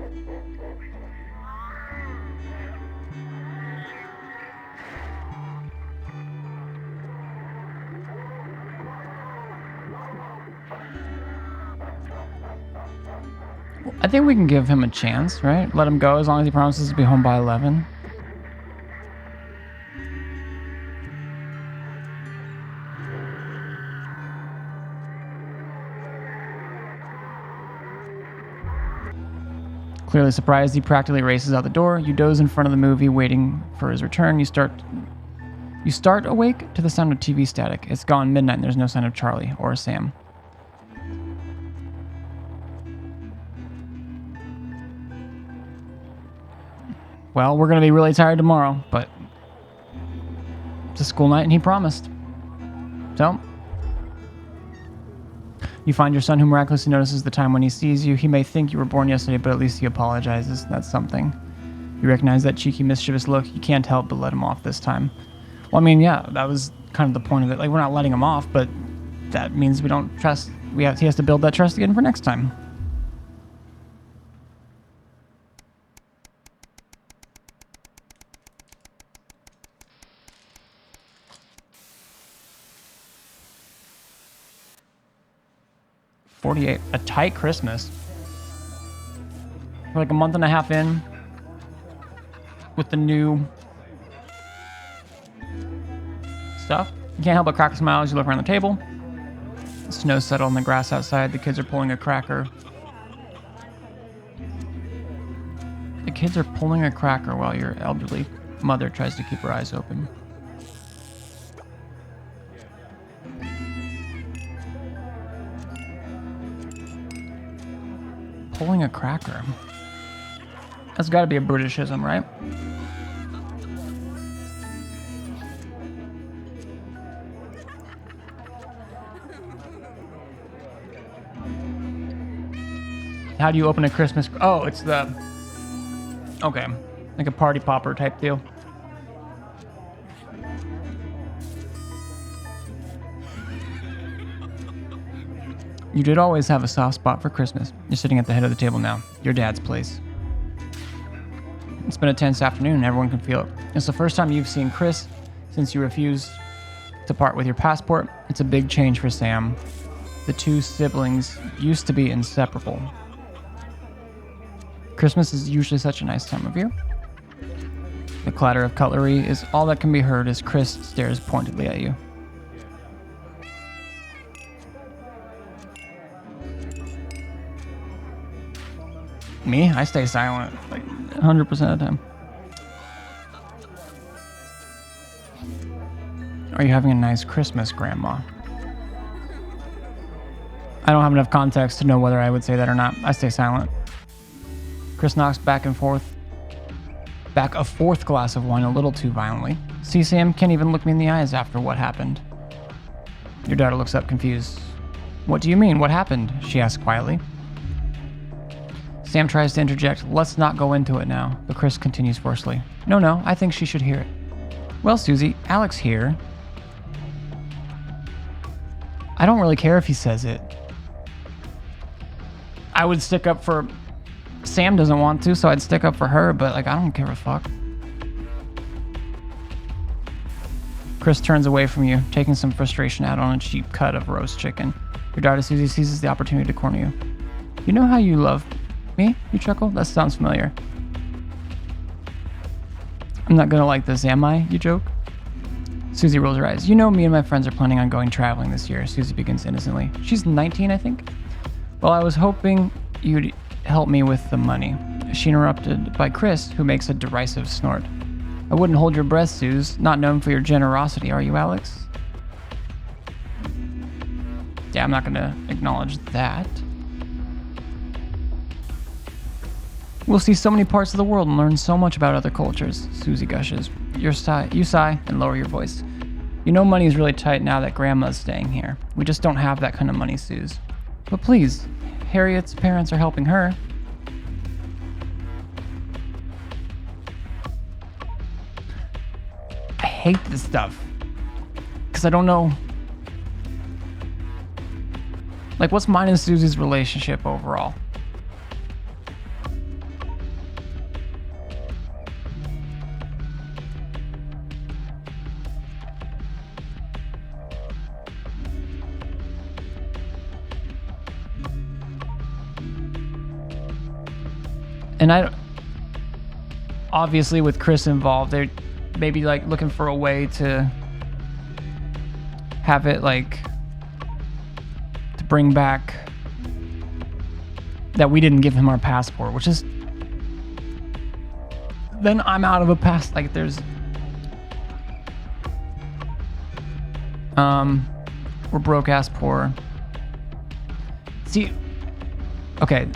I think we can give him a chance, right? Let him go as long as he promises to be home by 11. Clearly surprised, he practically races out the door. You doze in front of the movie, waiting for his return. You start awake to the sound of TV static. It's gone midnight and there's no sign of Charlie or Sam. Well, we're going to be really tired tomorrow, but it's a school night and he promised. So, you find your son, who miraculously notices the time when he sees you. He may think you were born yesterday, but at least he apologizes. That's something. You recognize that cheeky, mischievous look. You can't help but let him off this time. Well, I mean, yeah, that was kind of the point of it. Like, we're not letting him off, but that means we don't trust. He has to build that trust again for next time. $48. A tight Christmas. We're like a month and a half in with the new stuff. You can't help but crack a smile as you look around the table. The snow's settled on the grass outside. The kids are pulling a cracker. The kids are pulling a cracker while your elderly mother tries to keep her eyes open. Pulling a cracker. That's got to be a Britishism, right? How do you open a Christmas? Oh, it's the... Okay. Like a party popper type deal. You did always have a soft spot for Christmas. You're sitting at the head of the table now. Your dad's place. It's been a tense afternoon and everyone can feel it. It's the first time you've seen Chris since you refused to part with your passport. It's a big change for Sam. The two siblings used to be inseparable. Christmas is usually such a nice time of year. The clatter of cutlery is all that can be heard as Chris stares pointedly at you. Me? I stay silent like 100% of the time. Are you having a nice Christmas, Grandma? I don't have enough context to know whether I would say that or not. I stay silent. Chris knocks back a fourth glass of wine a little too violently. See, Sam can't even look me in the eyes after what happened. Your daughter looks up confused. What do you mean? What happened? She asks quietly. Sam tries to interject. Let's not go into it now, but Chris continues forcefully. No, I think she should hear it. Well, Susie, Alex here. I don't really care if he says it. I would stick up for... Sam doesn't want to, so I'd stick up for her, but like, I don't give a fuck. Chris turns away from you, taking some frustration out on a cheap cut of roast chicken. Your daughter Susie seizes the opportunity to corner you. You know how you love me? You chuckle? That sounds familiar. I'm not gonna like this, am I? You joke. Susie rolls her eyes. You know me and my friends are planning on going traveling this year. Susie begins innocently. She's 19, I think. Well, I was hoping you'd help me with the money. She interrupted by Chris, who makes a derisive snort. I wouldn't hold your breath, Suze. Not known for your generosity, are you, Alex? Yeah, I'm not gonna acknowledge that. We'll see so many parts of the world and learn so much about other cultures, Susie gushes. You sigh and lower your voice. You know money's really tight now that Grandma's staying here. We just don't have that kind of money, Suze. But please, Harriet's parents are helping her. I hate this stuff. Because I don't know Like, what's mine and Susie's relationship overall? And obviously with Chris involved, they're maybe like looking for a way to have it like to bring back that we didn't give him our passport, which is then I'm out of a pass. Like there's we're broke ass poor. See, okay.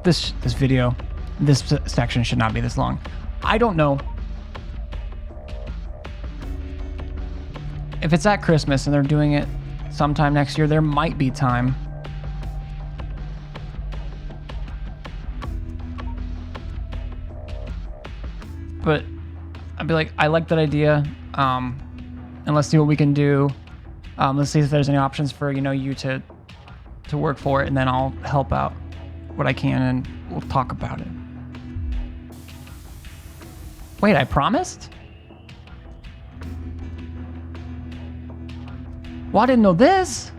This video, this section should not be this long. I don't know if it's at Christmas and they're doing it sometime next year. There might be time. But I'd be like, I like that idea. And let's see what we can do. Let's see if there's any options for you to work for it, and then I'll help out what I can, and we'll talk about it. Wait, I promised? Well, I didn't know this.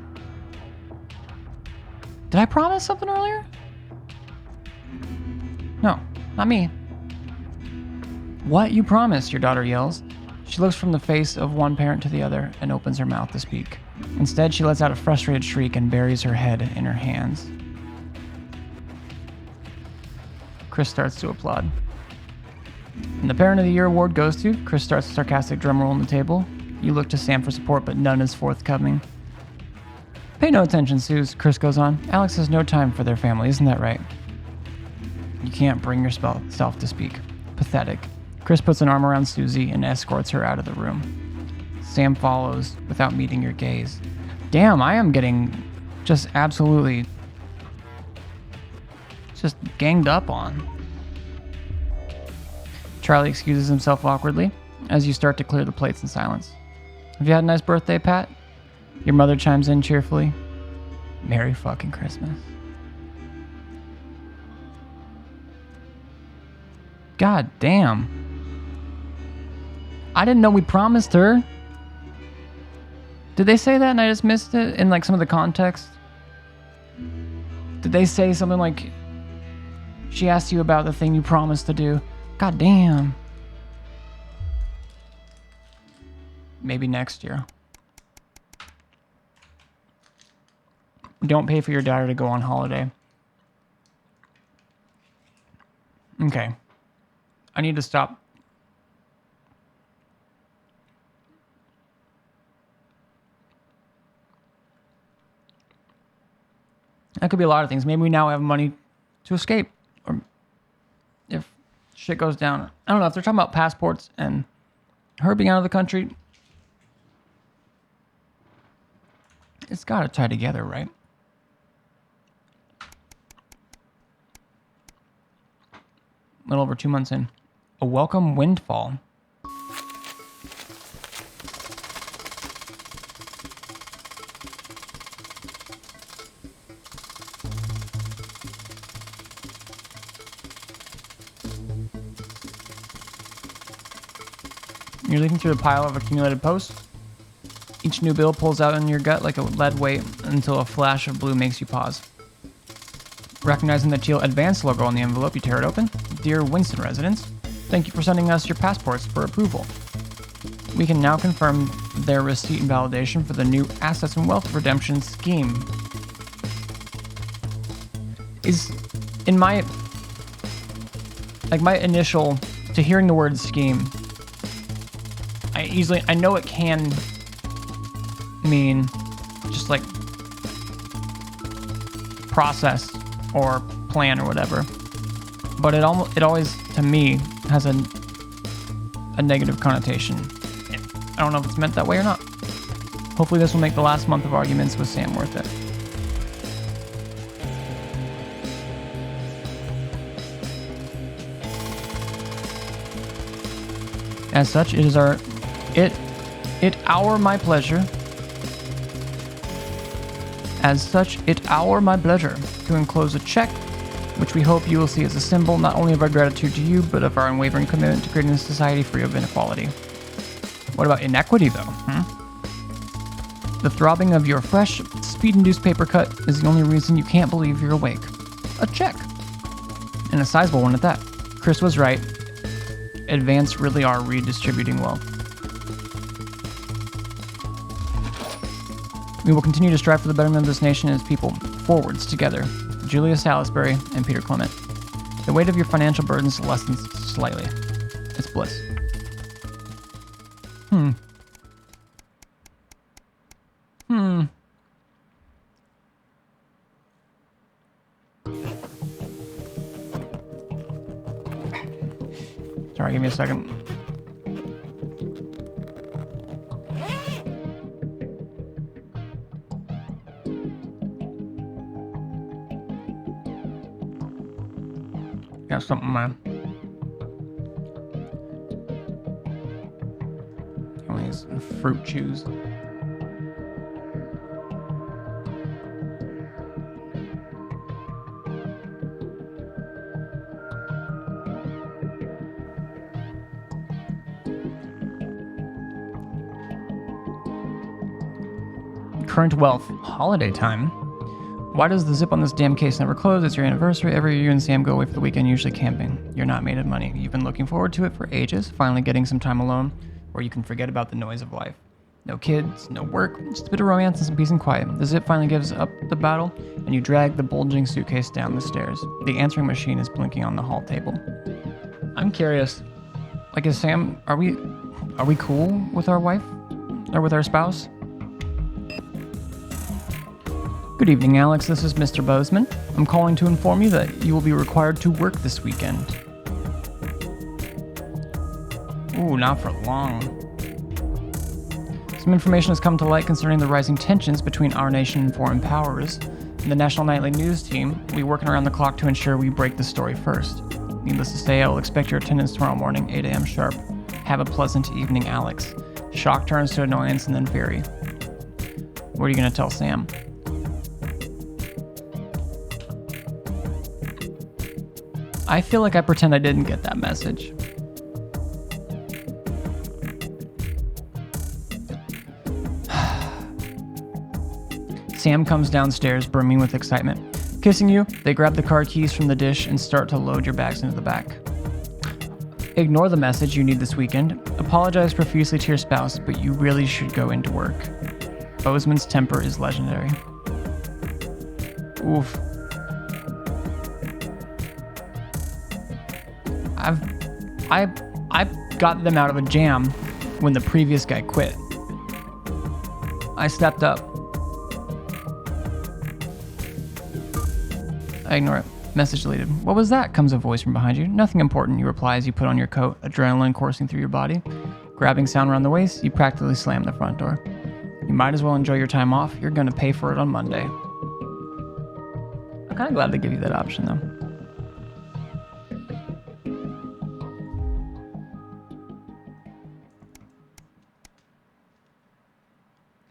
Did I promise something earlier? No, not me. What? You promised, your daughter yells. She looks from the face of one parent to the other and opens her mouth to speak. Instead, she lets out a frustrated shriek and buries her head in her hands. Chris starts to applaud. And the Parent of the Year award goes to... Chris starts a sarcastic drum roll on the table. You look to Sam for support, but none is forthcoming. Pay no attention, Suze, Chris goes on. Alex has no time for their family, isn't that right? You can't bring yourself to speak. Pathetic. Chris puts an arm around Susie and escorts her out of the room. Sam follows without meeting your gaze. Damn, I am getting just absolutely just ganged up on. Charlie excuses himself awkwardly as you start to clear the plates in silence. Have you had a nice birthday, Pat? Your mother chimes in cheerfully. Merry fucking Christmas. God damn. I didn't know we promised her. Did they say that and I just missed it in like some of the context? Did they say something like, she asked you about the thing you promised to do? God damn. Maybe next year. Don't pay for your daughter to go on holiday. Okay. I need to stop. That could be a lot of things. Maybe we now have money to escape. Or if shit goes down. I don't know. If they're talking about passports and her being out of the country, it's got to tie together, right? A little over 2 months in. A welcome windfall. You're leafing through the pile of accumulated posts. Each new bill pulls out in your gut like a lead weight until a flash of blue makes you pause. Recognizing the teal advance logo on the envelope, you tear it open. Dear Winston residents, thank you for sending us your passports for approval. We can now confirm their receipt and validation for the new Assets and Wealth Redemption Scheme. Is in my initial to hearing the word scheme, I know it can mean just like process or plan or whatever, but it always to me has a negative connotation. I don't know if it's meant that way or not. Hopefully this will make the last month of arguments with Sam worth it. As such, it is my pleasure As such, it's my pleasure to enclose a check, which we hope you will see as a symbol not only of our gratitude to you, but of our unwavering commitment to creating a society free of inequality. What about inequity, though? The throbbing of your fresh, speed-induced paper cut is the only reason you can't believe you're awake. A check. And a sizable one at that. Chris was right. Advanced really are redistributing wealth. We will continue to strive for the betterment of this nation and its people. Forwards, together. Julia Salisbury and Peter Clement. The weight of your financial burdens lessens slightly. It's bliss. Sorry, give me a second. Got something, man. These fruit chews. Current wealth. Holiday time. Why does the zip on this damn case never close? It's your anniversary. Every year you and Sam go away for the weekend, usually camping. You're not made of money. You've been looking forward to it for ages, finally getting some time alone, where you can forget about the noise of life. No kids, no work, just a bit of romance and some peace and quiet. The zip finally gives up the battle, and you drag the bulging suitcase down the stairs. The answering machine is blinking on the hall table. I'm curious, like, is Sam, are we cool with our wife? Or with our spouse? Good evening, Alex. This is Mr. Bozeman. I'm calling to inform you that you will be required to work this weekend. Ooh, not for long. Some information has come to light concerning the rising tensions between our nation and foreign powers. And the National Nightly News team will be working around the clock to ensure we break the story first. Needless to say, I will expect your attendance tomorrow morning, 8 a.m. sharp. Have a pleasant evening, Alex. Shock turns to annoyance and then fury. What are you going to tell Sam? I feel like I pretend I didn't get that message. Sam comes downstairs, brimming with excitement. Kissing you, they grab the car keys from the dish and start to load your bags into the back. Ignore the message you need this weekend. Apologize profusely to your spouse, but you really should go into work. Bozeman's temper is legendary. Oof. I got them out of a jam when the previous guy quit. I stepped up. I ignore it. Message deleted. What was that? Comes a voice from behind you. Nothing important, you reply as you put on your coat, adrenaline coursing through your body. Grabbing sound around the waist, you practically slam the front door. You might as well enjoy your time off. You're gonna pay for it on Monday. I'm kind of glad they give you that option, though.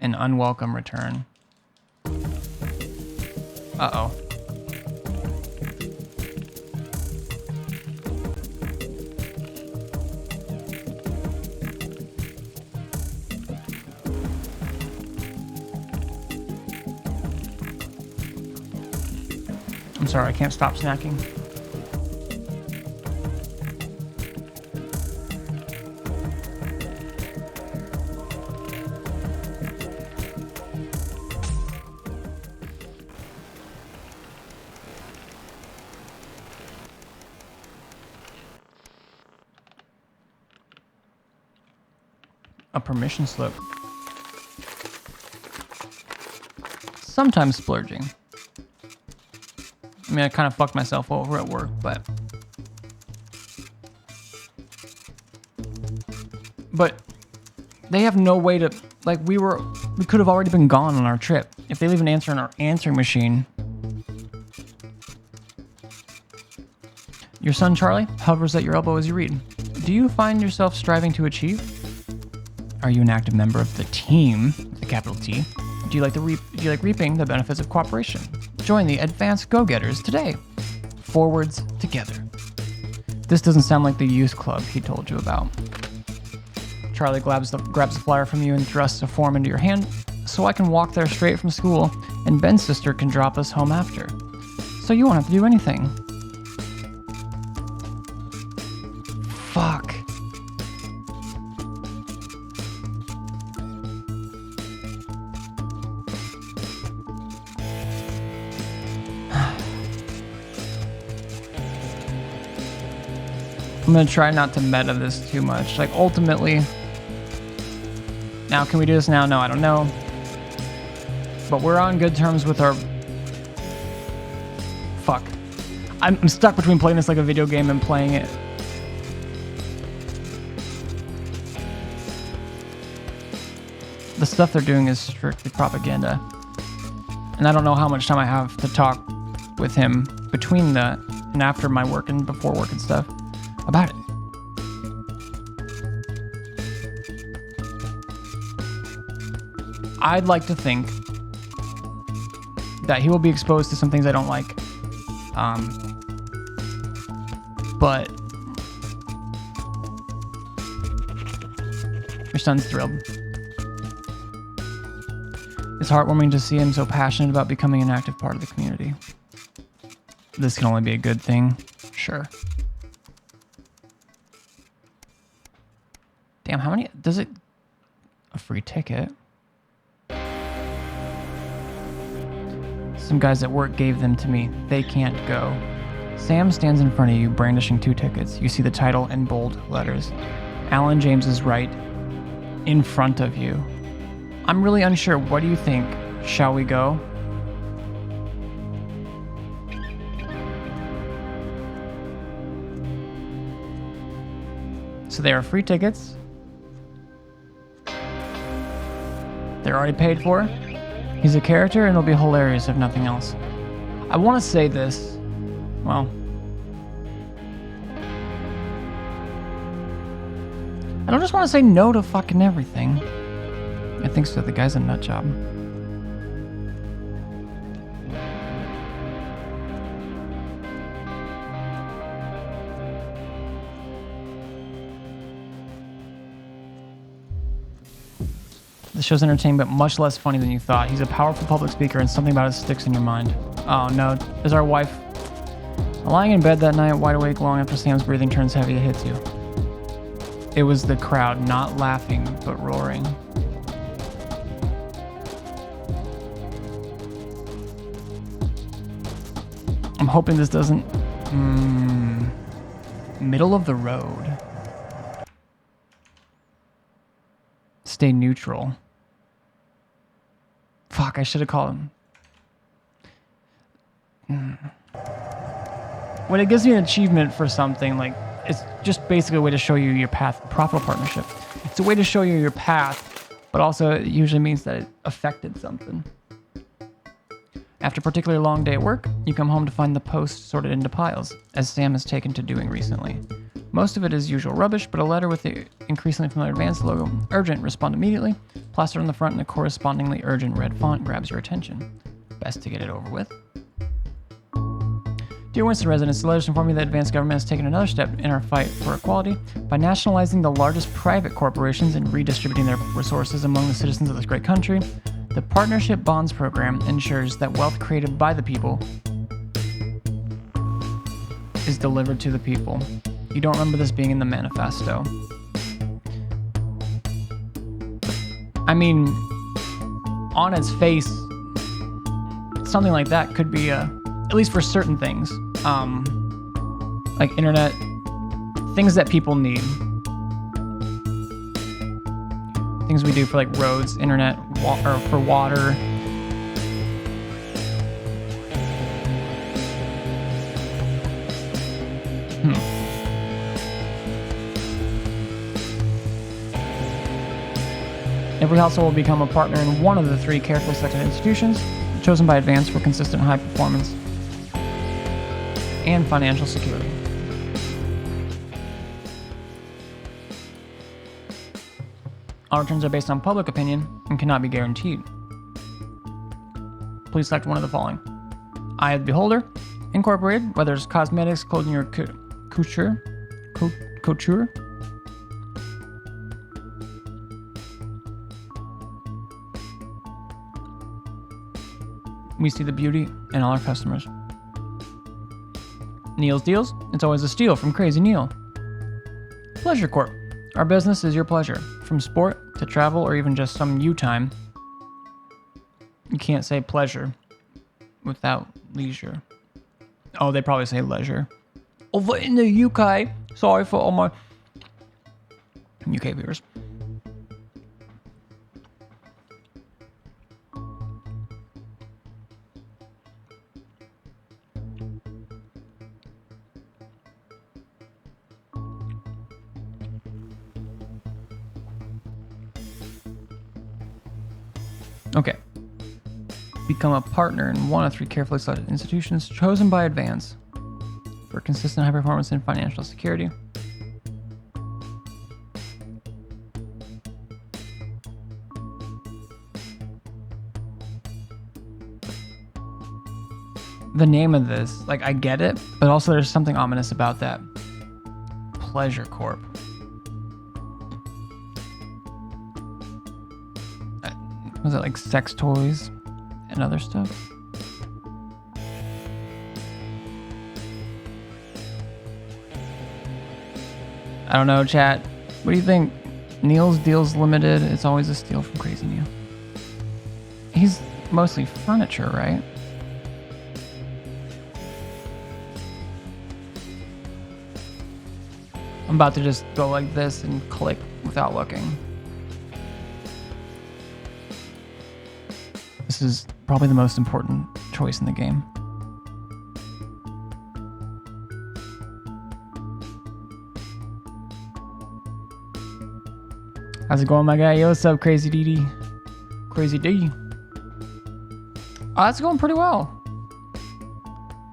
An unwelcome return. Uh-oh. I'm sorry, I can't stop snacking. A permission slip. Sometimes splurging. I mean, I kind of fucked myself over at work, but they have no way to, like, we could have already been gone on our trip. If they leave an answer in our answering machine. Your son, Charlie, hovers at your elbow as you read. Do you find yourself striving to achieve? Are you an active member of the team, with a capital T, Do you like reaping the benefits of cooperation? Join the advanced go-getters today. Forwards together. This doesn't sound like the youth club he told you about. Charlie grabs the flyer from you and thrusts a form into your hand so I can walk there straight from school and Ben's sister can drop us home after. So you won't have to do anything. Fuck. I'm gonna try not to meta this too much. Like, ultimately... Now, can we do this now? No, I don't know. But we're on good terms with our... Fuck. I'm stuck between playing this like a video game and playing it. The stuff they're doing is strictly propaganda. And I don't know how much time I have to talk with him between that and after my work and before work and stuff about it. I'd like to think that he will be exposed to some things I don't like. But your son's thrilled. It's heartwarming to see him so passionate about becoming an active part of the community. This can only be a good thing, sure. Damn, how many... Does it... A free ticket? Some guys at work gave them to me. They can't go. Sam stands in front of you, brandishing 2 tickets. You see the title in bold letters. Alan James is right in front of you. I'm really unsure. What do you think? Shall we go? So they are free tickets. They're already paid for. He's a character and it'll be hilarious if nothing else. I want to say this. Well. I don't just want to say no to fucking everything. I think so. The guy's a nut job. The show's entertaining, but much less funny than you thought. He's a powerful public speaker, and something about it sticks in your mind. Oh no, is our wife lying in bed that night, wide awake long after Sam's breathing turns heavy, it hits you. It was the crowd, not laughing, but roaring. I'm hoping this doesn't... middle of the road. Stay neutral. Fuck, I should have called him. When it gives me an achievement for something, like, it's just basically a way to show you your path, profitable partnership. It's a way to show you your path, but also it usually means that it affected something. After a particularly long day at work, you come home to find the post sorted into piles, as Sam has taken to doing recently. Most of it is usual rubbish, but a letter with the increasingly familiar Advance logo, urgent, respond immediately, plastered on the front in a correspondingly urgent red font grabs your attention. Best to get it over with. Dear Winston residents, the letters inform me that Advance government has taken another step in our fight for equality by nationalizing the largest private corporations and redistributing their resources among the citizens of this great country. The Partnership Bonds Program ensures that wealth created by the people is delivered to the people. You don't remember this being in the manifesto. I mean, on its face, something like that could be at least for certain things, like internet, things that people need. Things we do for like roads, internet, or for water. Every household will become a partner in one of the 3 carefully selected institutions chosen by Advance for consistent high performance and financial security. All returns are based on public opinion and cannot be guaranteed. please select one of the following. Eye of the Beholder, Incorporated, whether it's cosmetics, clothing, or couture. Couture. We see the beauty in all our customers. Neil's Deals, it's always a steal from Crazy Neil. Pleasure Corp, our business is your pleasure. From sport to travel or even just some you time. You can't say pleasure without leisure. Oh, they probably say leisure. Over in the UK, sorry for all my UK viewers. Okay. Become a partner in one of 3 carefully selected institutions chosen by Advance for consistent high performance and financial security. The name of this, like, I get it, but also there's something ominous about that. Pleasure Corp. Was it like sex toys and other stuff? I don't know, chat. What do you think? Neil's Deals Limited, it's always a steal from Crazy Neil. He's mostly furniture, right? I'm about to just go like this and click without looking. This is probably the most important choice in the game. How's it going, my guy? Yo, what's up, Crazy DD? Crazy D. Oh, that's going pretty well.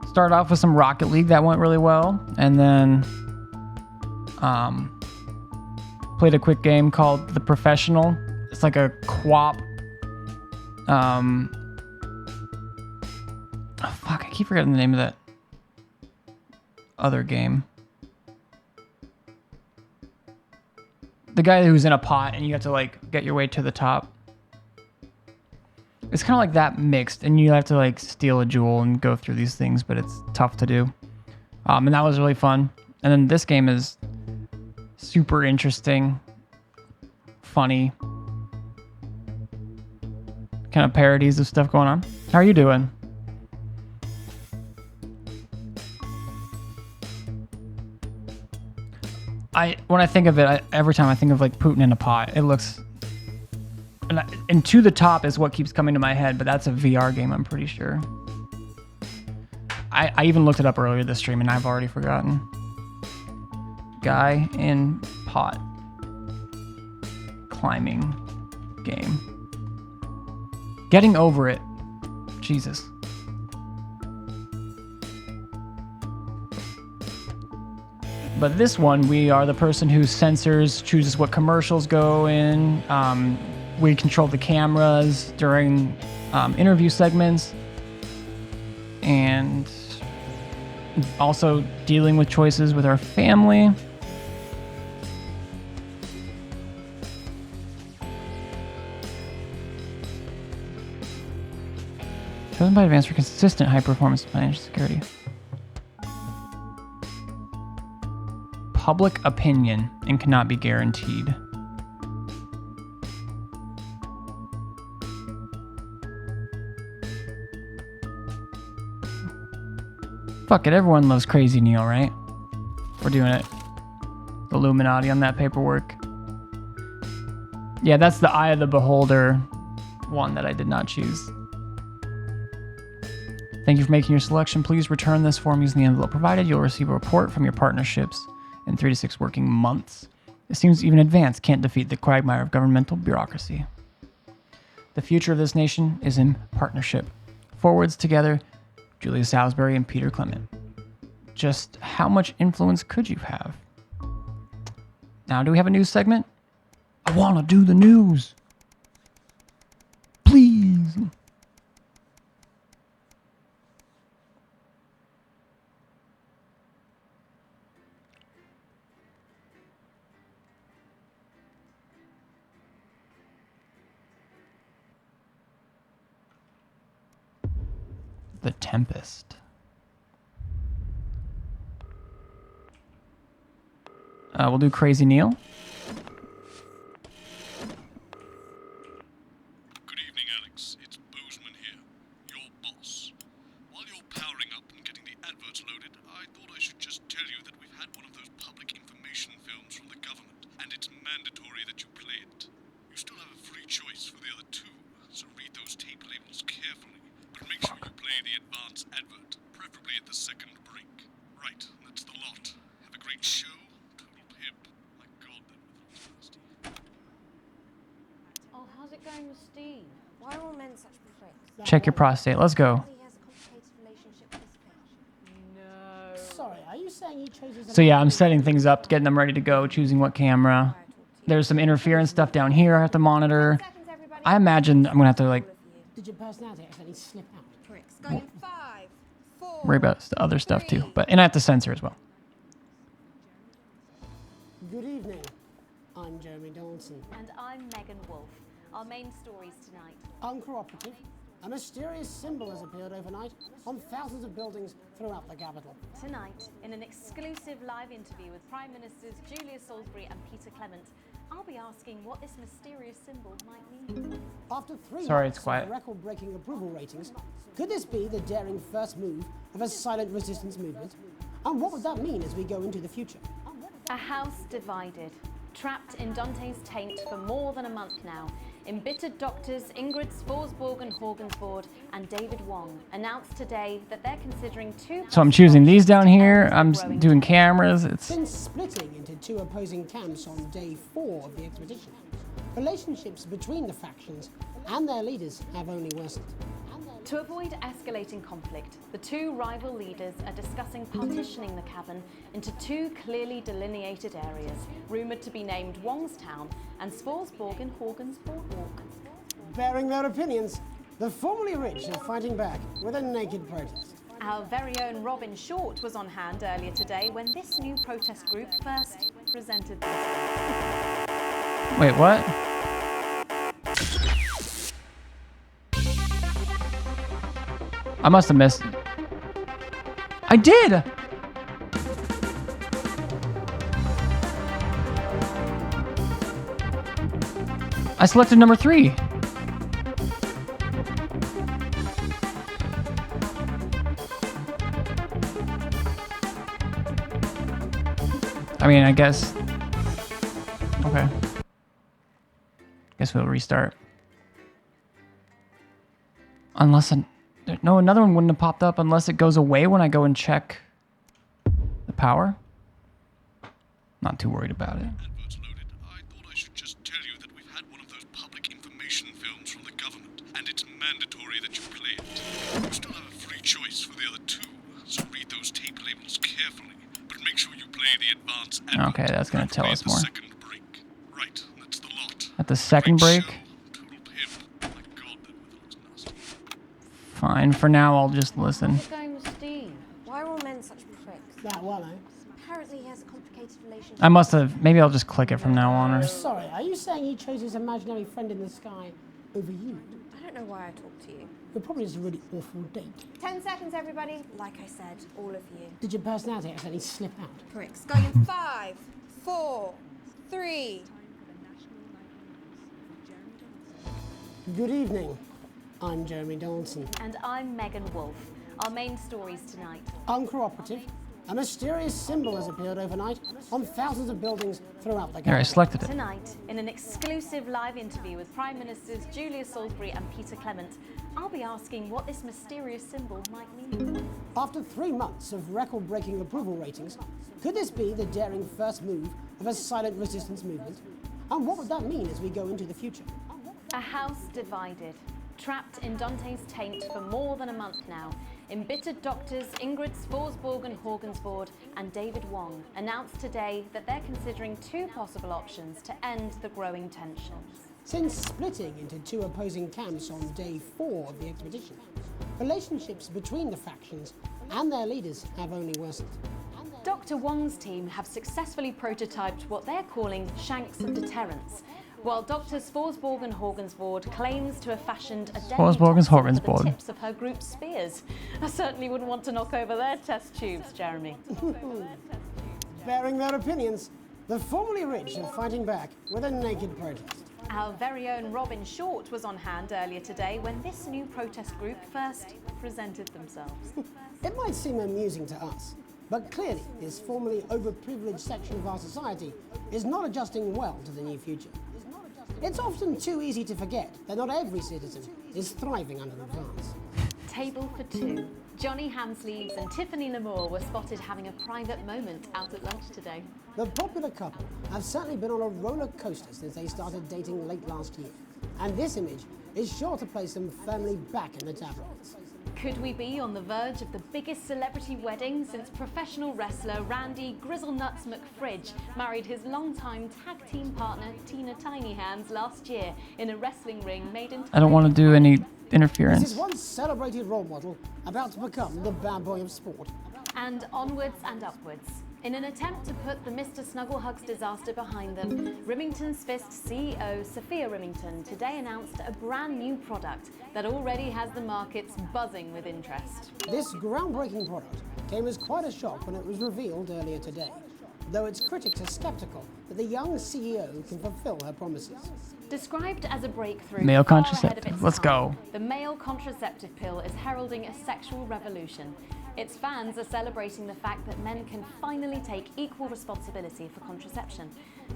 Started off with some Rocket League that went really well, and then played a quick game called The Professional. It's like a co-op. Oh fuck, I keep forgetting the name of that other game. The guy who's in a pot and you have to like get your way to the top. It's kind of like that mixed, and you have to like steal a jewel and go through these things, but it's tough to do. And that was really fun. And then this game is super interesting, funny, kind of parodies of stuff going on. How are you doing? When I think of it, every time I think of like Putin in a pot, it looks, and To the Top is what keeps coming to my head, but that's a VR game, I'm pretty sure. I even looked it up earlier this stream and I've already forgotten. Guy in pot climbing game. Getting Over It. Jesus. But this one, we are the person who censors, chooses what commercials go in. We control the cameras during interview segments. And also dealing with choices with our family. Chosen by Advance for consistent high performance and financial security. Public opinion and cannot be guaranteed. Fuck it, everyone loves Crazy Neil, right? We're doing it. Illuminati on that paperwork. Yeah, that's the Eye of the Beholder one that I did not choose. Thank you for making your selection. Please return this form using the envelope provided. You'll receive a report from your partnerships in 3 to 6 working months. It seems even Advance can't defeat the quagmire of governmental bureaucracy. The future of this nation is in partnership. Forwards together, Julia Salisbury and Peter Clement. Just how much influence could you have? Now, do we have a news segment? I want to do the news. Please. The Tempest. We'll do Crazy Neil. Good evening, Alex. It's Bozeman here, your boss. While you're powering up and getting the adverts loaded, I thought I should just tell you that we've had one of those public information films from the government, and it's mandatory that you play it. You still have a free choice for the other two, so read those tape labels carefully. But make sure you play the advance advert, preferably at the second break. Right, that's the lot. Have a great show. Total pimp. My God, that weather was nasty. Oh, how's it going with Steve? Why are all men such pricks? Check your prostate. Let's go. He has a complicated relationship with his fish. Sorry, are you saying he chose his... So yeah, I'm setting things up, getting them ready to go, choosing what camera. There's some interference stuff down here I have to monitor. I imagine I'm gonna have to like Did your personality accidentally slip out? Pricks. Going in 5, 4. worry about the other stuff too. And I have to censor as well. Good evening. I'm Jeremy Dawson. And I'm Megan Wolf. Our main stories tonight. Uncooperative. A mysterious symbol has appeared overnight on thousands of buildings throughout the capital. Tonight, in an exclusive live interview with Prime Ministers Julia Salisbury and Peter Clement, I'll be asking what this mysterious symbol might mean. After 3 Sorry, months it's quiet. of record-breaking approval ratings, could this be the daring first move of a silent resistance movement? And what would that mean as we go into the future? A house divided, trapped in Dante's taint for more than a month now. Embittered doctors Ingrid Svorsborg and Horgensvoord and David Wong announced today that they're considering 2... So I'm choosing these down here. I'm doing cameras. It's Since splitting into 2 opposing camps on day 4 of the expedition, relationships between the factions and their leaders have only worsened. To avoid escalating conflict, the 2 rival leaders are discussing partitioning the cabin into 2 clearly delineated areas, rumoured to be named Wongstown and Svorsborg and Horgan's Boardwalk. Bearing their opinions, the formerly rich are fighting back with a naked protest. Our very own Robin Short was on hand earlier today when this new protest group first presented this. Wait, what? I must have missed. I did! I selected number 3. I mean, I guess. Okay. Guess we'll restart. Unless no, another one wouldn't have popped up unless it goes away when I go and check the power. Not too worried about it. Adverts loaded. I thought I should just tell you that we've had one of those public information films from the government, and it's mandatory that you play it. You still have a free choice for the other 2, so read those tape labels carefully. But make sure you play the advance advert. Okay, that's gonna tell us more. Second break. Right, that's the lot. At the second break. Fine. For now, I'll just listen. How's it going with Steve? Why are all men such pricks? That well, eh? Apparently he has a complicated relationship. I must have. Maybe I'll just click it from now on. Or Sorry, are you saying he chose his imaginary friend in the sky over you? I don't know why I talked to you. You're probably just a really awful date. 10 seconds, everybody. Like I said, all of you. Did your personality accidentally slip out? Pricks. Going in 5, 4, 3. Good evening. I'm Jeremy Dawson. And I'm Megan Wolf. Our main stories tonight. Uncooperative. A mysterious symbol has appeared overnight on thousands of buildings throughout the There, I capital. selected it. Tonight, in an exclusive live interview with Prime Ministers Julia Salisbury and Peter Clement, I'll be asking what this mysterious symbol might mean. After 3 months of record-breaking approval ratings, could this be the daring first move of a silent resistance movement? And what would that mean as we go into the future? A house divided, trapped in Dante's taint for more than a month now. Embittered doctors Ingrid Svorsborg and Horgensvoord and David Wong announced today that they're considering 2 possible options to end the growing tensions. Since splitting into 2 opposing camps on day 4 of the expedition, relationships between the factions and their leaders have only worsened. Dr. Wong's team have successfully prototyped what they're calling shanks of deterrence, while Dr. Sporsborg Horgensvoord claims to have fashioned a Sporsborg deadly toxin for Horgensvoord. the tips of her group's spears. I certainly wouldn't want to knock over their test tubes, Jeremy. Bearing their opinions, the formerly rich are fighting back with a naked protest. Our very own Robin Short was on hand earlier today when this new protest group first presented themselves. It might seem amusing to us, but clearly this formerly overprivileged section of our society is not adjusting well to the new future. It's often too easy to forget that not every citizen is thriving under the France. Table for two. Johnny Hamsleeves and Tiffany Lamour were spotted having a private moment out at lunch today. The popular couple have certainly been on a roller coaster since they started dating late last year, and this image is sure to place them firmly back in the tabloids. Could we be on the verge of the biggest celebrity wedding since professional wrestler Randy Grizzlenuts McFridge married his longtime tag team partner Tina Tiny Hands last year in a wrestling ring made in... I don't want to do any This interference. is one celebrated role model about to become the bad boy of sport. And onwards and upwards. In an attempt to put the Mr. Snugglehugs disaster behind them, Rimington's Fist CEO Sophia Rimington today announced a brand new product that already has the markets buzzing with interest. This groundbreaking product came as quite a shock when it was revealed earlier today, though its critics are skeptical that the young CEO can fulfill her promises. Described as a breakthrough, Male far ahead of contraceptive. its Let's time, go. The male contraceptive pill is heralding a sexual revolution. Its fans are celebrating the fact that men can finally take equal responsibility for contraception,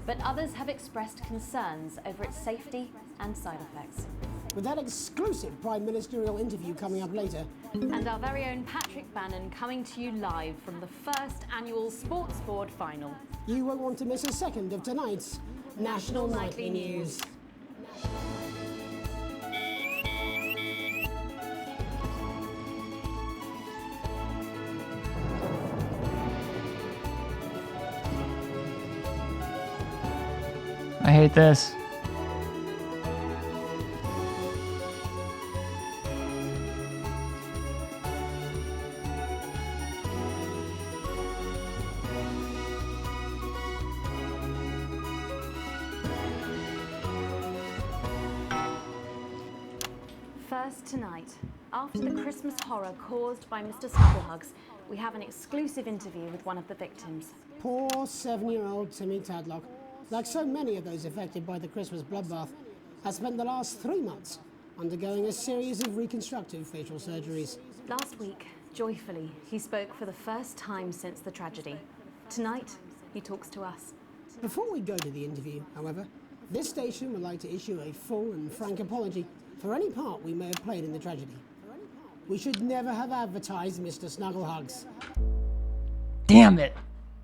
but others have expressed concerns over its safety and side effects. With that exclusive prime ministerial interview coming up later, And our very own Patrick Bannon coming to you live from the first annual Sports Board final. you won't want to miss a second of tonight's National Nightly News. I hate this. First tonight, after the Christmas horror caused by Mr. Snugglehugs, we have an exclusive interview with one of the victims. Poor 7-year-old Timmy Tadlock, like so many of those affected by the Christmas bloodbath, has spent the last 3 months undergoing a series of reconstructive facial surgeries. Last week, joyfully, he spoke for the first time since the tragedy. Tonight, he talks to us. Before we go to the interview, however, this station would like to issue a full and frank apology for any part we may have played in the tragedy. We should never have advertised Mr. Snugglehugs. Damn it.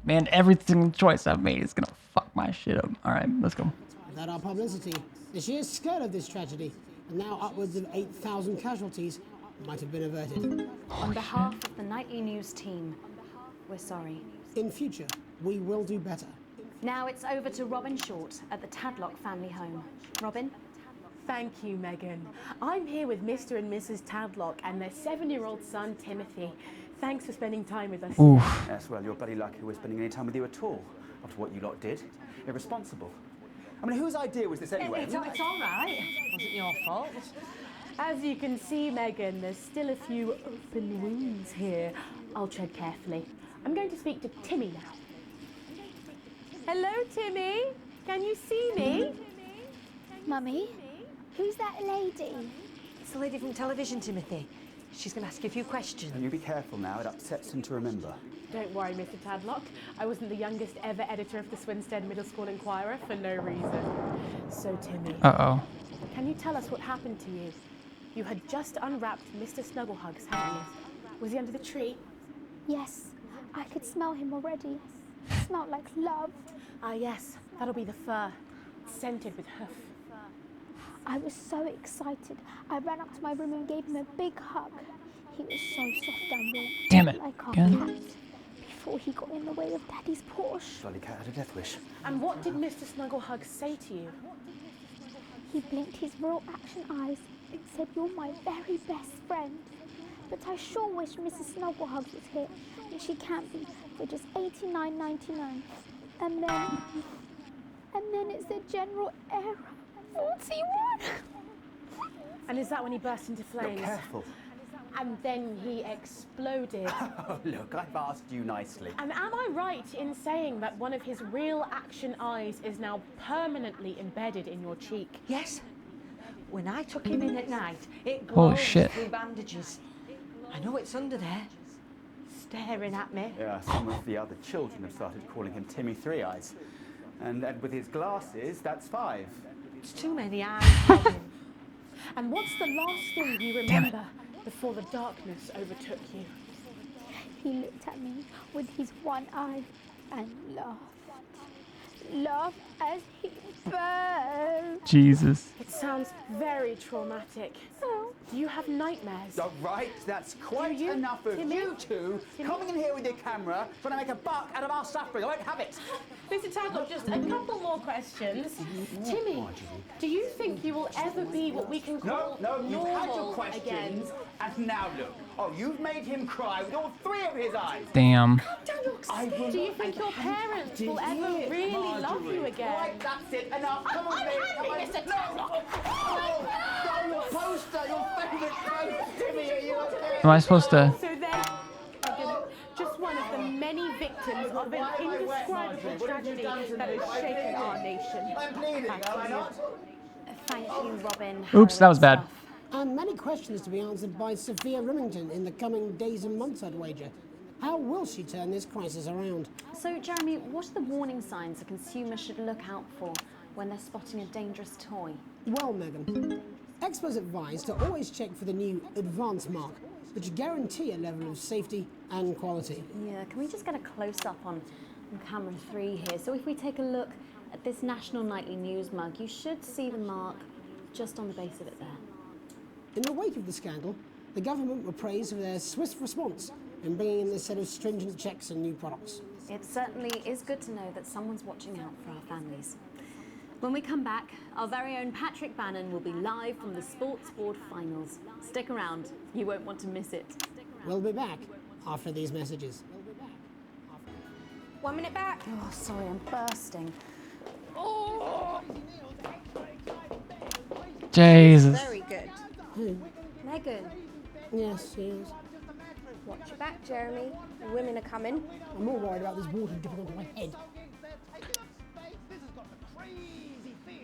Man, every single choice I've made is gonna fuck my shit up. Alright, let's go. That our publicity, the sheer scale of this tragedy, and now upwards of 8,000 casualties, might have been averted. On behalf of the Nightly News team, we're sorry. In future, we will do better. Now it's over to Robin Short at the Tadlock family home. Robin? Thank you, Megan. I'm here with Mr. and Mrs. Tadlock and their 7-year-old son, Timothy. Thanks for spending time with us. Yes, well, you're bloody lucky we're spending any time with you at all, after what you lot did. Irresponsible. I mean, whose idea was this anyway? It's all right. Wasn't your fault. As you can see, Megan, there's still a few open wounds here. I'll tread carefully. I'm going to speak to Timmy now. Hello, Timmy. Can you see me? Mummy, who's that lady? It's the lady from television, Timothy. She's going to ask you a few questions. You be careful now, it upsets him to remember. Don't worry, Mr. Tadlock. I wasn't the youngest ever editor of the Swinstead Middle School Inquirer for no reason. So, Timmy. Uh-oh. Can you tell us what happened to you? You had just unwrapped Mr. Snugglehugs, hadn't you? Was he under the tree? Yes, I could smell him already. Smelled like love. Ah, yes. That'll be the fur. Scented with hoof. I was so excited. I ran up to my room and gave him a big hug. He was so soft and warm. Damn it. Like our Again? cat. Before he got in the way of Daddy's Porsche. Bloody cat had a death wish. And what did Mr. Snugglehugs say to you? He blinked his real action eyes and said, "You're my very best friend." But I sure wish Mrs. Snugglehugs was here, and she can't be, for just $89.99. And and then it's the general error 41. And is that when he burst into flames? Look, careful. And then he exploded. Oh, look, I've asked you nicely. And am I right in saying that one of his real action eyes is now permanently embedded in your cheek? Yes. When I took him in at night, it Holy glowed shit. through bandages. I know it's under there, staring at me. Yeah, some of the other children have started calling him Timmy Three Eyes. And with his glasses, that's 5. It's too many eyes. And what's the last thing you remember before the darkness overtook you? He looked at me with his one eye and laughed. Laughed as he burned. Jesus. It sounds very traumatic. Do you have nightmares? All right, that's quite enough of you two coming in here with your camera trying to make a buck out of our suffering. I won't have it. Mr. Tadlock, just a couple more questions. Timmy, do you think you will ever be what we can call No, you've had your normal questions, again? and now look. Oh, you've made him cry with all 3 of his eyes. Damn. Do you think your parents will ever really love you again? Right, that's it. Enough. Come on, I'm happy, Mr. Tadlock. Oh, your poster, your favourite poster, Timmy. Are you okay? Am I supposed to? So then, Megan, just one of the many victims of an indescribable tragedy that has shaken our nation. I'm bleeding, am I not? Thank you, Robin. Oops, that was bad. And many questions to be answered by Sophia Rimington in the coming days and months, I'd wager. How will she turn this crisis around? So, Jeremy, what are the warning signs a consumer should look out for when they're spotting a dangerous toy? Well, Megan, experts advise to always check for the new advanced mark, which guarantee a level of safety and quality. Yeah, can we just get a close-up on camera 3 here? So if we take a look at this National Nightly News mug, you should see the mark just on the base of it there. In the wake of the scandal, the government were praised for their swift response in bringing in this set of stringent checks on new products. It certainly is good to know that someone's watching out for our families. When we come back, our very own Patrick Bannon will be live from the Sports Board Finals. Stick around, you won't want to miss it. We'll be back after these messages. 1 minute back. Oh, sorry, I'm bursting. Jesus. Very good. Megan. Yes, she is. Watch your back, Jeremy. The women are coming. I'm more worried about this water dripping onto my head.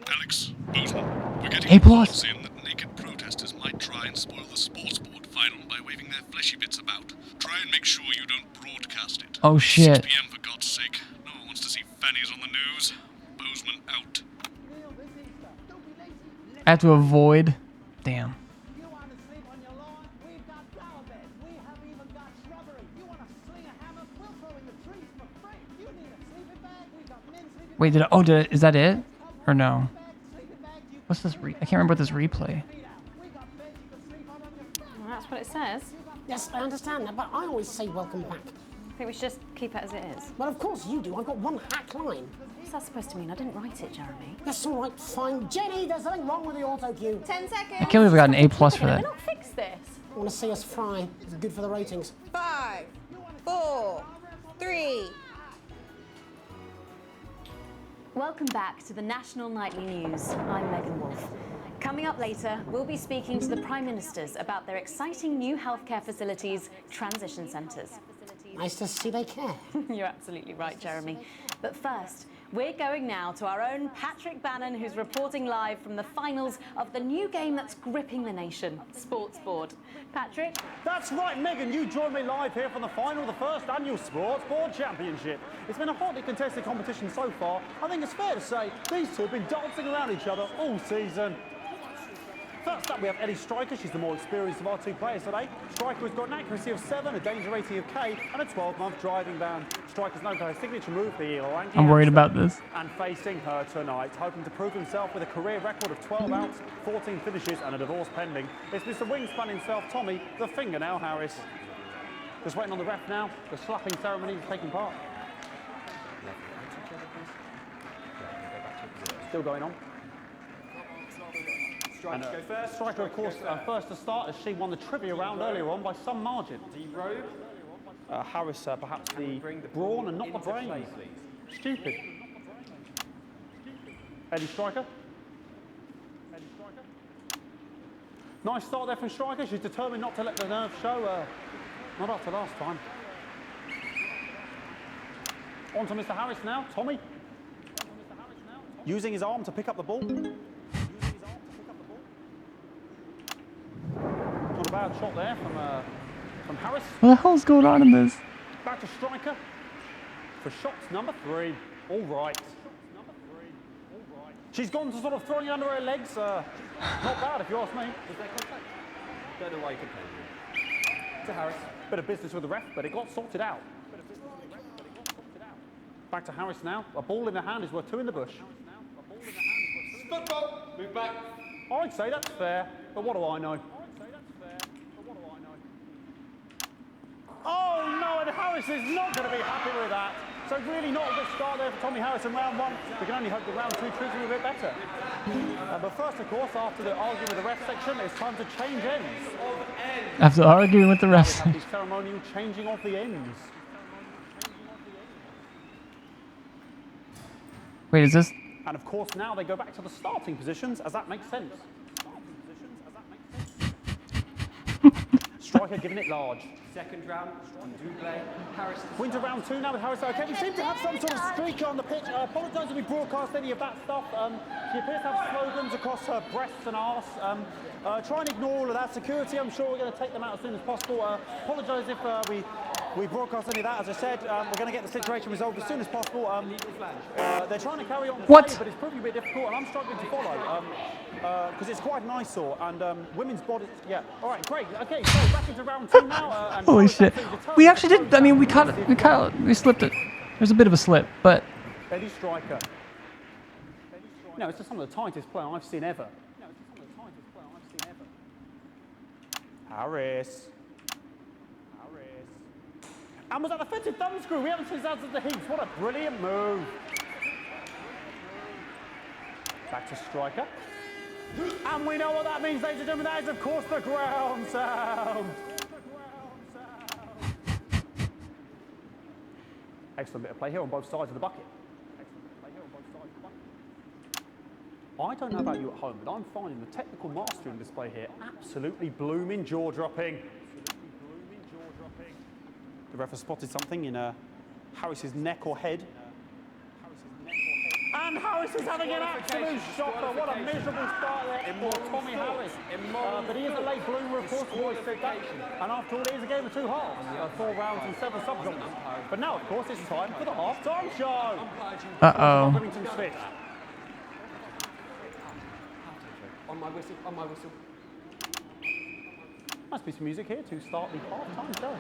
Alex, Bozeman, we're getting A+. reports in that naked protesters might try and spoil the sports board final by waving their fleshy bits about. Try and make sure you don't broadcast it. Oh, shit. 6 p.m. for God's sake. No one wants to see fannies on the news. Bozeman out. I have to avoid. Damn. Wait, is that it? Or no? What's this I can't remember what this replay. Well, that's what it says. Yes, I understand that, but I always say welcome back. I think we should just keep it as it is. Well, of course you do. I've got one hack line. What's that supposed to mean? I didn't write it, Jeremy. That's all right, fine. Jenny, there's something wrong with the auto cue. 10 seconds. I can't believe we got an A+ for that. Not fix this. I want to see us fry. It's good for the ratings. 5, 4, 3. Welcome back to the National Nightly News. I'm Megan Wolf. Coming up later, we'll be speaking to the Prime Ministers about their exciting new healthcare facilities, transition centres. Nice to see they care. You're absolutely right, Jeremy. But first, we're going now to our own Patrick Bannon, who's reporting live from the finals of the new game that's gripping the nation, Sports Board. Patrick? That's right, Megan. You joined me live here from the final of the first annual Sports Board Championship. It's been a hotly contested competition so far. I think it's fair to say these two have been dancing around each other all season. First up, we have Ellie Striker. She's the more experienced of our 2 players today. Striker has got an accuracy of 7, a danger rating of K, and a 12-month driving ban. Striker's known for her signature move, the Lanky I'm worried about this. And facing her tonight, hoping to prove himself with a career record of 12 outs, 14 finishes, and a divorce pending, it's Mr. Wingspan himself, Tommy, the Fingernail Harris. Just waiting on the ref now. The slapping ceremony is taking part. Still going on. And, go first. Striker, of course, first to start as she won the trivia round earlier on by some margin. Harris, perhaps the brawn and not the brain. Stupid. Eddie Striker. Nice start there from Striker. She's determined not to let the nerves show. Not after last time. On to Mr. Harris now. Tommy. Using his arm to pick up the ball. Not a bad shot there from Harris. What the hell's going on in this? Back to Striker for shots number 3. All right. She's gone to sort of throwing it under her legs. Not bad if you ask me. Was there contact? Don't know why you complain. To Harris. Bit of business with the ref, but it got sorted out. Back to Harris now. A ball in the hand is worth 2 in the bush. Football. Move back. I'd say that's fair, but what do I know? Oh no, and Harris is not going to be happy with that. So really not a good start there for Tommy Harris in round 1. We can only hope that round 2 treats him a bit better. But first, of course, after the arguing with the ref section, it's time to change ends. After arguing with the refs. The ceremonial changing of the ends. Wait, is this? And of course, now they go back to the starting positions, as that makes sense. Striker giving it large. Second round, double. Harris. We're into round 2 now with Harris. Okay, we seem to have some sort of streaker on the pitch. I apologise if we broadcast any of that stuff. She appears to have slogans across her breasts and arse. Try and ignore all of that. Security, I'm sure we're going to take them out as soon as possible. Apologise if we broadcast any of that. As I said, we're going to get the situation resolved as soon as possible. They're trying to carry on the What? play, but it's proving a bit difficult, and I'm struggling to follow because it's quite an eyesore. And women's body, yeah. All right, great. Okay, so back into round 2 now. And Holy shit. We actually did. I mean, we slipped it. There's a bit of a slip, but. Eddie Striker. No, it's just some of the tightest play I've seen ever. Harris. And was that the fitted thumb screw? We haven't seen that since the Heats. What a brilliant move. Back to Striker. And we know what that means, ladies and gentlemen. That is, of course, the ground sound. Excellent bit of play here on both sides of the bucket. I don't know about you at home, but I'm finding the technical mastering display here absolutely blooming jaw-dropping. The ref has spotted something in Harris's neck or head. And Harris is having an absolute shocker. What a miserable start there for Tommy Harris. But he is a late bloomer, of course, always said that. And after all, it is a game of 2 halves, 4 rounds and 7 subgenres. But now, of course, it's time for the half-time show. Uh-oh. On my whistle, on my whistle. Nice piece of music here to start the half-time show.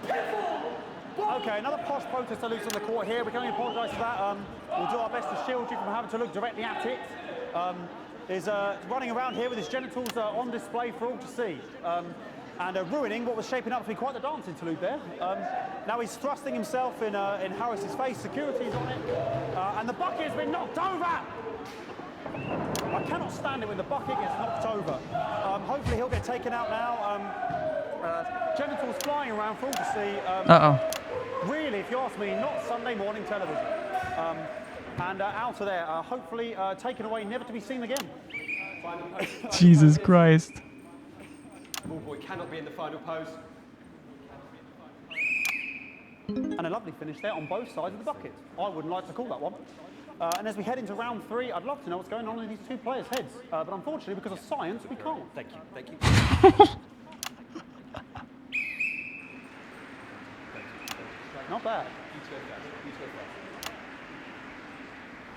Okay, another posh protester loose on the court here. We can only apologise for that. We'll do our best to shield you from having to look directly at it. Is running around here with his genitals on display for all to see. And ruining what was shaping up to be quite the dance interlude there. Now he's thrusting himself in Harris's face. Security's on it. And the bucket has been knocked over. I cannot stand it when the bucket gets knocked over. Hopefully he'll get taken out now. Genitals flying around for all to see. Really, if you ask me, not Sunday morning television. And out of there, hopefully taken away, never to be seen again. Jesus Christ. Ball boy cannot be in the final pose. And a lovely finish there on both sides of the bucket. I wouldn't like to call that one. And as we head into round 3, I'd love to know what's going on in these 2 players' heads. But unfortunately, because of science, we can't. Thank you, thank you. Not bad.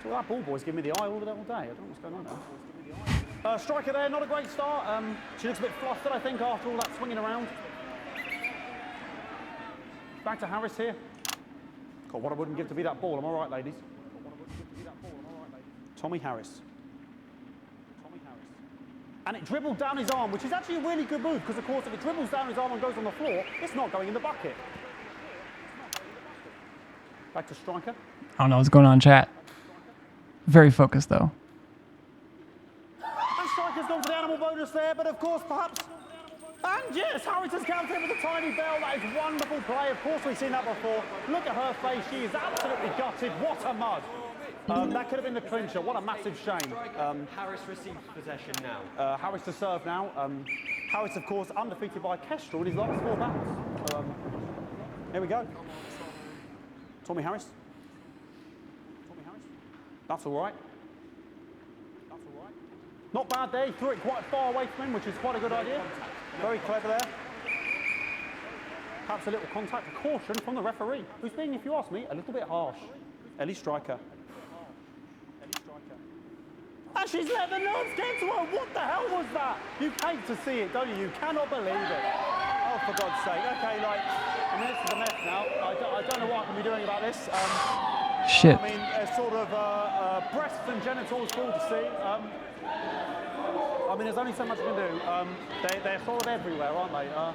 So that ball boy's giving me the eye all day. I don't know what's going on there. Striker there, not a great start. She looks a bit flustered, I think, after all that swinging around. Back to Harris here. God, what I wouldn't give to be that ball. Am I right, ladies? Tommy Harris. And it dribbled down his arm, which is actually a really good move, because, of course, if it dribbles down his arm and goes on the floor, it's not going in the bucket. Back to Striker. I don't know what's going on, chat. Very focused, though. And Striker's gone for the animal bonus there, but of course, perhaps... And yes, Harris has counted with a tiny bell. That is wonderful play. Of course, we've seen that before. Look at her face. She is absolutely gutted. What a mud. That could have been the clincher. What a massive shame. Harris receives possession now. Harris to serve now. Harris, of course, undefeated by Kestrel in his last 4 battles. Here we go. Tommy Harris. That's all right. Not bad there. He threw it quite far away from him, which is quite a good idea. Very clever there. Perhaps a little contact, a caution from the referee, who's being, if you ask me, a little bit harsh. Ellie Striker. And she's let the nerves get to her. What the hell was that? You hate to see it, don't you? You cannot believe it. Oh, for God's sake. Okay, like, I mean, it's the mess now. I don't know what I can be doing about this. Shit. I mean, sort of breasts and genitals cool to see. I mean, there's only so much I can do. They're sort of everywhere, aren't they? All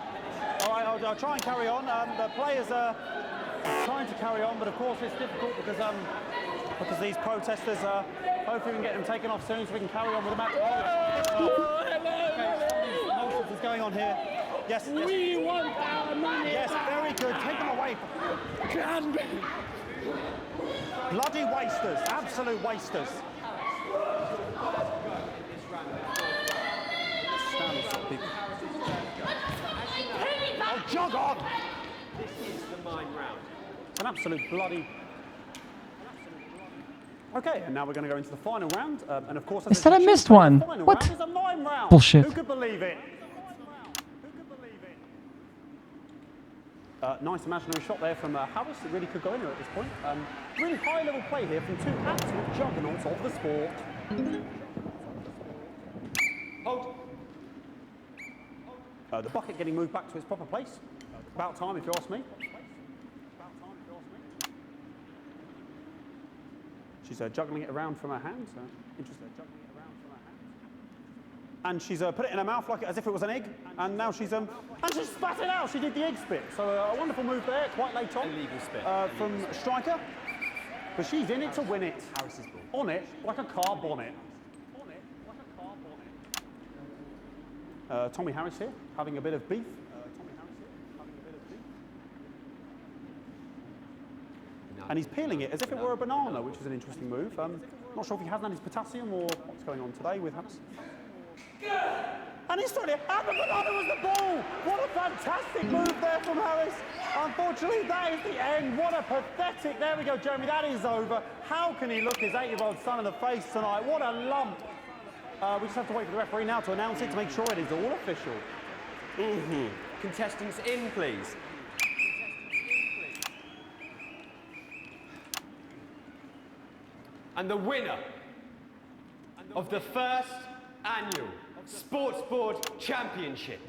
right, I'll try and carry on. The players are trying to carry on, but of course it's difficult because these protesters, hopefully we can get them taken off soon so we can carry on with the match. Nonsense is going on here. Yes. We want our money. Yes, very good. Take them away. Bloody wasters, absolute wasters. Oh, jog on! This is the mine round. It's an absolute bloody... Okay, and now we're going to go into the final round, and of course... I said I missed one. What? Is a mine round. Bullshit. Who could believe it? Nice imaginary shot there from Harris. It really could go anywhere at this point. Really high-level play here from 2 absolute juggernauts of the sport. Hold. The bucket getting moved back to its proper place. About time, if you ask me. She's juggling it around from her hands. Interesting. And she's put it in her mouth like as if it was an egg. And now she's and she spat it out. She did the egg spit. So a wonderful move there, quite late on. Illegal spit. From Striker. But she's in it to win it. Harris's ball. On it like a car bonnet. Tommy Harris here, having a bit of beef. And he's peeling it as if it were a banana, which is an interesting move. Not sure if he hasn't had his potassium or what's going on today with Harris. And he's throwing it, and the banana was the ball! What a fantastic move there from Harris. Unfortunately, that is the end. What a pathetic, there we go, Jeremy, that is over. How can he look his 8-year-old son in the face tonight? What a lump. We just have to wait for the referee now to announce it to make sure it is all official. Contestants in, please. And the winner of the first annual Sports Board Championship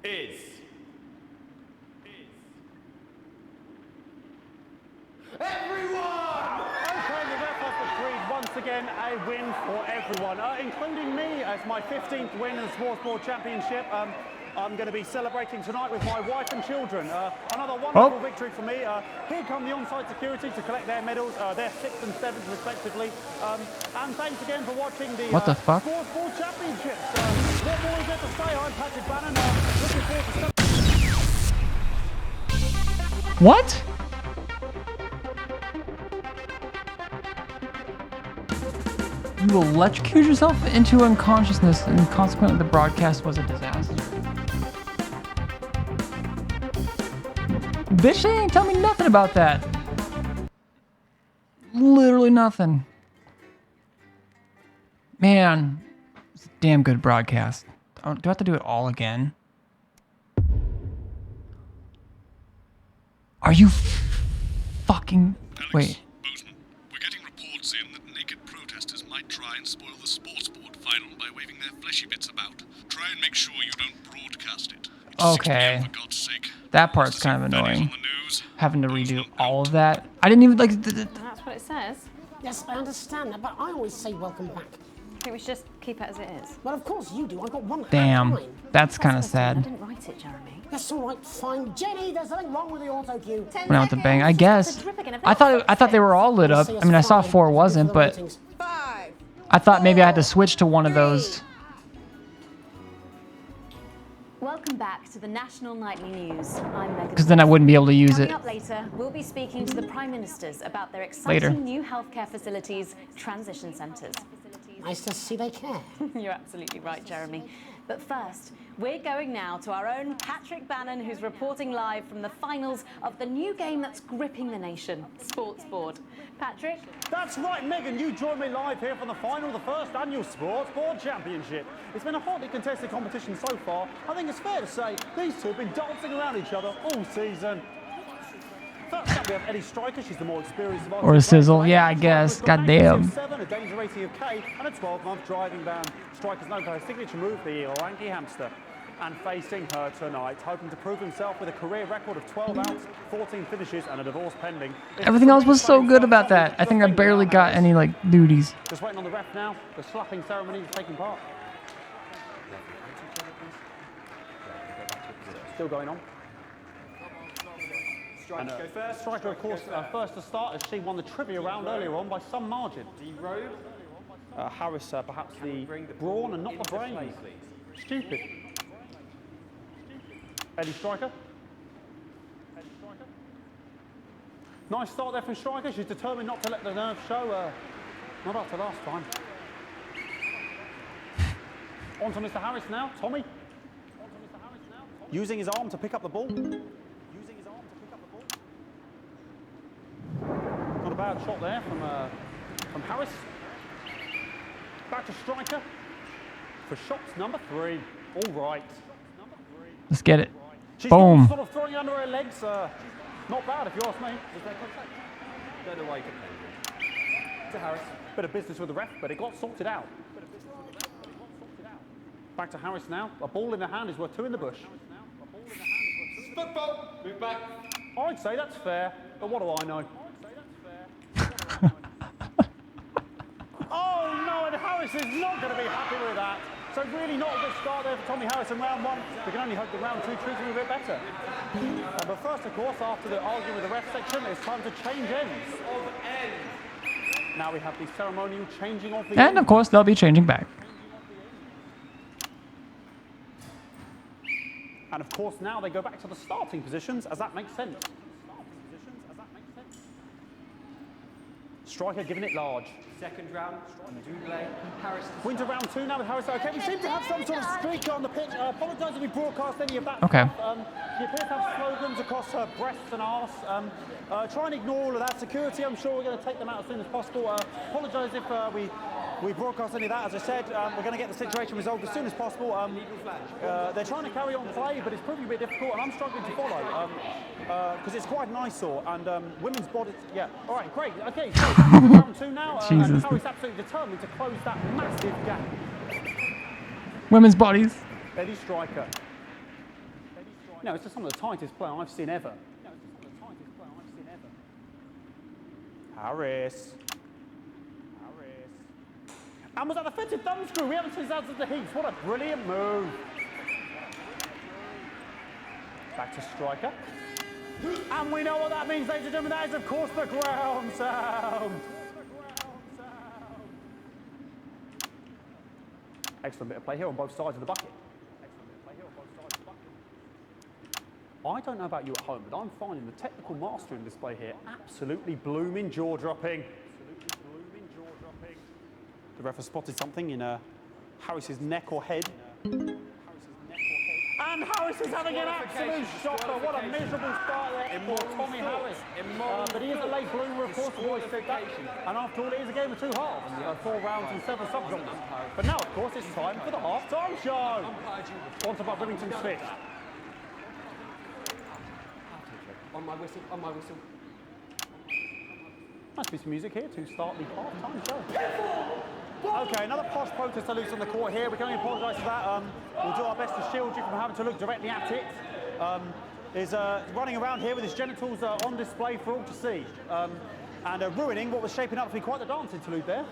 is everyone! Okay, the ref has agreed once again a win for everyone, including me as my 15th win in the Sports Board Championship. I'm going to be celebrating tonight with my wife and children. Another wonderful victory for me. Here come the on-site security to collect their medals, their 6th and 7th respectively. And thanks again for watching the Sports Board Championships. What more is there to say? I'm Patrick Bannon. Looking forward to... What? You electrocute yourself into unconsciousness, and consequently the broadcast was a disaster. Bitch, they ain't tell me nothing about that. Literally nothing. Man, it's a damn good broadcast. Do I have to do it all again? Are you fucking... Wait. Bozeman, we're getting reports in that naked protesters might try and spoil the sports board final by waving their fleshy bits about. Try and make sure you don't broadcast it. It's Okay. 6 p.m. for God's sake. That part's kind of annoying. Having to redo all of that. I didn't even like... That's what it says. Yes, I understand that, but I always say welcome back. I think we should just keep it as it is. Well, of course you do. I got one Damn. hand. That's kind of I sad. didn't write it, Jeremy. That's all right, fine. Jenny, there's something wrong with the auto cue. Went out with the bang. I guess. I thought they were all lit up. I mean, I saw 4 wasn't, but I thought maybe I had to switch to one of those. welcome back to the National Nightly News. I'm Megan. Because then I wouldn't be able to use it. Coming up later, we'll be speaking to the Prime Ministers about their exciting Later. new healthcare facilities, transition centres. Nice to see they care. You're absolutely right, Jeremy. But first, we're going now to our own Patrick Bannon, who's reporting live from the finals of the new game that's gripping the nation, Sports Board. Patrick? That's right, Megan. You join me live here from the final of the first annual Sports Board Championship. It's been a hotly contested competition so far. I think it's fair to say these two have been dancing around each other all season. First up, we have Eddie Striker. She's the more experienced of our Or a two sizzle. players. Yeah, I guess. Goddamn. 7, a danger rating of K, and a 12-month driving ban. Striker's known for her signature move, the lanky hamster. And facing her tonight, hoping to prove himself with a career record of 12 outs, 14 finishes, and a divorce pending. Everything else was so good about that. I think I barely got any, like, duties. Just waiting on the ref now. The slapping ceremony is taking part. Still going on. Striker, go first. Striker, of course, first to start as she won the trivia round earlier on by some margin. D-Robe. Harris, perhaps the brawn and not the brains. Stupid. Eddie Striker. Nice start there from Striker. She's determined not to let the nerves show. Not after last time. On to Mr. Harris now. Tommy. Using his arm to pick up the ball. Not a bad shot there from Harris. Back to Striker for shots number 3. All right. Let's get it. She's Boom. sort of throwing under her legs. Not bad, if you ask me. Was there contact? Don't know why you could play. To Harris. Bit of business with the ref, but it got sorted out. Back to Harris now. A ball in the hand is worth 2 in the bush. Football. Move back. I'd say that's fair, but what do I know? Oh no, and Harris is not going to be happy with that. So really not a good start there for Tommy Harris in round 1. We can only hope that round 2 treats him a bit better. But first, of course, after the argument with the ref section, it's time to change ends. Now we have the ceremonial changing of the And of course, they'll be changing back. And of course, now they go back to the starting positions, as that makes sense. Striker giving it large. Second round, Double. Harris. Wins round 2 now with Harris. Okay, we seem to have some sort of streak on the pitch. Apologise if we broadcast any of that. Okay. She appears to have slogans across her breasts and arse. Try and ignore all of that. Security, I'm sure we're going to take them out as soon as possible. Apologise if we broadcast any of that. As I said, we're going to get the situation resolved as soon as possible. They're trying to carry on play, but it's proving a bit difficult, and I'm struggling to follow because it's quite an eyesore. And women's bodies, yeah. All right, great. Okay, so round 2 now. And Harris absolutely determined to close that massive gap. Women's bodies. Eddie Striker. No, it's just some of the tightest play I've seen ever. Harris. And was that the fitted thumb screw? We haven't seen that at the heats. What a brilliant move. Back to Striker. And we know what that means, ladies and gentlemen. That is, of course, the ground sound. Excellent bit of play here on both sides of the bucket. I don't know about you at home, but I'm finding the technical mastering display here absolutely blooming jaw-dropping. The ref has spotted something in Harris's neck or head. And Harris is having an absolute shocker. What a miserable start there for Tommy Harris. But he is a late bloomer, of course, we've always said that. And after all, it is a game of 2 halves. 4 rounds and 7 sub-genres. But now, of course, it's time for the half-time show. Sponsored by Brimington's Fish. On my whistle, on my whistle. Nice piece of music here to start the half-time show. Okay, another posh protester loose on the court here. We can only apologise for that. We'll do our best to shield you from having to look directly at it. Is running around here with his genitals on display for all to see. And ruining what was shaping up to be quite the dance interlude there.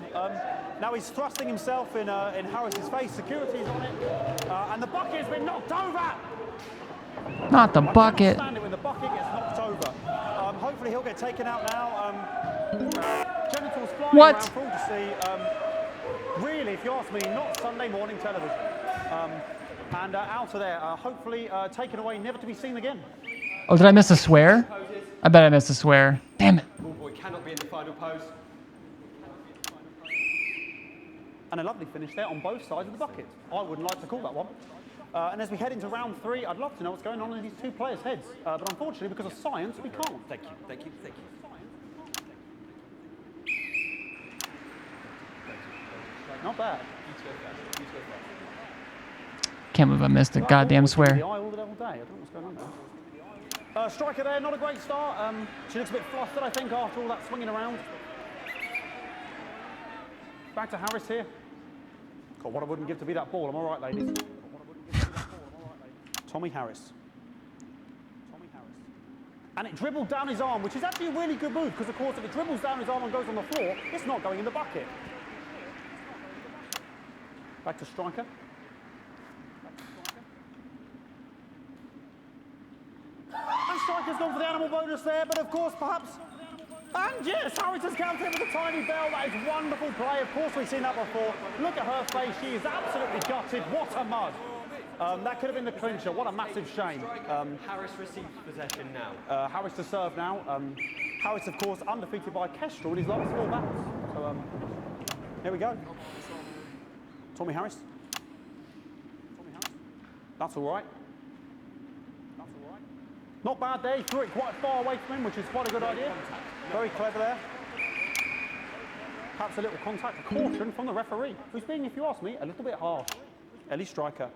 Now he's thrusting himself in Harris's face. Security's on it. And the bucket has been knocked over! Not the bucket. I can't stand it when the bucket gets knocked over. Hopefully he'll get taken out now. Genitals flying around for all to see. really, if you ask me, not Sunday morning television. And out of there, hopefully taken away, never to be seen again. Oh, did I miss a swear? I bet I missed a swear. Damn it. Ball boy cannot be in the final pose. And a lovely finish there on both sides of the bucket. I wouldn't like to call that one. And as we head into round 3, I'd love to know what's going on in these two players' heads. But unfortunately, because of science, we can't. Thank you, thank you, thank you. Not bad. Can't believe I missed a goddamn swear. I don't know what's going on there. Striker there, not a great start. She looks a bit flustered, I think, after all that swinging around. Back to Harris here. God, what I wouldn't give to be that ball. I'm all right, ladies. Tommy Harris. And it dribbled down his arm, which is actually a really good move, because, of course, if it dribbles down his arm and goes on the floor, it's not going in the bucket. Back to striker. And striker's gone for the animal bonus there, but of course, perhaps... And yes, Harris has counted with a tiny bell. That is wonderful play. Of course, we've seen that before. Look at her face. She is absolutely gutted. What a mud. That could have been the clincher. What a massive shame. Harris receives possession now. Harris to serve now. Harris, of course, undefeated by Kestrel in his last 4 battles. So, here we go. Tommy Harris. That's all right. Not bad there. He threw it quite far away from him, which is quite a good idea. Very clever there. Perhaps a little contact, a caution from the referee, who's being, if you ask me, a little bit harsh. Ellie Striker.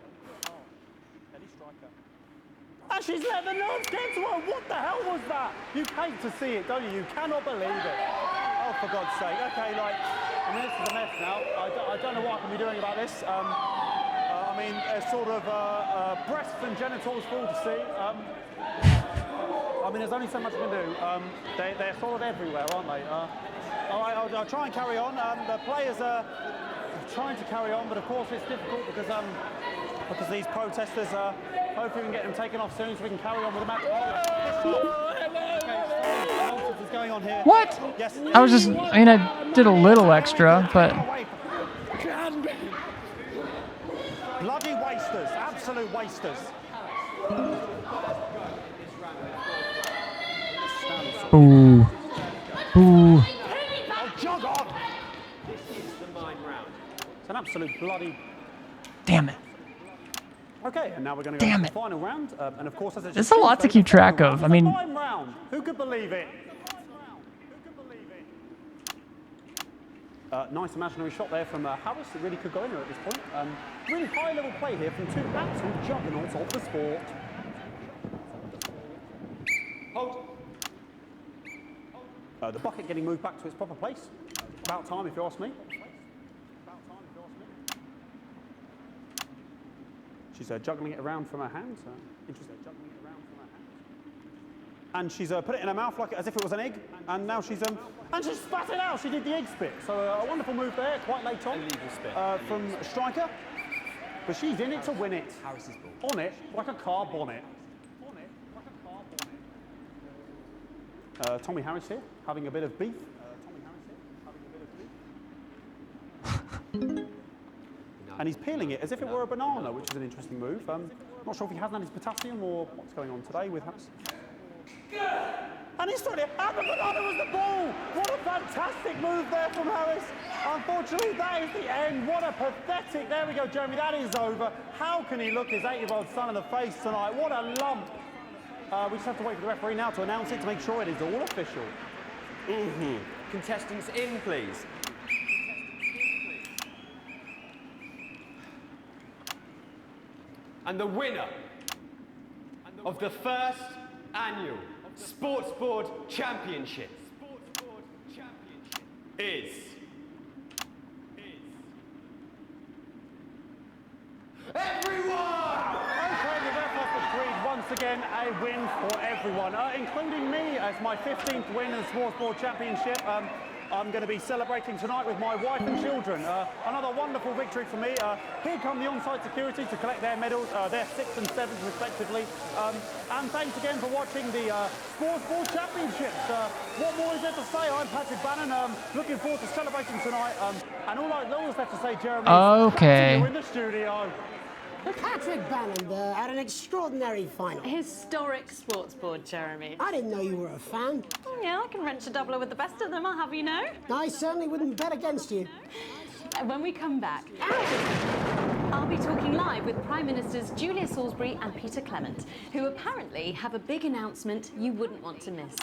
And she's let the nerves get to her. What the hell was that? You hate to see it, don't you? You cannot believe it. Oh, for God's sake. Okay, like, I mean, this is a mess now. I don't know what I can be doing about this. I mean, sort of breasts and genitals for all to see. I mean, there's only so much I can do. They're sort of everywhere, aren't they? All right, I'll try and carry on. The players are trying to carry on, but of course it's difficult because these protesters, hopefully we can get them taken off soon so we can carry on with the match. What is going on here? What? Yes. I mean, I did a little extra, but... Bloody wasters, absolute wasters. Boo. Boo. Oh, jog on! This is the mine round. It's an absolute bloody... Damn it. Okay, and now we're going to go to the final round. And of course, as There's a lot to keep track of. I mean... round. Who could believe it? Nice imaginary shot there from Harris. It really could go in there at this point. Really high-level play here from two absolute juggernauts of the sport. Hold. The bucket getting moved back to its proper place. About time, if you ask me. She's juggling it around from her hands. Interesting. And she's put it in her mouth like as if it was an egg. And now she's and she spat it out. She did the egg spit. So a wonderful move there, quite late on. Illegal spit. From striker. But she's in it to win it. Harris's ball. On it like a car bonnet. Tommy Harris here, having a bit of beef. And he's peeling it as if it were a banana, which is an interesting move. Not sure if he hasn't had his potassium or what's going on today with Harris. And he's throwing it, and the banana was the ball! What a fantastic move there from Harris. Unfortunately, that is the end. What a pathetic, there we go, Jeremy, that is over. How can he look his 8-year-old son in the face tonight? What a lump. We just have to wait for the referee now to announce it to make sure it is all official. Contestants in, please. And the winner of the first annual Sports Board Championship is... everyone! Okay, the ref has agreed once again a win for everyone, including me as my 15th win in the Sports Board Championship. I'm going to be celebrating tonight with my wife and children. Another wonderful victory for me. Here come the on-site security to collect their medals, their 6th and 7th respectively. And thanks again for watching the Sports Board Championships. What more is there to say? I'm Patrick Bannon. Looking forward to celebrating tonight. And all I always have to say, Jeremy, is back to you in the studio. Patrick Bannon there at an extraordinary final. Historic sports board, Jeremy. I didn't know you were a fan. Oh, yeah, I can wrench a doubler with the best of them, I'll have you know. I certainly wouldn't bet against you. When we come back, I'll be talking live with Prime Ministers Julia Salisbury and Peter Clement, who apparently have a big announcement you wouldn't want to miss.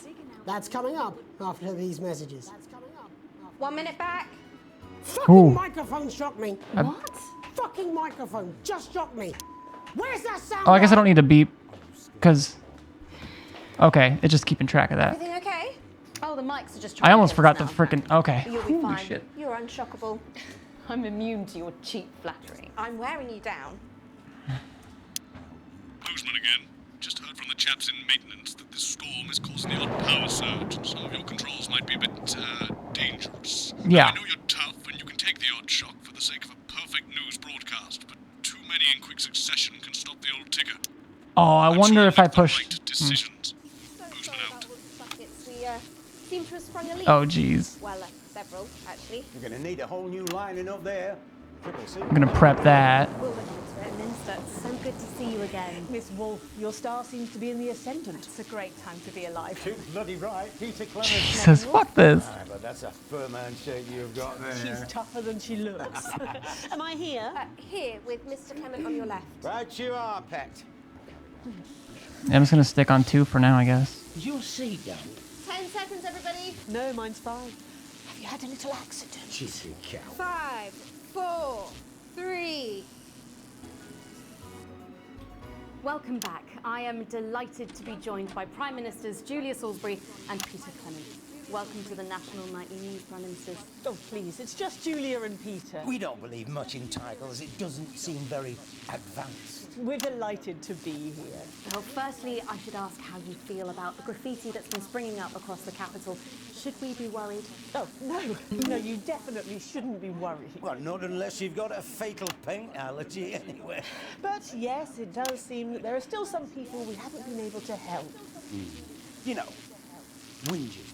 That's coming up after these messages. 1 minute back. Fucking microphone shocked me. What? Fucking microphone just shocked me. Where's that sound? Oh, I guess I don't need to beep, because... Okay, it's just keeping track of that. Everything okay? Oh, the mics are just trying I almost to forgot to frickin'... Okay. You'll be Holy fine. shit. You're unshockable. I'm immune to your cheap flattery. I'm wearing you down. Boozman again. Just heard from the chaps in maintenance that this storm is causing the odd power surge, and some of your controls might be a bit, dangerous. Yeah. I know you're tough, and you can take the odd shock for the sake of a perfect news broadcast, but too many in quick succession can stop the old ticker. Oh, I wonder if I push... Decisions. We seem to have sprung a leak. Oh, jeez. Well, several, actually. You're going to need a whole new lining up there. I'm gonna prep that. It's so good to see you again. Miss Wolf, your star seems to be in the ascendant. It's a great time to be alive. Too bloody right, Peter Clement. Jesus, fuck this. But that's a firm handshake you've got there. She's tougher than she looks. Am I here? Here, with Mr. Clement on your left. Right you are, pet. Yeah, I'm just gonna stick on 2 for now, I guess. Is your seat down? 10 seconds, everybody. No, mine's fine. Have you had a little accident? Cheeky cow. 5, 4, 3. Welcome back. I am delighted to be joined by Prime Ministers Julia Salisbury and Peter Clement. Welcome to the National Nightly News, Prime Ministers. Oh, please, it's just Julia and Peter. We don't believe much in titles. It doesn't seem very advanced. We're delighted to be here. Well, firstly, I should ask how you feel about the graffiti that's been springing up across the capital. Should we be worried? Oh, no, you definitely shouldn't be worried. Well, not unless you've got a fatal paint allergy anyway. But yes, it does seem that there are still some people we haven't been able to help. You know, whinging.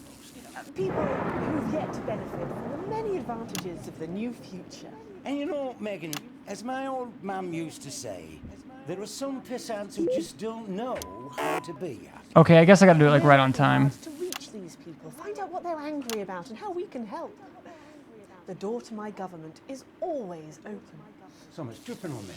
People who've yet to benefit from the many advantages of the new future. And you know, Megan, as my old mum used to say, there are some pissants who just don't know how to be. Okay, I guess I gotta do it like right on time. To reach these people, find out what they're angry about and how we can help. The door to my government is always open. Someone's dripping on me.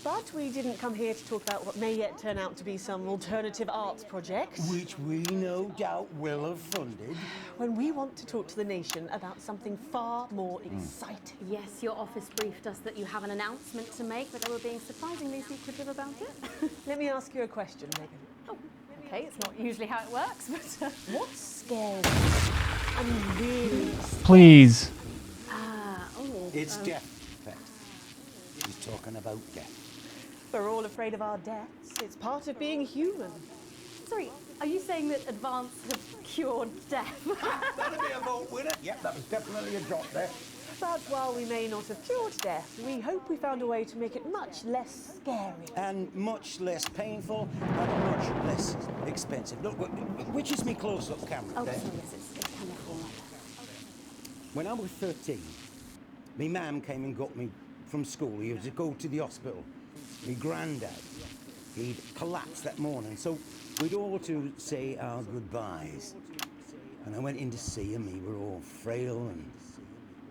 But we didn't come here to talk about what may yet turn out to be some alternative arts project. Which we no doubt will have funded. When we want to talk to the nation about something far more exciting. Yes, your office briefed us that you have an announcement to make, but they were being surprisingly secretive about it. Let me ask you a question, Megan. Oh, okay, it's not usually how it works, but... What's scary? I mean, really Please. It's death, Pet. He's talking about death. We're all afraid of our deaths. It's part of being human. Sorry, are you saying that advance have cured death? That'll be a vote winner. Yep, that was definitely a drop there. But while we may not have cured death, we hope we found a way to make it much less scary. And much less painful and much less expensive. Look, which is me close-up camera Oh, there? sorry, yes, it's camera 4. When I was 13, my mum came and got me from school. He was to go to the hospital. My granddad, he'd collapsed that morning, so we'd all to say our goodbyes. And I went in to see him. He were all frail and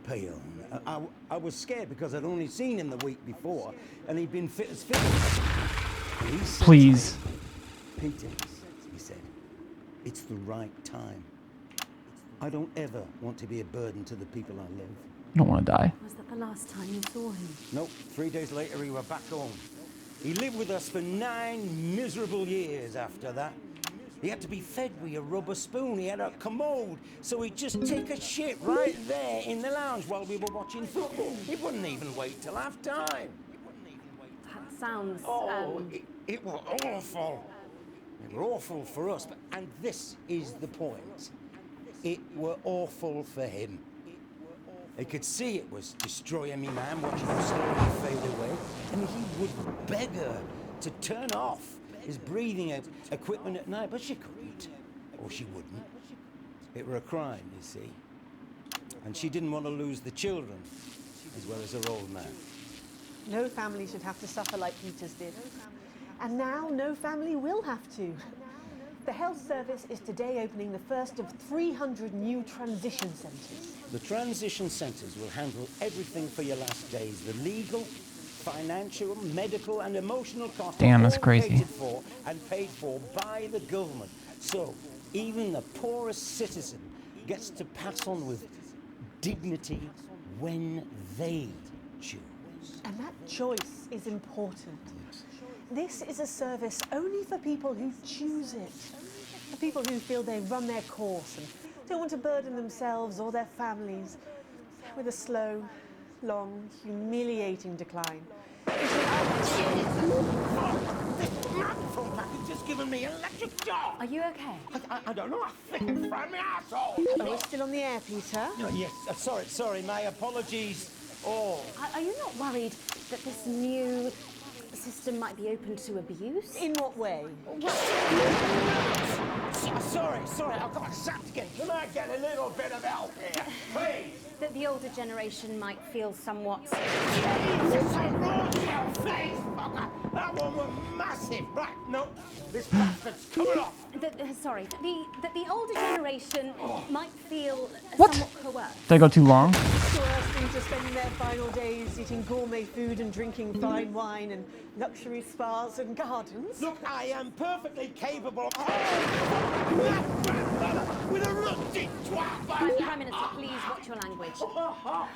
pale. I was scared because I'd only seen him the week before, and he'd been fit as fiddle. He said, Please. Peter, he said, it's the right time. I don't ever want to be a burden to the people I love. I don't want to die. Was that the last time you saw him? Nope, 3 days later we were back home. He lived with us for 9 miserable years after that. He had to be fed with a rubber spoon. He had a commode, so he'd just take a shit right there in the lounge while we were watching football. He wouldn't even wait till half-time. That sounds... It was awful. It was awful for us, and this is the point. It were awful for him. He could see it was destroying me, man, watching him slowly fade away. And he would beg her to turn off his breathing equipment at night, but she couldn't. Or she wouldn't. It were a crime, you see. And she didn't want to lose the children, as well as her old man. No family should have to suffer like Peter's did. And now no family will have to. The health service is today opening the first of 300 new transition centres. The transition centres will handle everything for your last days. The legal, financial, medical and emotional costs Damn, are that's all crazy. catered for and paid for by the government. So even the poorest citizen gets to pass on with dignity when they choose. And that choice is important. This is a service only for people who choose it. For people who feel they've run their course and don't want to burden themselves or their families with a slow, long, humiliating decline. Just given me an electric shock. Are you okay? I don't know. I think it's from my asshole. Are we still on the air, Peter? No, yes. Sorry. My apologies. Oh. Are you not worried that this new system might be open to abuse? In what way? Sorry. I've got sapped again. Can I get a little bit of help here, please? That the older generation might feel somewhat... Jesus, I rolled your face, fucker! That one was massive. Right, no, this bastard's coming off. That the older generation might feel What? somewhat coerced. Did I go too long? Coerced into spending their final days eating gourmet food and drinking fine wine and luxury spas and gardens. Look, I am perfectly capable of... with a rusty twat! Prime Minister, please watch your language. For fuck's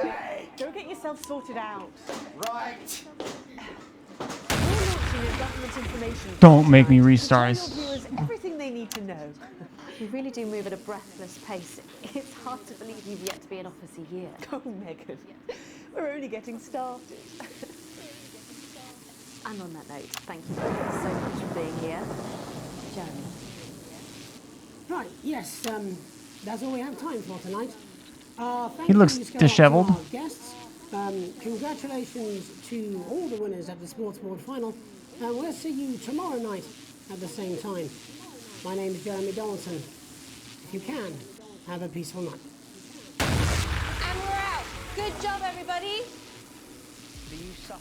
sake! Go get yourself sorted out. Right. We're launching a government information. Don't make me restart. Tell your viewers everything they need to know. You really do move at a breathless pace. It's hard to believe you've yet to be in office a year. Oh, Megan, we're only getting started. And on that note, thank you both so much for being here. Jeremy. Right, yes, that's all we have time for tonight. He looks thank yous go out to disheveled. our guests. Congratulations to all the winners at the Sports Board final. And we'll see you tomorrow night at the same time. My name is Jeremy Donaldson. If you can, have a peaceful night. And we're out. Good job, everybody.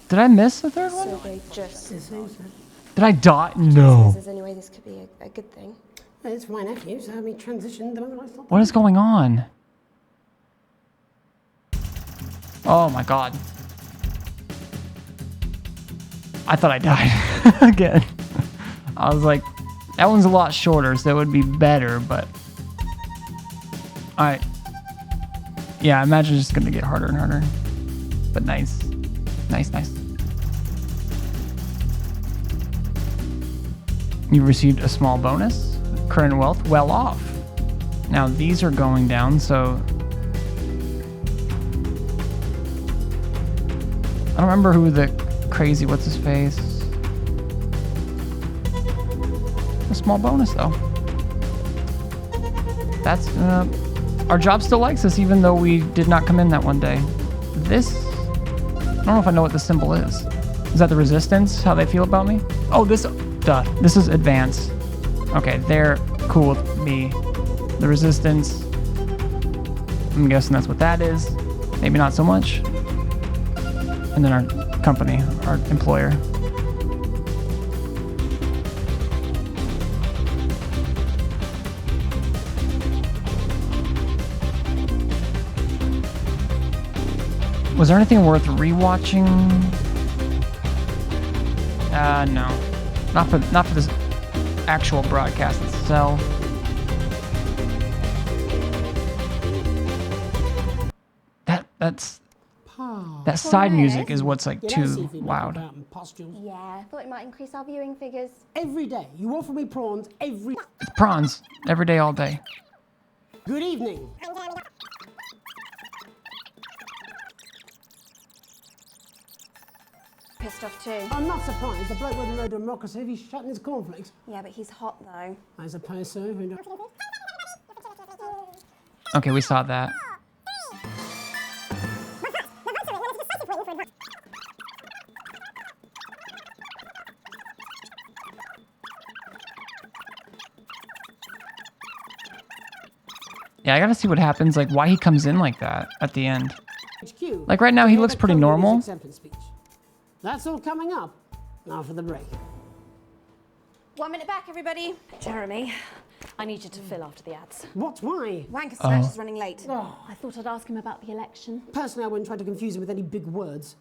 Did I miss the third So one? they just... Did I die? No. Anyway, this could be a good thing. It's my nephew, so we transitioned the moment I thought. What is going on? Oh my god. I thought I died again. I was like, that one's a lot shorter, so it would be better, but... Alright. Yeah, I imagine it's just gonna get harder and harder. But nice. Nice. You received a small bonus. Current wealth, well off. Now these are going down, so... I don't remember who the crazy what's-his-face. A small bonus, though. That's... our job still likes us, even though we did not come in that one day. This... I don't know if I know what the symbol is. Is that the resistance? How they feel about me? Oh, this... Duh. This is advanced. Okay, they're cool with me. The resistance... I'm guessing that's what that is. Maybe not so much. And then our company, our employer. Was there anything worth rewatching? No. Not for this actual broadcast itself. That side music is what's like too loud. Yeah, I thought it might increase our viewing figures. Every day, you offer me prawns every... It's prawns every day, all day. Good evening. pissed off too. I'm not surprised. The bloke with no democracy, if he's shutting his cornflakes. Yeah, but he's hot though. I suppose so. Okay, we saw that. Yeah, I gotta see what happens, like why he comes in like that at the end. Like right now he looks pretty normal. That's all coming up after the break. 1 minute back, everybody. Jeremy, I need you to fill after the ads. What? Why? Wanker Snatch is running late. Oh. I thought I'd ask him about the election. Personally, I wouldn't try to confuse him with any big words.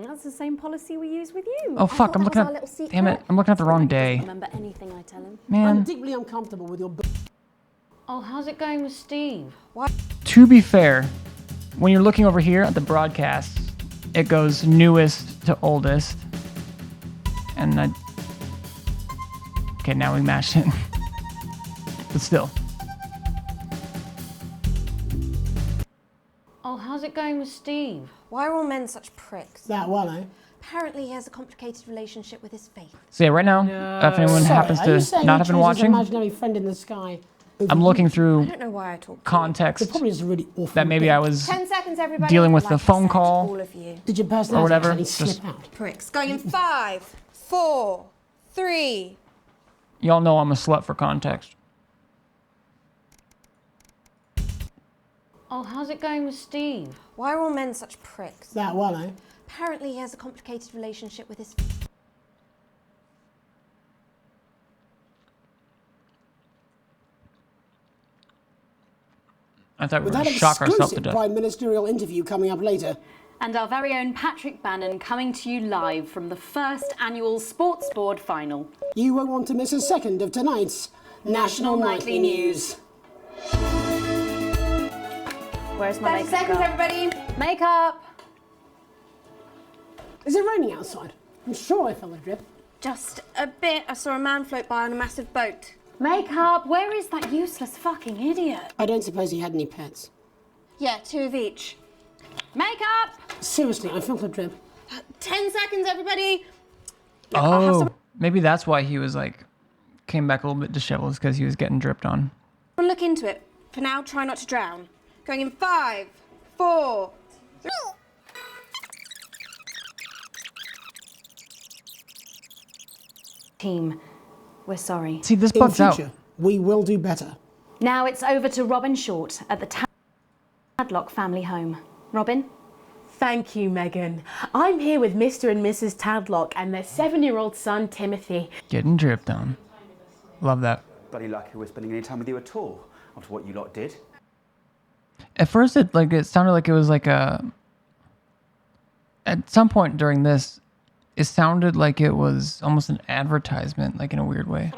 That's the same policy we use with you. Oh fuck, I'm looking at, damn it, I'm looking at the wrong day. Remember anything I tell him? I'm Man, deeply uncomfortable with your... Oh, how's it going with Steve? What? to be fair, when you're looking over here at the broadcast, it goes newest to oldest. And I... Okay, now we matched it. But still. Oh, how's it going with Steve? Why are all men such pricks? That one, eh? Apparently he has a complicated relationship with his faith. So yeah, right now, if anyone happens to not have been watching, Imaginary friend in the sky. I'm looking through I don't know why I talk. context Probably just a really awful that maybe I was 10 seconds, everybody. dealing with Like the I phone said, call all of you. Did your or personality whatever. actually Just, slip out? Pricks. Going in 5, 4, 3. y'all know I'm a slut for context. Oh, how's it going with Steve? Why are all men such pricks? That one, eh? Apparently he has a complicated relationship with his... I thought we With were that going to shock ourselves to exclusive death. prime ministerial interview coming up later. And our very own Patrick Bannon coming to you live from the first annual Sports Board final. You won't want to miss a second of tonight's National Nightly News. Where's my 30 makeup seconds, girl? everybody. Makeup! Is it raining outside? I'm sure I felt a drip. Just a bit. I saw a man float by on a massive boat. Makeup! Where is that useless fucking idiot? I don't suppose he had any pets. Yeah, 2 of each. Makeup! Seriously, I felt a drip. 10 seconds, everybody. Oh, maybe that's why he was like, came back a little bit disheveled, because he was getting dripped on. We'll look into it. For now, try not to drown. Going in 5, 4, 3. Team, we're sorry. See, this In bugs out. future, we will do better. Now it's over to Robin Short at the Tadlock family home. Robin? Thank you, Megan. I'm here with Mr. and Mrs. Tadlock and their 7-year-old son, Timothy. Getting dripped on. Love that. Bloody lucky we're spending any time with you at all after what you lot did. At first, it sounded like it was like a... At some point during this, it sounded like it was almost an advertisement, like in a weird way.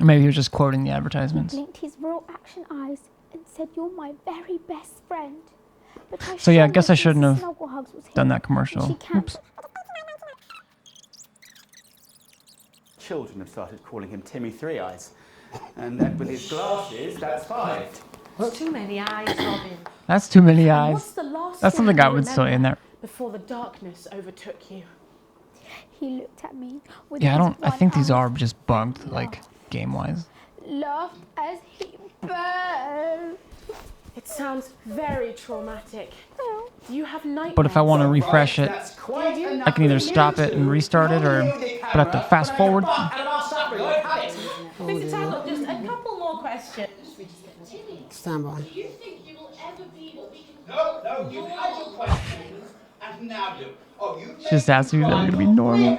Or maybe he was just quoting the advertisements. He blinked his real action eyes and said, "You're my very best friend." But So yeah, I showed guess I her shouldn't have snuggle hugs was done him, that and commercial. she can't- Oops. Children have started calling him Timmy Three Eyes. And then with his glasses, that's 5. Too many eyes, Robin. That's too many And eyes. what's the last That's thing something you I would say in there. remember before the darkness overtook you? He looked at me with Yeah, his I one think these eye, are just bugged, like, game-wise. laughed as he burned. It sounds very traumatic. Do you have nightmares? But if I want to refresh it, I can either stop it and restart it, or but I have to fast forward. Mr. Tadlock, just a couple more questions. Stand by. Do you think you will ever be what we can... No, you had your questions, and now you... Oh, you... Just ask me if they're going to be normal.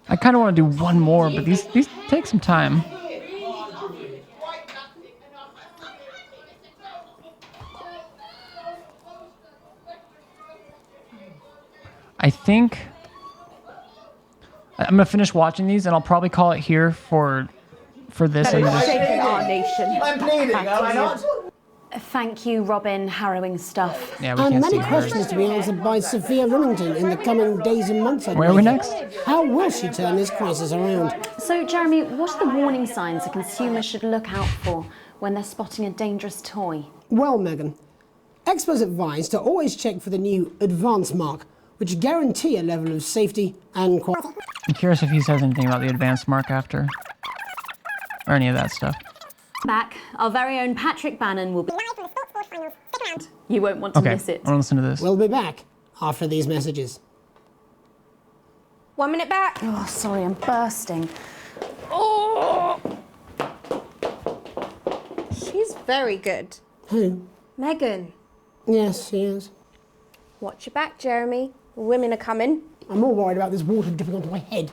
I kind of want to do one more, but these take some time. I think I'm gonna finish watching these, and I'll probably call it here for this. And just, Shaking our nation. I'm pleading, am I not? Thank you, Robin. Harrowing stuff. yeah, we And can't many see hers. questions to be answered by Sophia Remington in the coming days and months. Where are we next? How will she turn this crisis around? So, Jeremy, what are the warning signs a consumer should look out for when they're spotting a dangerous toy? Well, Megan, experts advise to always check for the new advanced mark, which guarantee a level of safety and quality. I'm curious if he says anything about the advanced mark after. Or any of that stuff. Back, our very own Patrick Bannon will be live from the Sports Board Finals. Stick around. You won't want to miss it. I want to listen to this. We'll be back after these messages. 1 minute back. Oh, sorry, I'm bursting. Oh! She's very good. Who? Megan. Yes, she is. Watch your back, Jeremy. Women are coming. I'm more worried about this water dripping onto my head.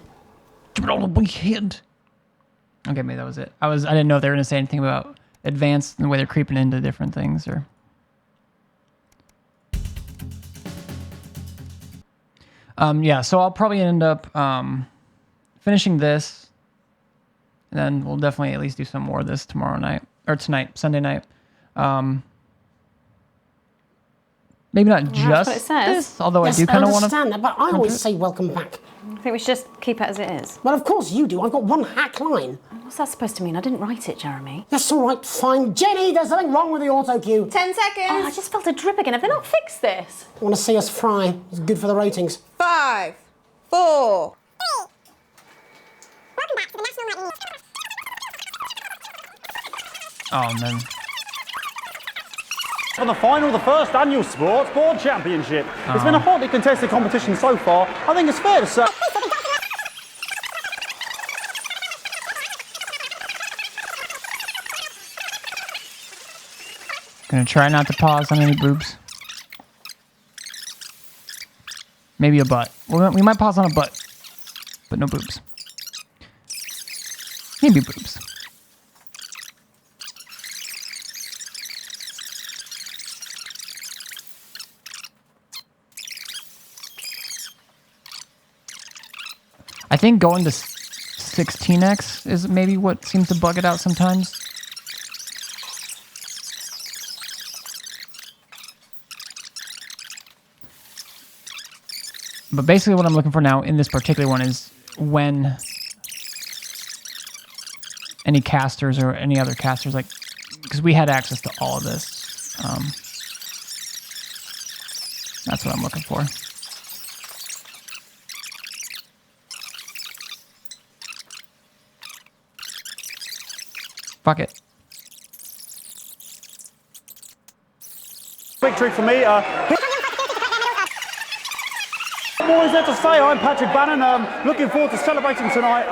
Dripping onto my head. Okay, maybe that was it. I didn't know if they were going to say anything about advanced and the way they're creeping into different things, or... yeah, so I'll probably end up finishing this, and then we'll definitely at least do some more of this tomorrow night, or tonight, Sunday night. Maybe not just this, although yes, I do kind of want to... understand that, but I always say welcome back. I think we should just keep it as it is. Well, of course you do. I've got one hack line. What's that supposed to mean? I didn't write it, Jeremy. That's all right, fine. Jenny, there's something wrong with the auto cue. 10 seconds. Oh, I just felt a drip again. Have they not fixed this? Want to see us fry? It's good for the ratings. 5, 4. Welcome back to the National Night. Oh, man. On the final of the first annual Sports Board Championship. It's been a hotly contested competition so far. I think it's fair to say... Gonna try not to pause on any boobs. Maybe a butt. We might pause on a butt, but no boobs. Maybe boobs. I think going to 16x is maybe what seems to bug it out sometimes. But basically what I'm looking for now in this particular one is when any casters or any other casters, like, because we had access to all of this. That's what I'm looking for. Fuck it. Victory for me. All is there to say, I'm Patrick Bannon. Looking forward to celebrating tonight.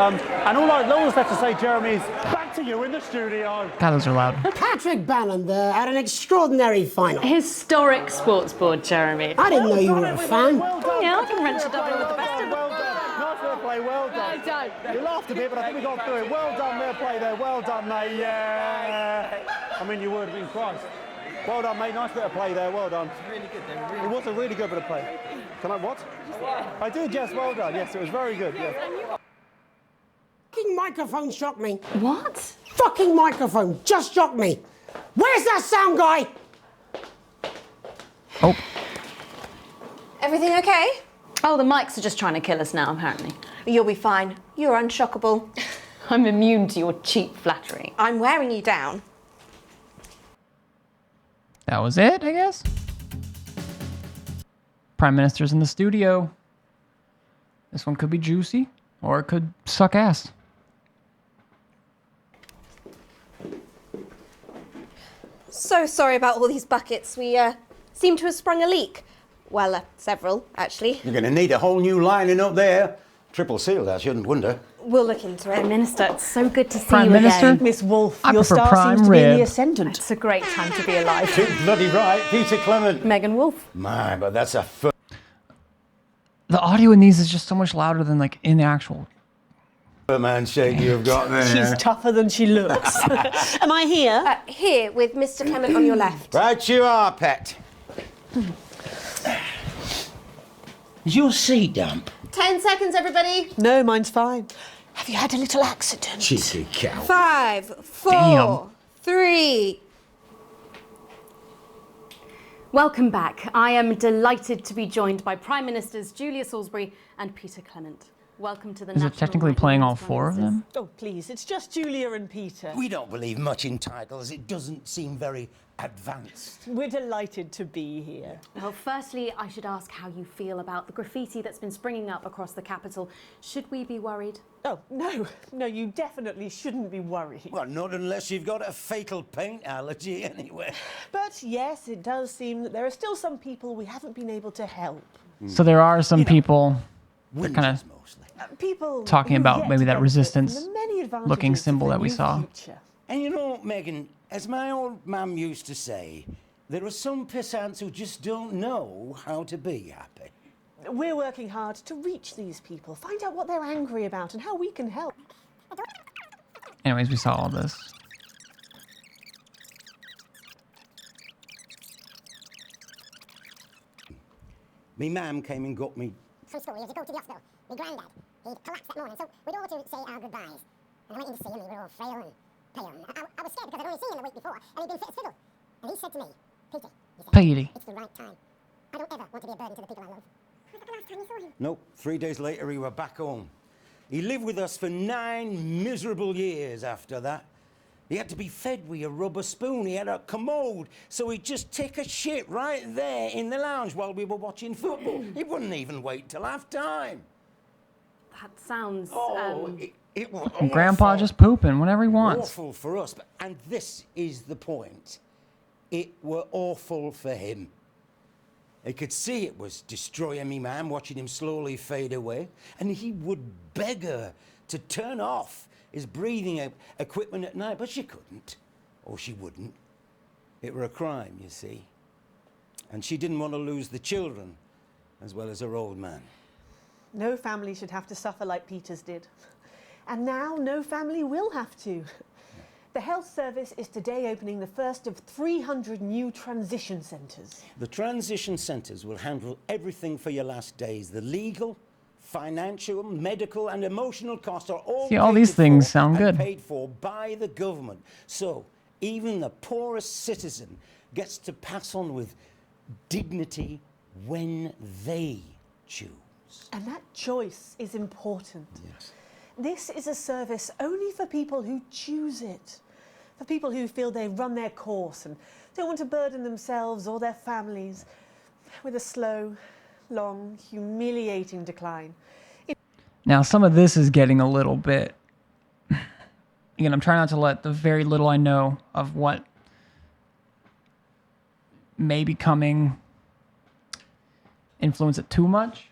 And all is left to say, Jeremy, is back to you in the studio. God, those are loud. Patrick Bannon there had an extraordinary final. Historic sports board, Jeremy. I didn't know you were a fan. Yeah, I can wrench a double with the best of them. Well done. Nice bit of play, well done. No, don't. You laughed a bit, but I think we got through it. Well done, their play there. Well done, mate. Yeah. I mean, you would have been Christ. Well done, mate. Nice bit of play there. Well done. Really good. They were really It was a really good bit of play. Can I what? I did, yes. Well done. Yes, it was very good. Yeah. Fucking microphone shocked me. What? Fucking microphone just shocked me. Where's that sound guy? Oh. Everything okay? Oh, the mics are just trying to kill us now, apparently. You'll be fine. You're unshockable. I'm immune to your cheap flattery. I'm wearing you down. That was it, I guess. Prime Minister's in the studio. This one could be juicy, or it could suck ass. So sorry about all these buckets. We seem to have sprung a leak. Well, several, actually. You're going to need a whole new lining up there. Triple sealed, I shouldn't wonder. We'll look into it. Prime Minister, it's so good to see Prime you Minister? again. Miss Wolf, I your prefer star prime seems to be in rib. the ascendant. It's a great time to be alive. Too bloody right, Peter Clement. Megan Wolf. My, but that's a The audio in these is just so much louder than like in the actual. man shake you've got there. She's tougher than she looks. Am I here? Here, with Mr. Clement on your left. Right you are, pet. Is your seat damp? 10 seconds, everybody. No, mine's fine. Have you had a little accident? Cheeky cow. 5, 4, Damn. 3. Welcome back. I am delighted to be joined by Prime Ministers Julia Salisbury and Peter Clement. Welcome to the Is it National technically playing all Recognized 4 of them? Oh, please, it's just Julia and Peter. We don't believe much in titles. It doesn't seem very advanced. We're delighted to be here. Well, firstly, I should ask how you feel about the graffiti that's been springing up across the capital. Should we be worried? Oh, no, you definitely shouldn't be worried. Well, not unless you've got a fatal paint allergy anyway. But yes, it does seem that there are still some people we haven't been able to help. So there are some people that kind of People talking who about yet maybe that benefit resistance from the many looking advantages symbol of the that we new saw. future. And you know, Megan, as my old mum used to say, there are some pissants who just don't know how to be happy. We're working hard to reach these people, find out what they're angry about and how we can help. Anyways, we saw all this. Me mum came and got me from school. We had to go to the hospital. My granddad, he'd collapsed that morning, so we'd all to say our goodbyes. And I went in to see him, we were all frail and pale. And I was scared because I'd only seen him the week before, and he'd been fit as fiddle. And he said to me, Peter, he said, Petey. it's the right time. I don't ever want to be a burden to the people I love. Was that the last time you saw him? Nope, 3 days later he were back home. He lived with us for 9 miserable years after that. He had to be fed with a rubber spoon. He had a commode, so he'd just take a shit right there in the lounge while we were watching football. He wouldn't even wait till half-time. That sounds... It was Grandpa awful. just pooping whenever he wants. Awful for us, and this is the point. It were awful for him. He could see it was destroying me man, watching him slowly fade away, and he would beg her to turn off his breathing equipment at night, but she couldn't, or she wouldn't. It were a crime, you see. And she didn't want to lose the children, as well as her old man. No family should have to suffer like Peter's did. And now no family will have to. The health service is today opening the first of 300 new transition centres. The transition centres will handle everything for your last days. The legal, financial, medical and emotional costs are all See, all these things sound good. paid for by the government. So even the poorest citizen gets to pass on with dignity when they choose. And that choice is important. Yes. This is a service only for people who choose it. For people who feel they run their course and don't want to burden themselves or their families with a slow, long, humiliating decline. Now, some of this is getting a little bit... Again, I'm trying not to let the very little I know of what may be coming influence it too much.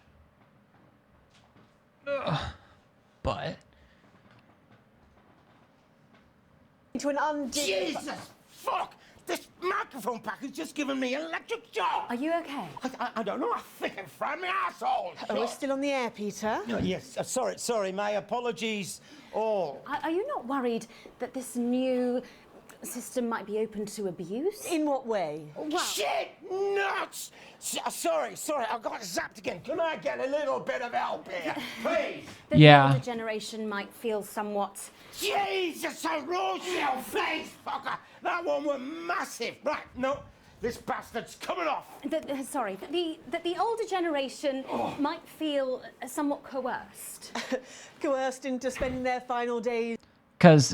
But... To an Jesus! Fuck! This microphone pack has just given me an electric shock! Are you okay? I don't know, I think it fried my asshole! Oh, we're still on the air, Peter. No, yes, sorry, my apologies all. Are you not worried that this new system might be open to abuse? In what way? Well, Shit! Nuts! Sorry, I got zapped again. Can I get a little bit of help here, please? The older generation might feel somewhat... Jesus, a Rochelle face, fucker! That one was massive. Right, no, this bastard's coming off. That the older generation might feel somewhat coerced. Coerced into spending their final days. Because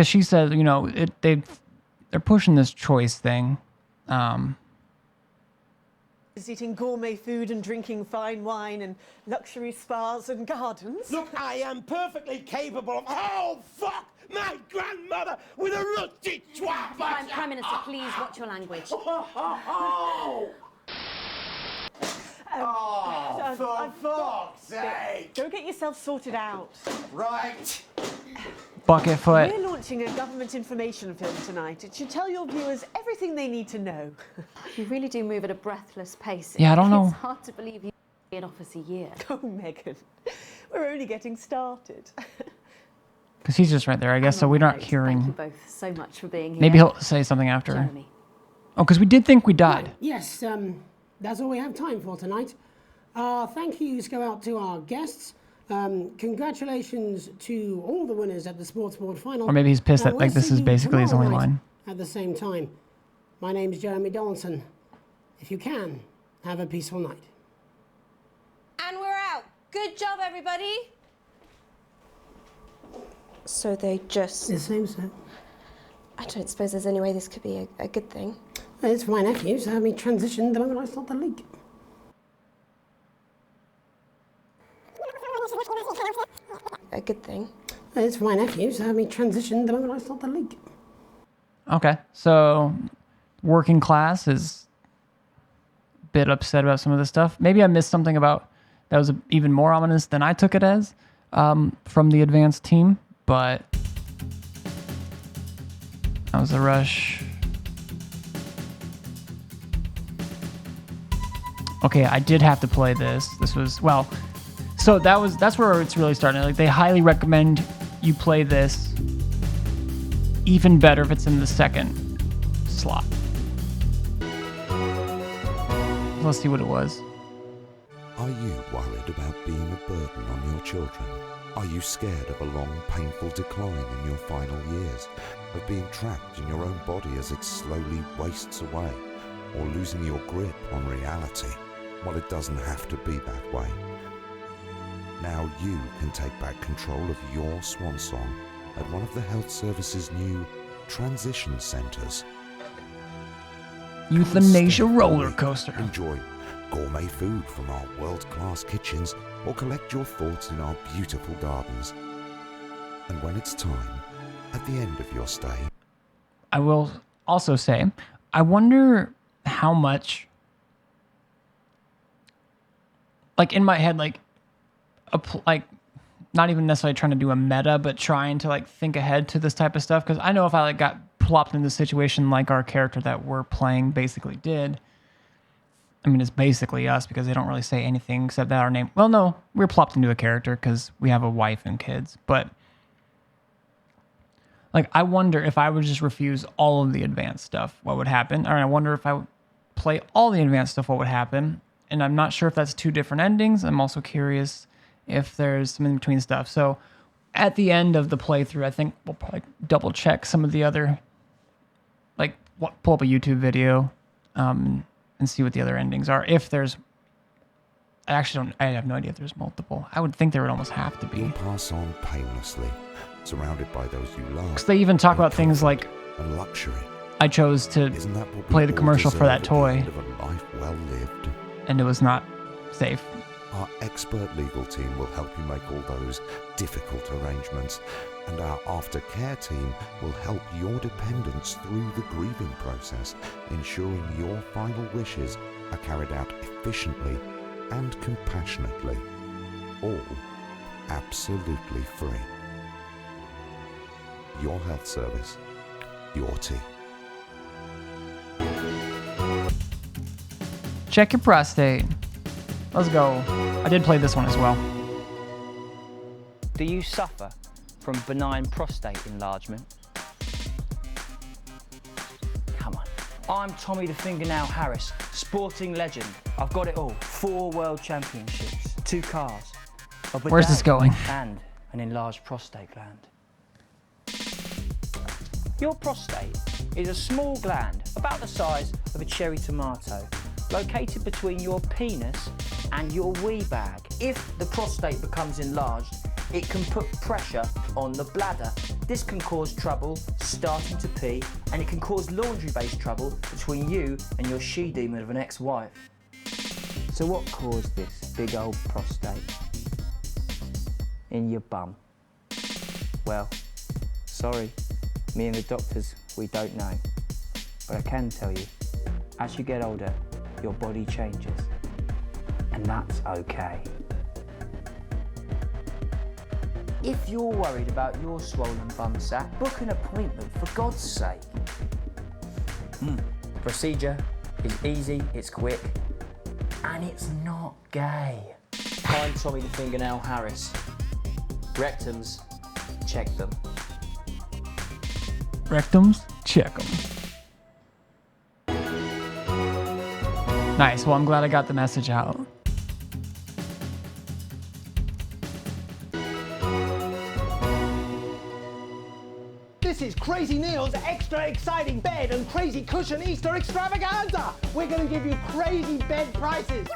she said, you know, they're pushing this choice thing. Eating gourmet food and drinking fine wine and luxury spas and gardens. Look, I am perfectly capable of... Oh, fuck! My grandmother with a rusty twat! Prime Minister, please watch your language. For fuck's sake! Go get yourself sorted out. Right. Bucketfoot. We're launching a government information film tonight. It should tell your viewers everything they need to know. You really do move at a breathless pace. Yeah, I don't know. It's hard to believe you've been in office a year. Oh, Megan, we're only getting started. Because he's just right there, I guess, so we're not hearing... Thank you both so much for being here. Maybe he'll say something after. Jeremy. Oh, because we did think we died. Yes, that's all we have time for tonight. Thank yous go out to our guests. Congratulations to all the winners at the Sports Board final. Or maybe he's pissed that We'll like this see is you basically his only tomorrow night line. At the same time. My name's Jeremy Donaldson. If you can, have a peaceful night. And we're out. Good job, everybody. So they just... It seems so. I don't suppose there's any way this could be a good thing. It's for my nephew, so we transitioned the moment I saw the leak. A good thing. It's for my nephew, so we transitioned the moment I saw the leak. Okay, so working class is a bit upset about some of this stuff. Maybe I missed something about that was even more ominous than I took it as from the advanced team, but that was a rush. Okay, I did have to play this. This was, well, so that's where it's really starting. Like, they highly recommend you play this. Even better if it's in the second slot. Let's see what it was. Are you worried about being a burden on your children? Are you scared of a long, painful decline in your final years? Of being trapped in your own body as it slowly wastes away? Or losing your grip on reality? Well, it doesn't have to be that way. Now you can take back control of your swan song at one of the Health Service's new transition centres. Euthanasia roller coaster. Enjoy gourmet food from our world-class kitchens, or collect your thoughts in our beautiful gardens. And when it's time, at the end of your stay... I will also say, I wonder how much, like in my head, like not even necessarily trying to do a meta, but trying to like think ahead to this type of stuff. Because I know if I like got plopped into a situation like our character that we're playing basically did, I mean, it's basically us because they don't really say anything except that our name. Well, no, we're plopped into a character because we have a wife and kids. But like, I wonder if I would just refuse all of the advanced stuff, what would happen? Or I wonder if I would play all the advanced stuff, what would happen? And I'm not sure if that's two different endings. I'm also curious if there's some in between stuff. So at the end of the playthrough, I think we'll probably double check some of the other, like pull up a YouTube video and see what the other endings are. If there's, I have no idea if there's multiple. I would think there would almost have to be. You'll pass on painlessly, surrounded by those you love. Because they even talk about things like and luxury. I chose to play the commercial for that toy, of a life well lived. And it was not safe. Our expert legal team will help you make all those difficult arrangements, and our aftercare team will help your dependents through the grieving process, ensuring your final wishes are carried out efficiently and compassionately, all absolutely free. Your health service, your team. Check your prostate. Let's go. I did play this one as well. Do you suffer from benign prostate enlargement? Come on. I'm Tommy the Fingernail Harris, sporting legend. I've got it all. 4 world championships, 2 cars. Where's this going? And an enlarged prostate gland. Your prostate is a small gland about the size of a cherry tomato, located between your penis and your wee bag. If the prostate becomes enlarged, it can put pressure on the bladder. This can cause trouble starting to pee, and it can cause laundry-based trouble between you and your she-demon of an ex-wife. So what caused this big old prostate in your bum? Well, sorry, me and the doctors, we don't know. But I can tell you, as you get older, your body changes, and that's okay. If you're worried about your swollen bum sack, book an appointment, for God's sake. Procedure is easy, it's quick, and it's not gay. I'm Tommy the Fingernail Harris. Rectums, check them. Rectums, check them. Nice. Well, I'm glad I got the message out. This is Crazy Neil's extra exciting bed and crazy cushion Easter extravaganza. We're going to give you crazy bed prices.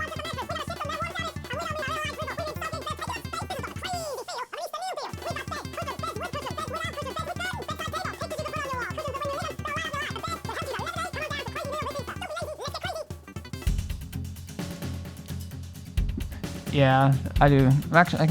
Yeah, I do. Actually,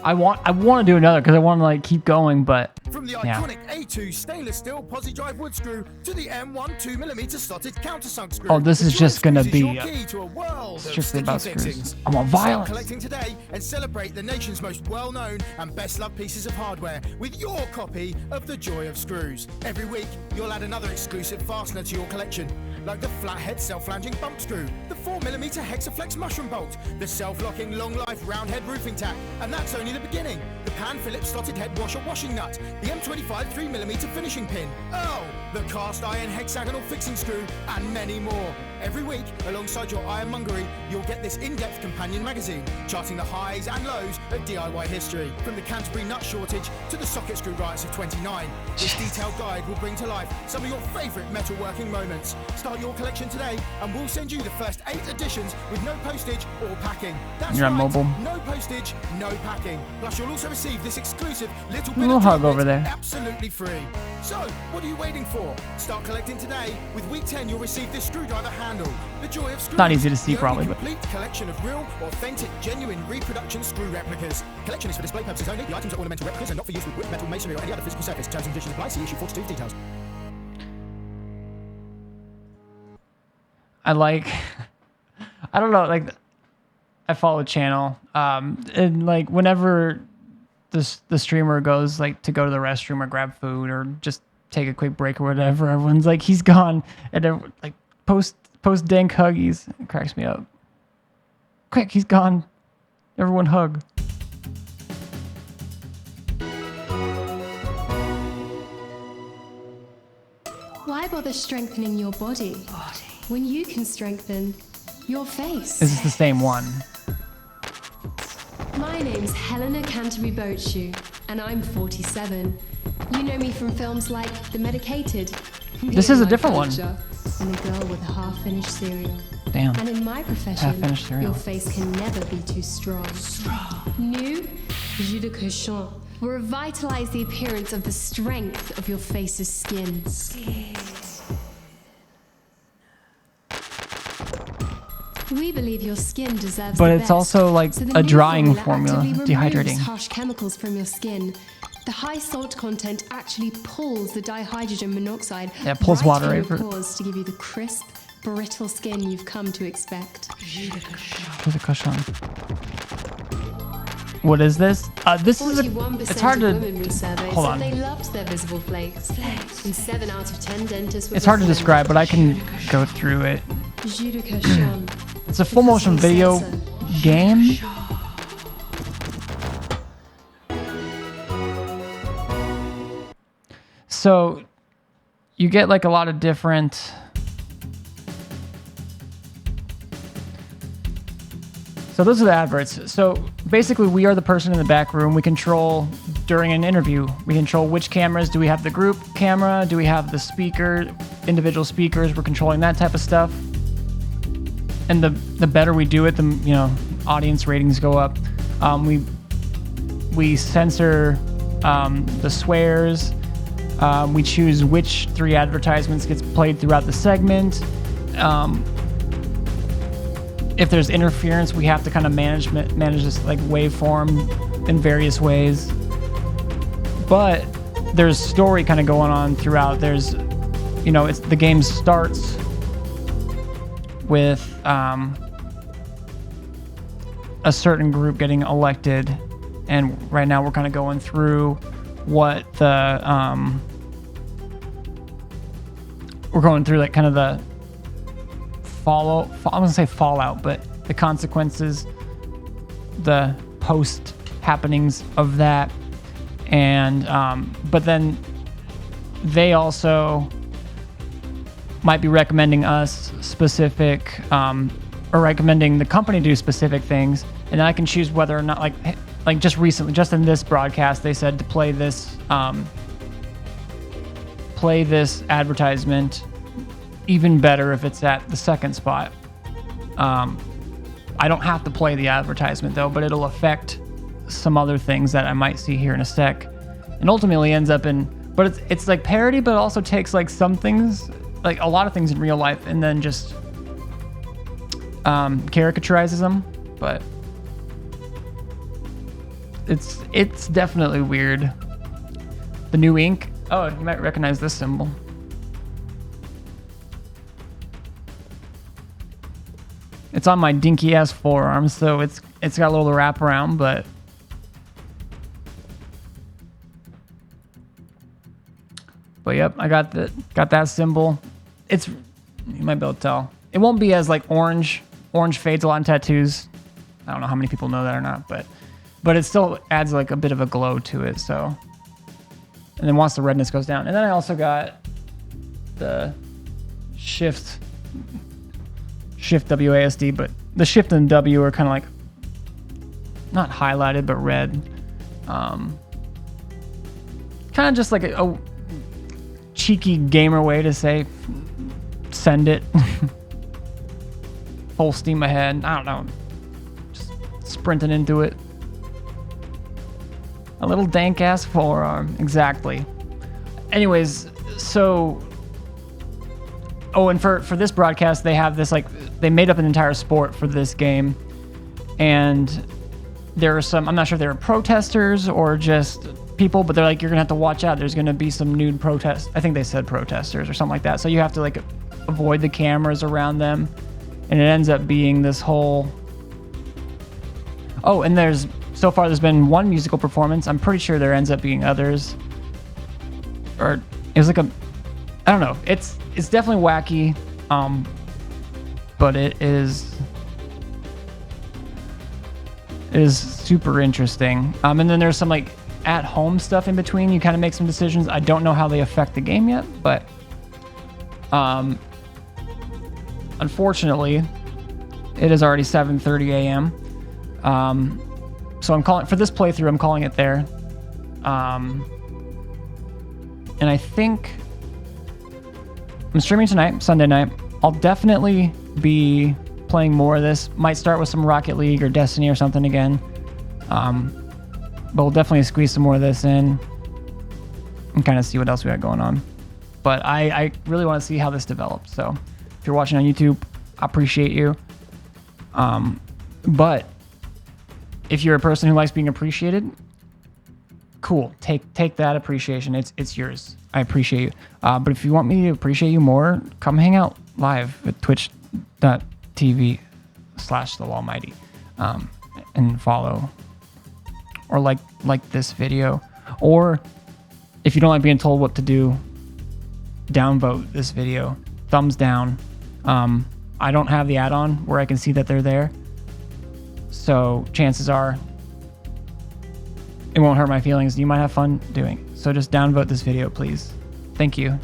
I want to do another because I want to like keep going, but From the iconic A2 stainless steel posi drive wood screw to the M1 2mm slotted countersunk screw. oh, this is just gonna be Your key to a world of strictly sticky about screws. fixings. I want Start violence. collecting today and celebrate the nation's most well-known and best-loved pieces of hardware with your copy of The Joy of Screws. Every week, you'll add another exclusive fastener to your collection, like the flathead self-flanging bump screw, the 4mm Hexaflex mushroom bolt, the self-locking long-life round head roofing tack, and that's only the beginning. The Pan Phillips slotted head washer washing nut, the M25 3mm finishing pin, oh, the cast iron hexagonal fixing screw, and many more. Every week, alongside your ironmongery, you'll get this in-depth companion magazine, charting the highs and lows of DIY history, from the Canterbury nut shortage to the socket screw riots of 29. This detailed guide will bring to life some of your favourite metalworking moments. Start your collection today, and we'll send you the first 8 editions with no postage or packing. That's You're on right, mobile. no postage, no packing. Plus, you'll also receive this exclusive little bit Little of hug treatment over there. absolutely free. So, what are you waiting for? Start collecting today. With week 10, you'll receive this screwdriver handle. The Joy of Screws. Not easy to see the probably, only but complete collection of real, authentic, genuine reproduction screw replicas. Collection is for display purposes only. The items are ornamental replicas and not for use with wood, metal, masonry, or any other physical surface. Terms and conditions apply. See issue 42 for details. I like, I don't know, like, I follow a channel, and like whenever the streamer goes like to go to the restroom or grab food or just take a quick break or whatever, everyone's like, he's gone, and then like post dank huggies. It cracks me up. Quick, he's gone. Everyone hug. Why bother strengthening your body when you can strengthen your face? This is the same one. My name's Helena Canterbury Boatshoe, and I'm 47. You know me from films like The Medicated. This is a different one. And A Girl with a Half-Finished Cereal. Damn. And in my profession, Half-finished cereal. your face can never be too strong. New Jus de Cochon will revitalize the appearance of the strength of your face's skin. We believe your skin deserves But the it's best. also like So the a new drying formula, actively removes dehydrating. harsh chemicals from your skin. The high salt content actually pulls the dihydrogen monoxide Yeah, it pulls right water from your over it. pores to give you the crisp, brittle skin you've come to expect. Who's a cushion? What is this? This is a, 41% it's hard to, of women we surveyed hold said on. they loved their visible flakes. And 7 out of 10 dentists would It's hard to recommend describe, but I can go through it. Jus de Cochon. It's a full motion video game. So you get like a lot of different So those are the adverts. So basically we are the person in the back room. We control during an interview. We control which cameras. Do we have the group camera? Do we have the speaker, individual speakers? We're controlling that type of stuff. And the better we do it, the audience ratings go up. We censor the swears. We choose which 3 advertisements gets played throughout the segment. If there's interference, we have to kind of manage this like waveform in various ways. But there's story kind of going on throughout. There's, the game starts with a certain group getting elected, and right now we're kind of going through what we're going through like kind of the I'm gonna say fallout, but the consequences, the post happenings of that, and but then they also might be recommending us specific or recommending the company to do specific things, and I can choose whether or not like just recently, just in this broadcast, they said to play this advertisement even better if it's at the second spot. I don't have to play the advertisement though, but it'll affect some other things that I might see here in a sec, and ultimately ends up in, but it's like parody, but it also takes like some things, like a lot of things in real life, and then just caricaturizes them, but it's definitely weird. The new ink. Oh, you might recognize this symbol. It's on my dinky ass forearm, so it's got a little wraparound, but yep, I got that symbol. It's, you might be able to tell. It won't be as like orange. Orange fades a lot in tattoos. I don't know how many people know that or not, but it still adds like a bit of a glow to it. So, and then once the redness goes down, and then I also got the shift WASD, but the shift and W are kind of like not highlighted but red. Kind of just like a cheeky gamer way to say send it. Full steam ahead. I don't know. Just sprinting into it. A little dank ass forearm. Exactly. Anyways, so oh, and for this broadcast, they have this like they made up an entire sport for this game, and there are some, I'm not sure if they were protesters or just people, but they're like, you're gonna have to watch out. There's gonna be some nude protest. I think they said protesters or something like that. So you have to like avoid the cameras around them, and it ends up being this whole. Oh, and so far there's been one musical performance. I'm pretty sure there ends up being others. Or it was like I don't know. It's definitely wacky, but it is super interesting. And then there's some like at-home stuff in between. You kind of make some decisions. I don't know how they affect the game yet, but unfortunately, it is already 7:30 a.m. So I'm calling for this playthrough. I'm calling it there. And I think I'm streaming tonight, Sunday night. I'll definitely be playing more of this. Might start with some Rocket League or Destiny or something again. But we'll definitely squeeze some more of this in and kind of see what else we got going on. But I really want to see how this develops. So if you're watching on YouTube, I appreciate you. But if you're a person who likes being appreciated, cool. Take that appreciation. It's yours. I appreciate you. But if you want me to appreciate you more, come hang out live at twitch.tv/TheLawmighty, and follow or like this video. Or if you don't like being told what to do, downvote this video. Thumbs down. I don't have the add-on where I can see that they're there, so chances are it won't hurt my feelings. You might have fun doing it. So just downvote this video, please. Thank you.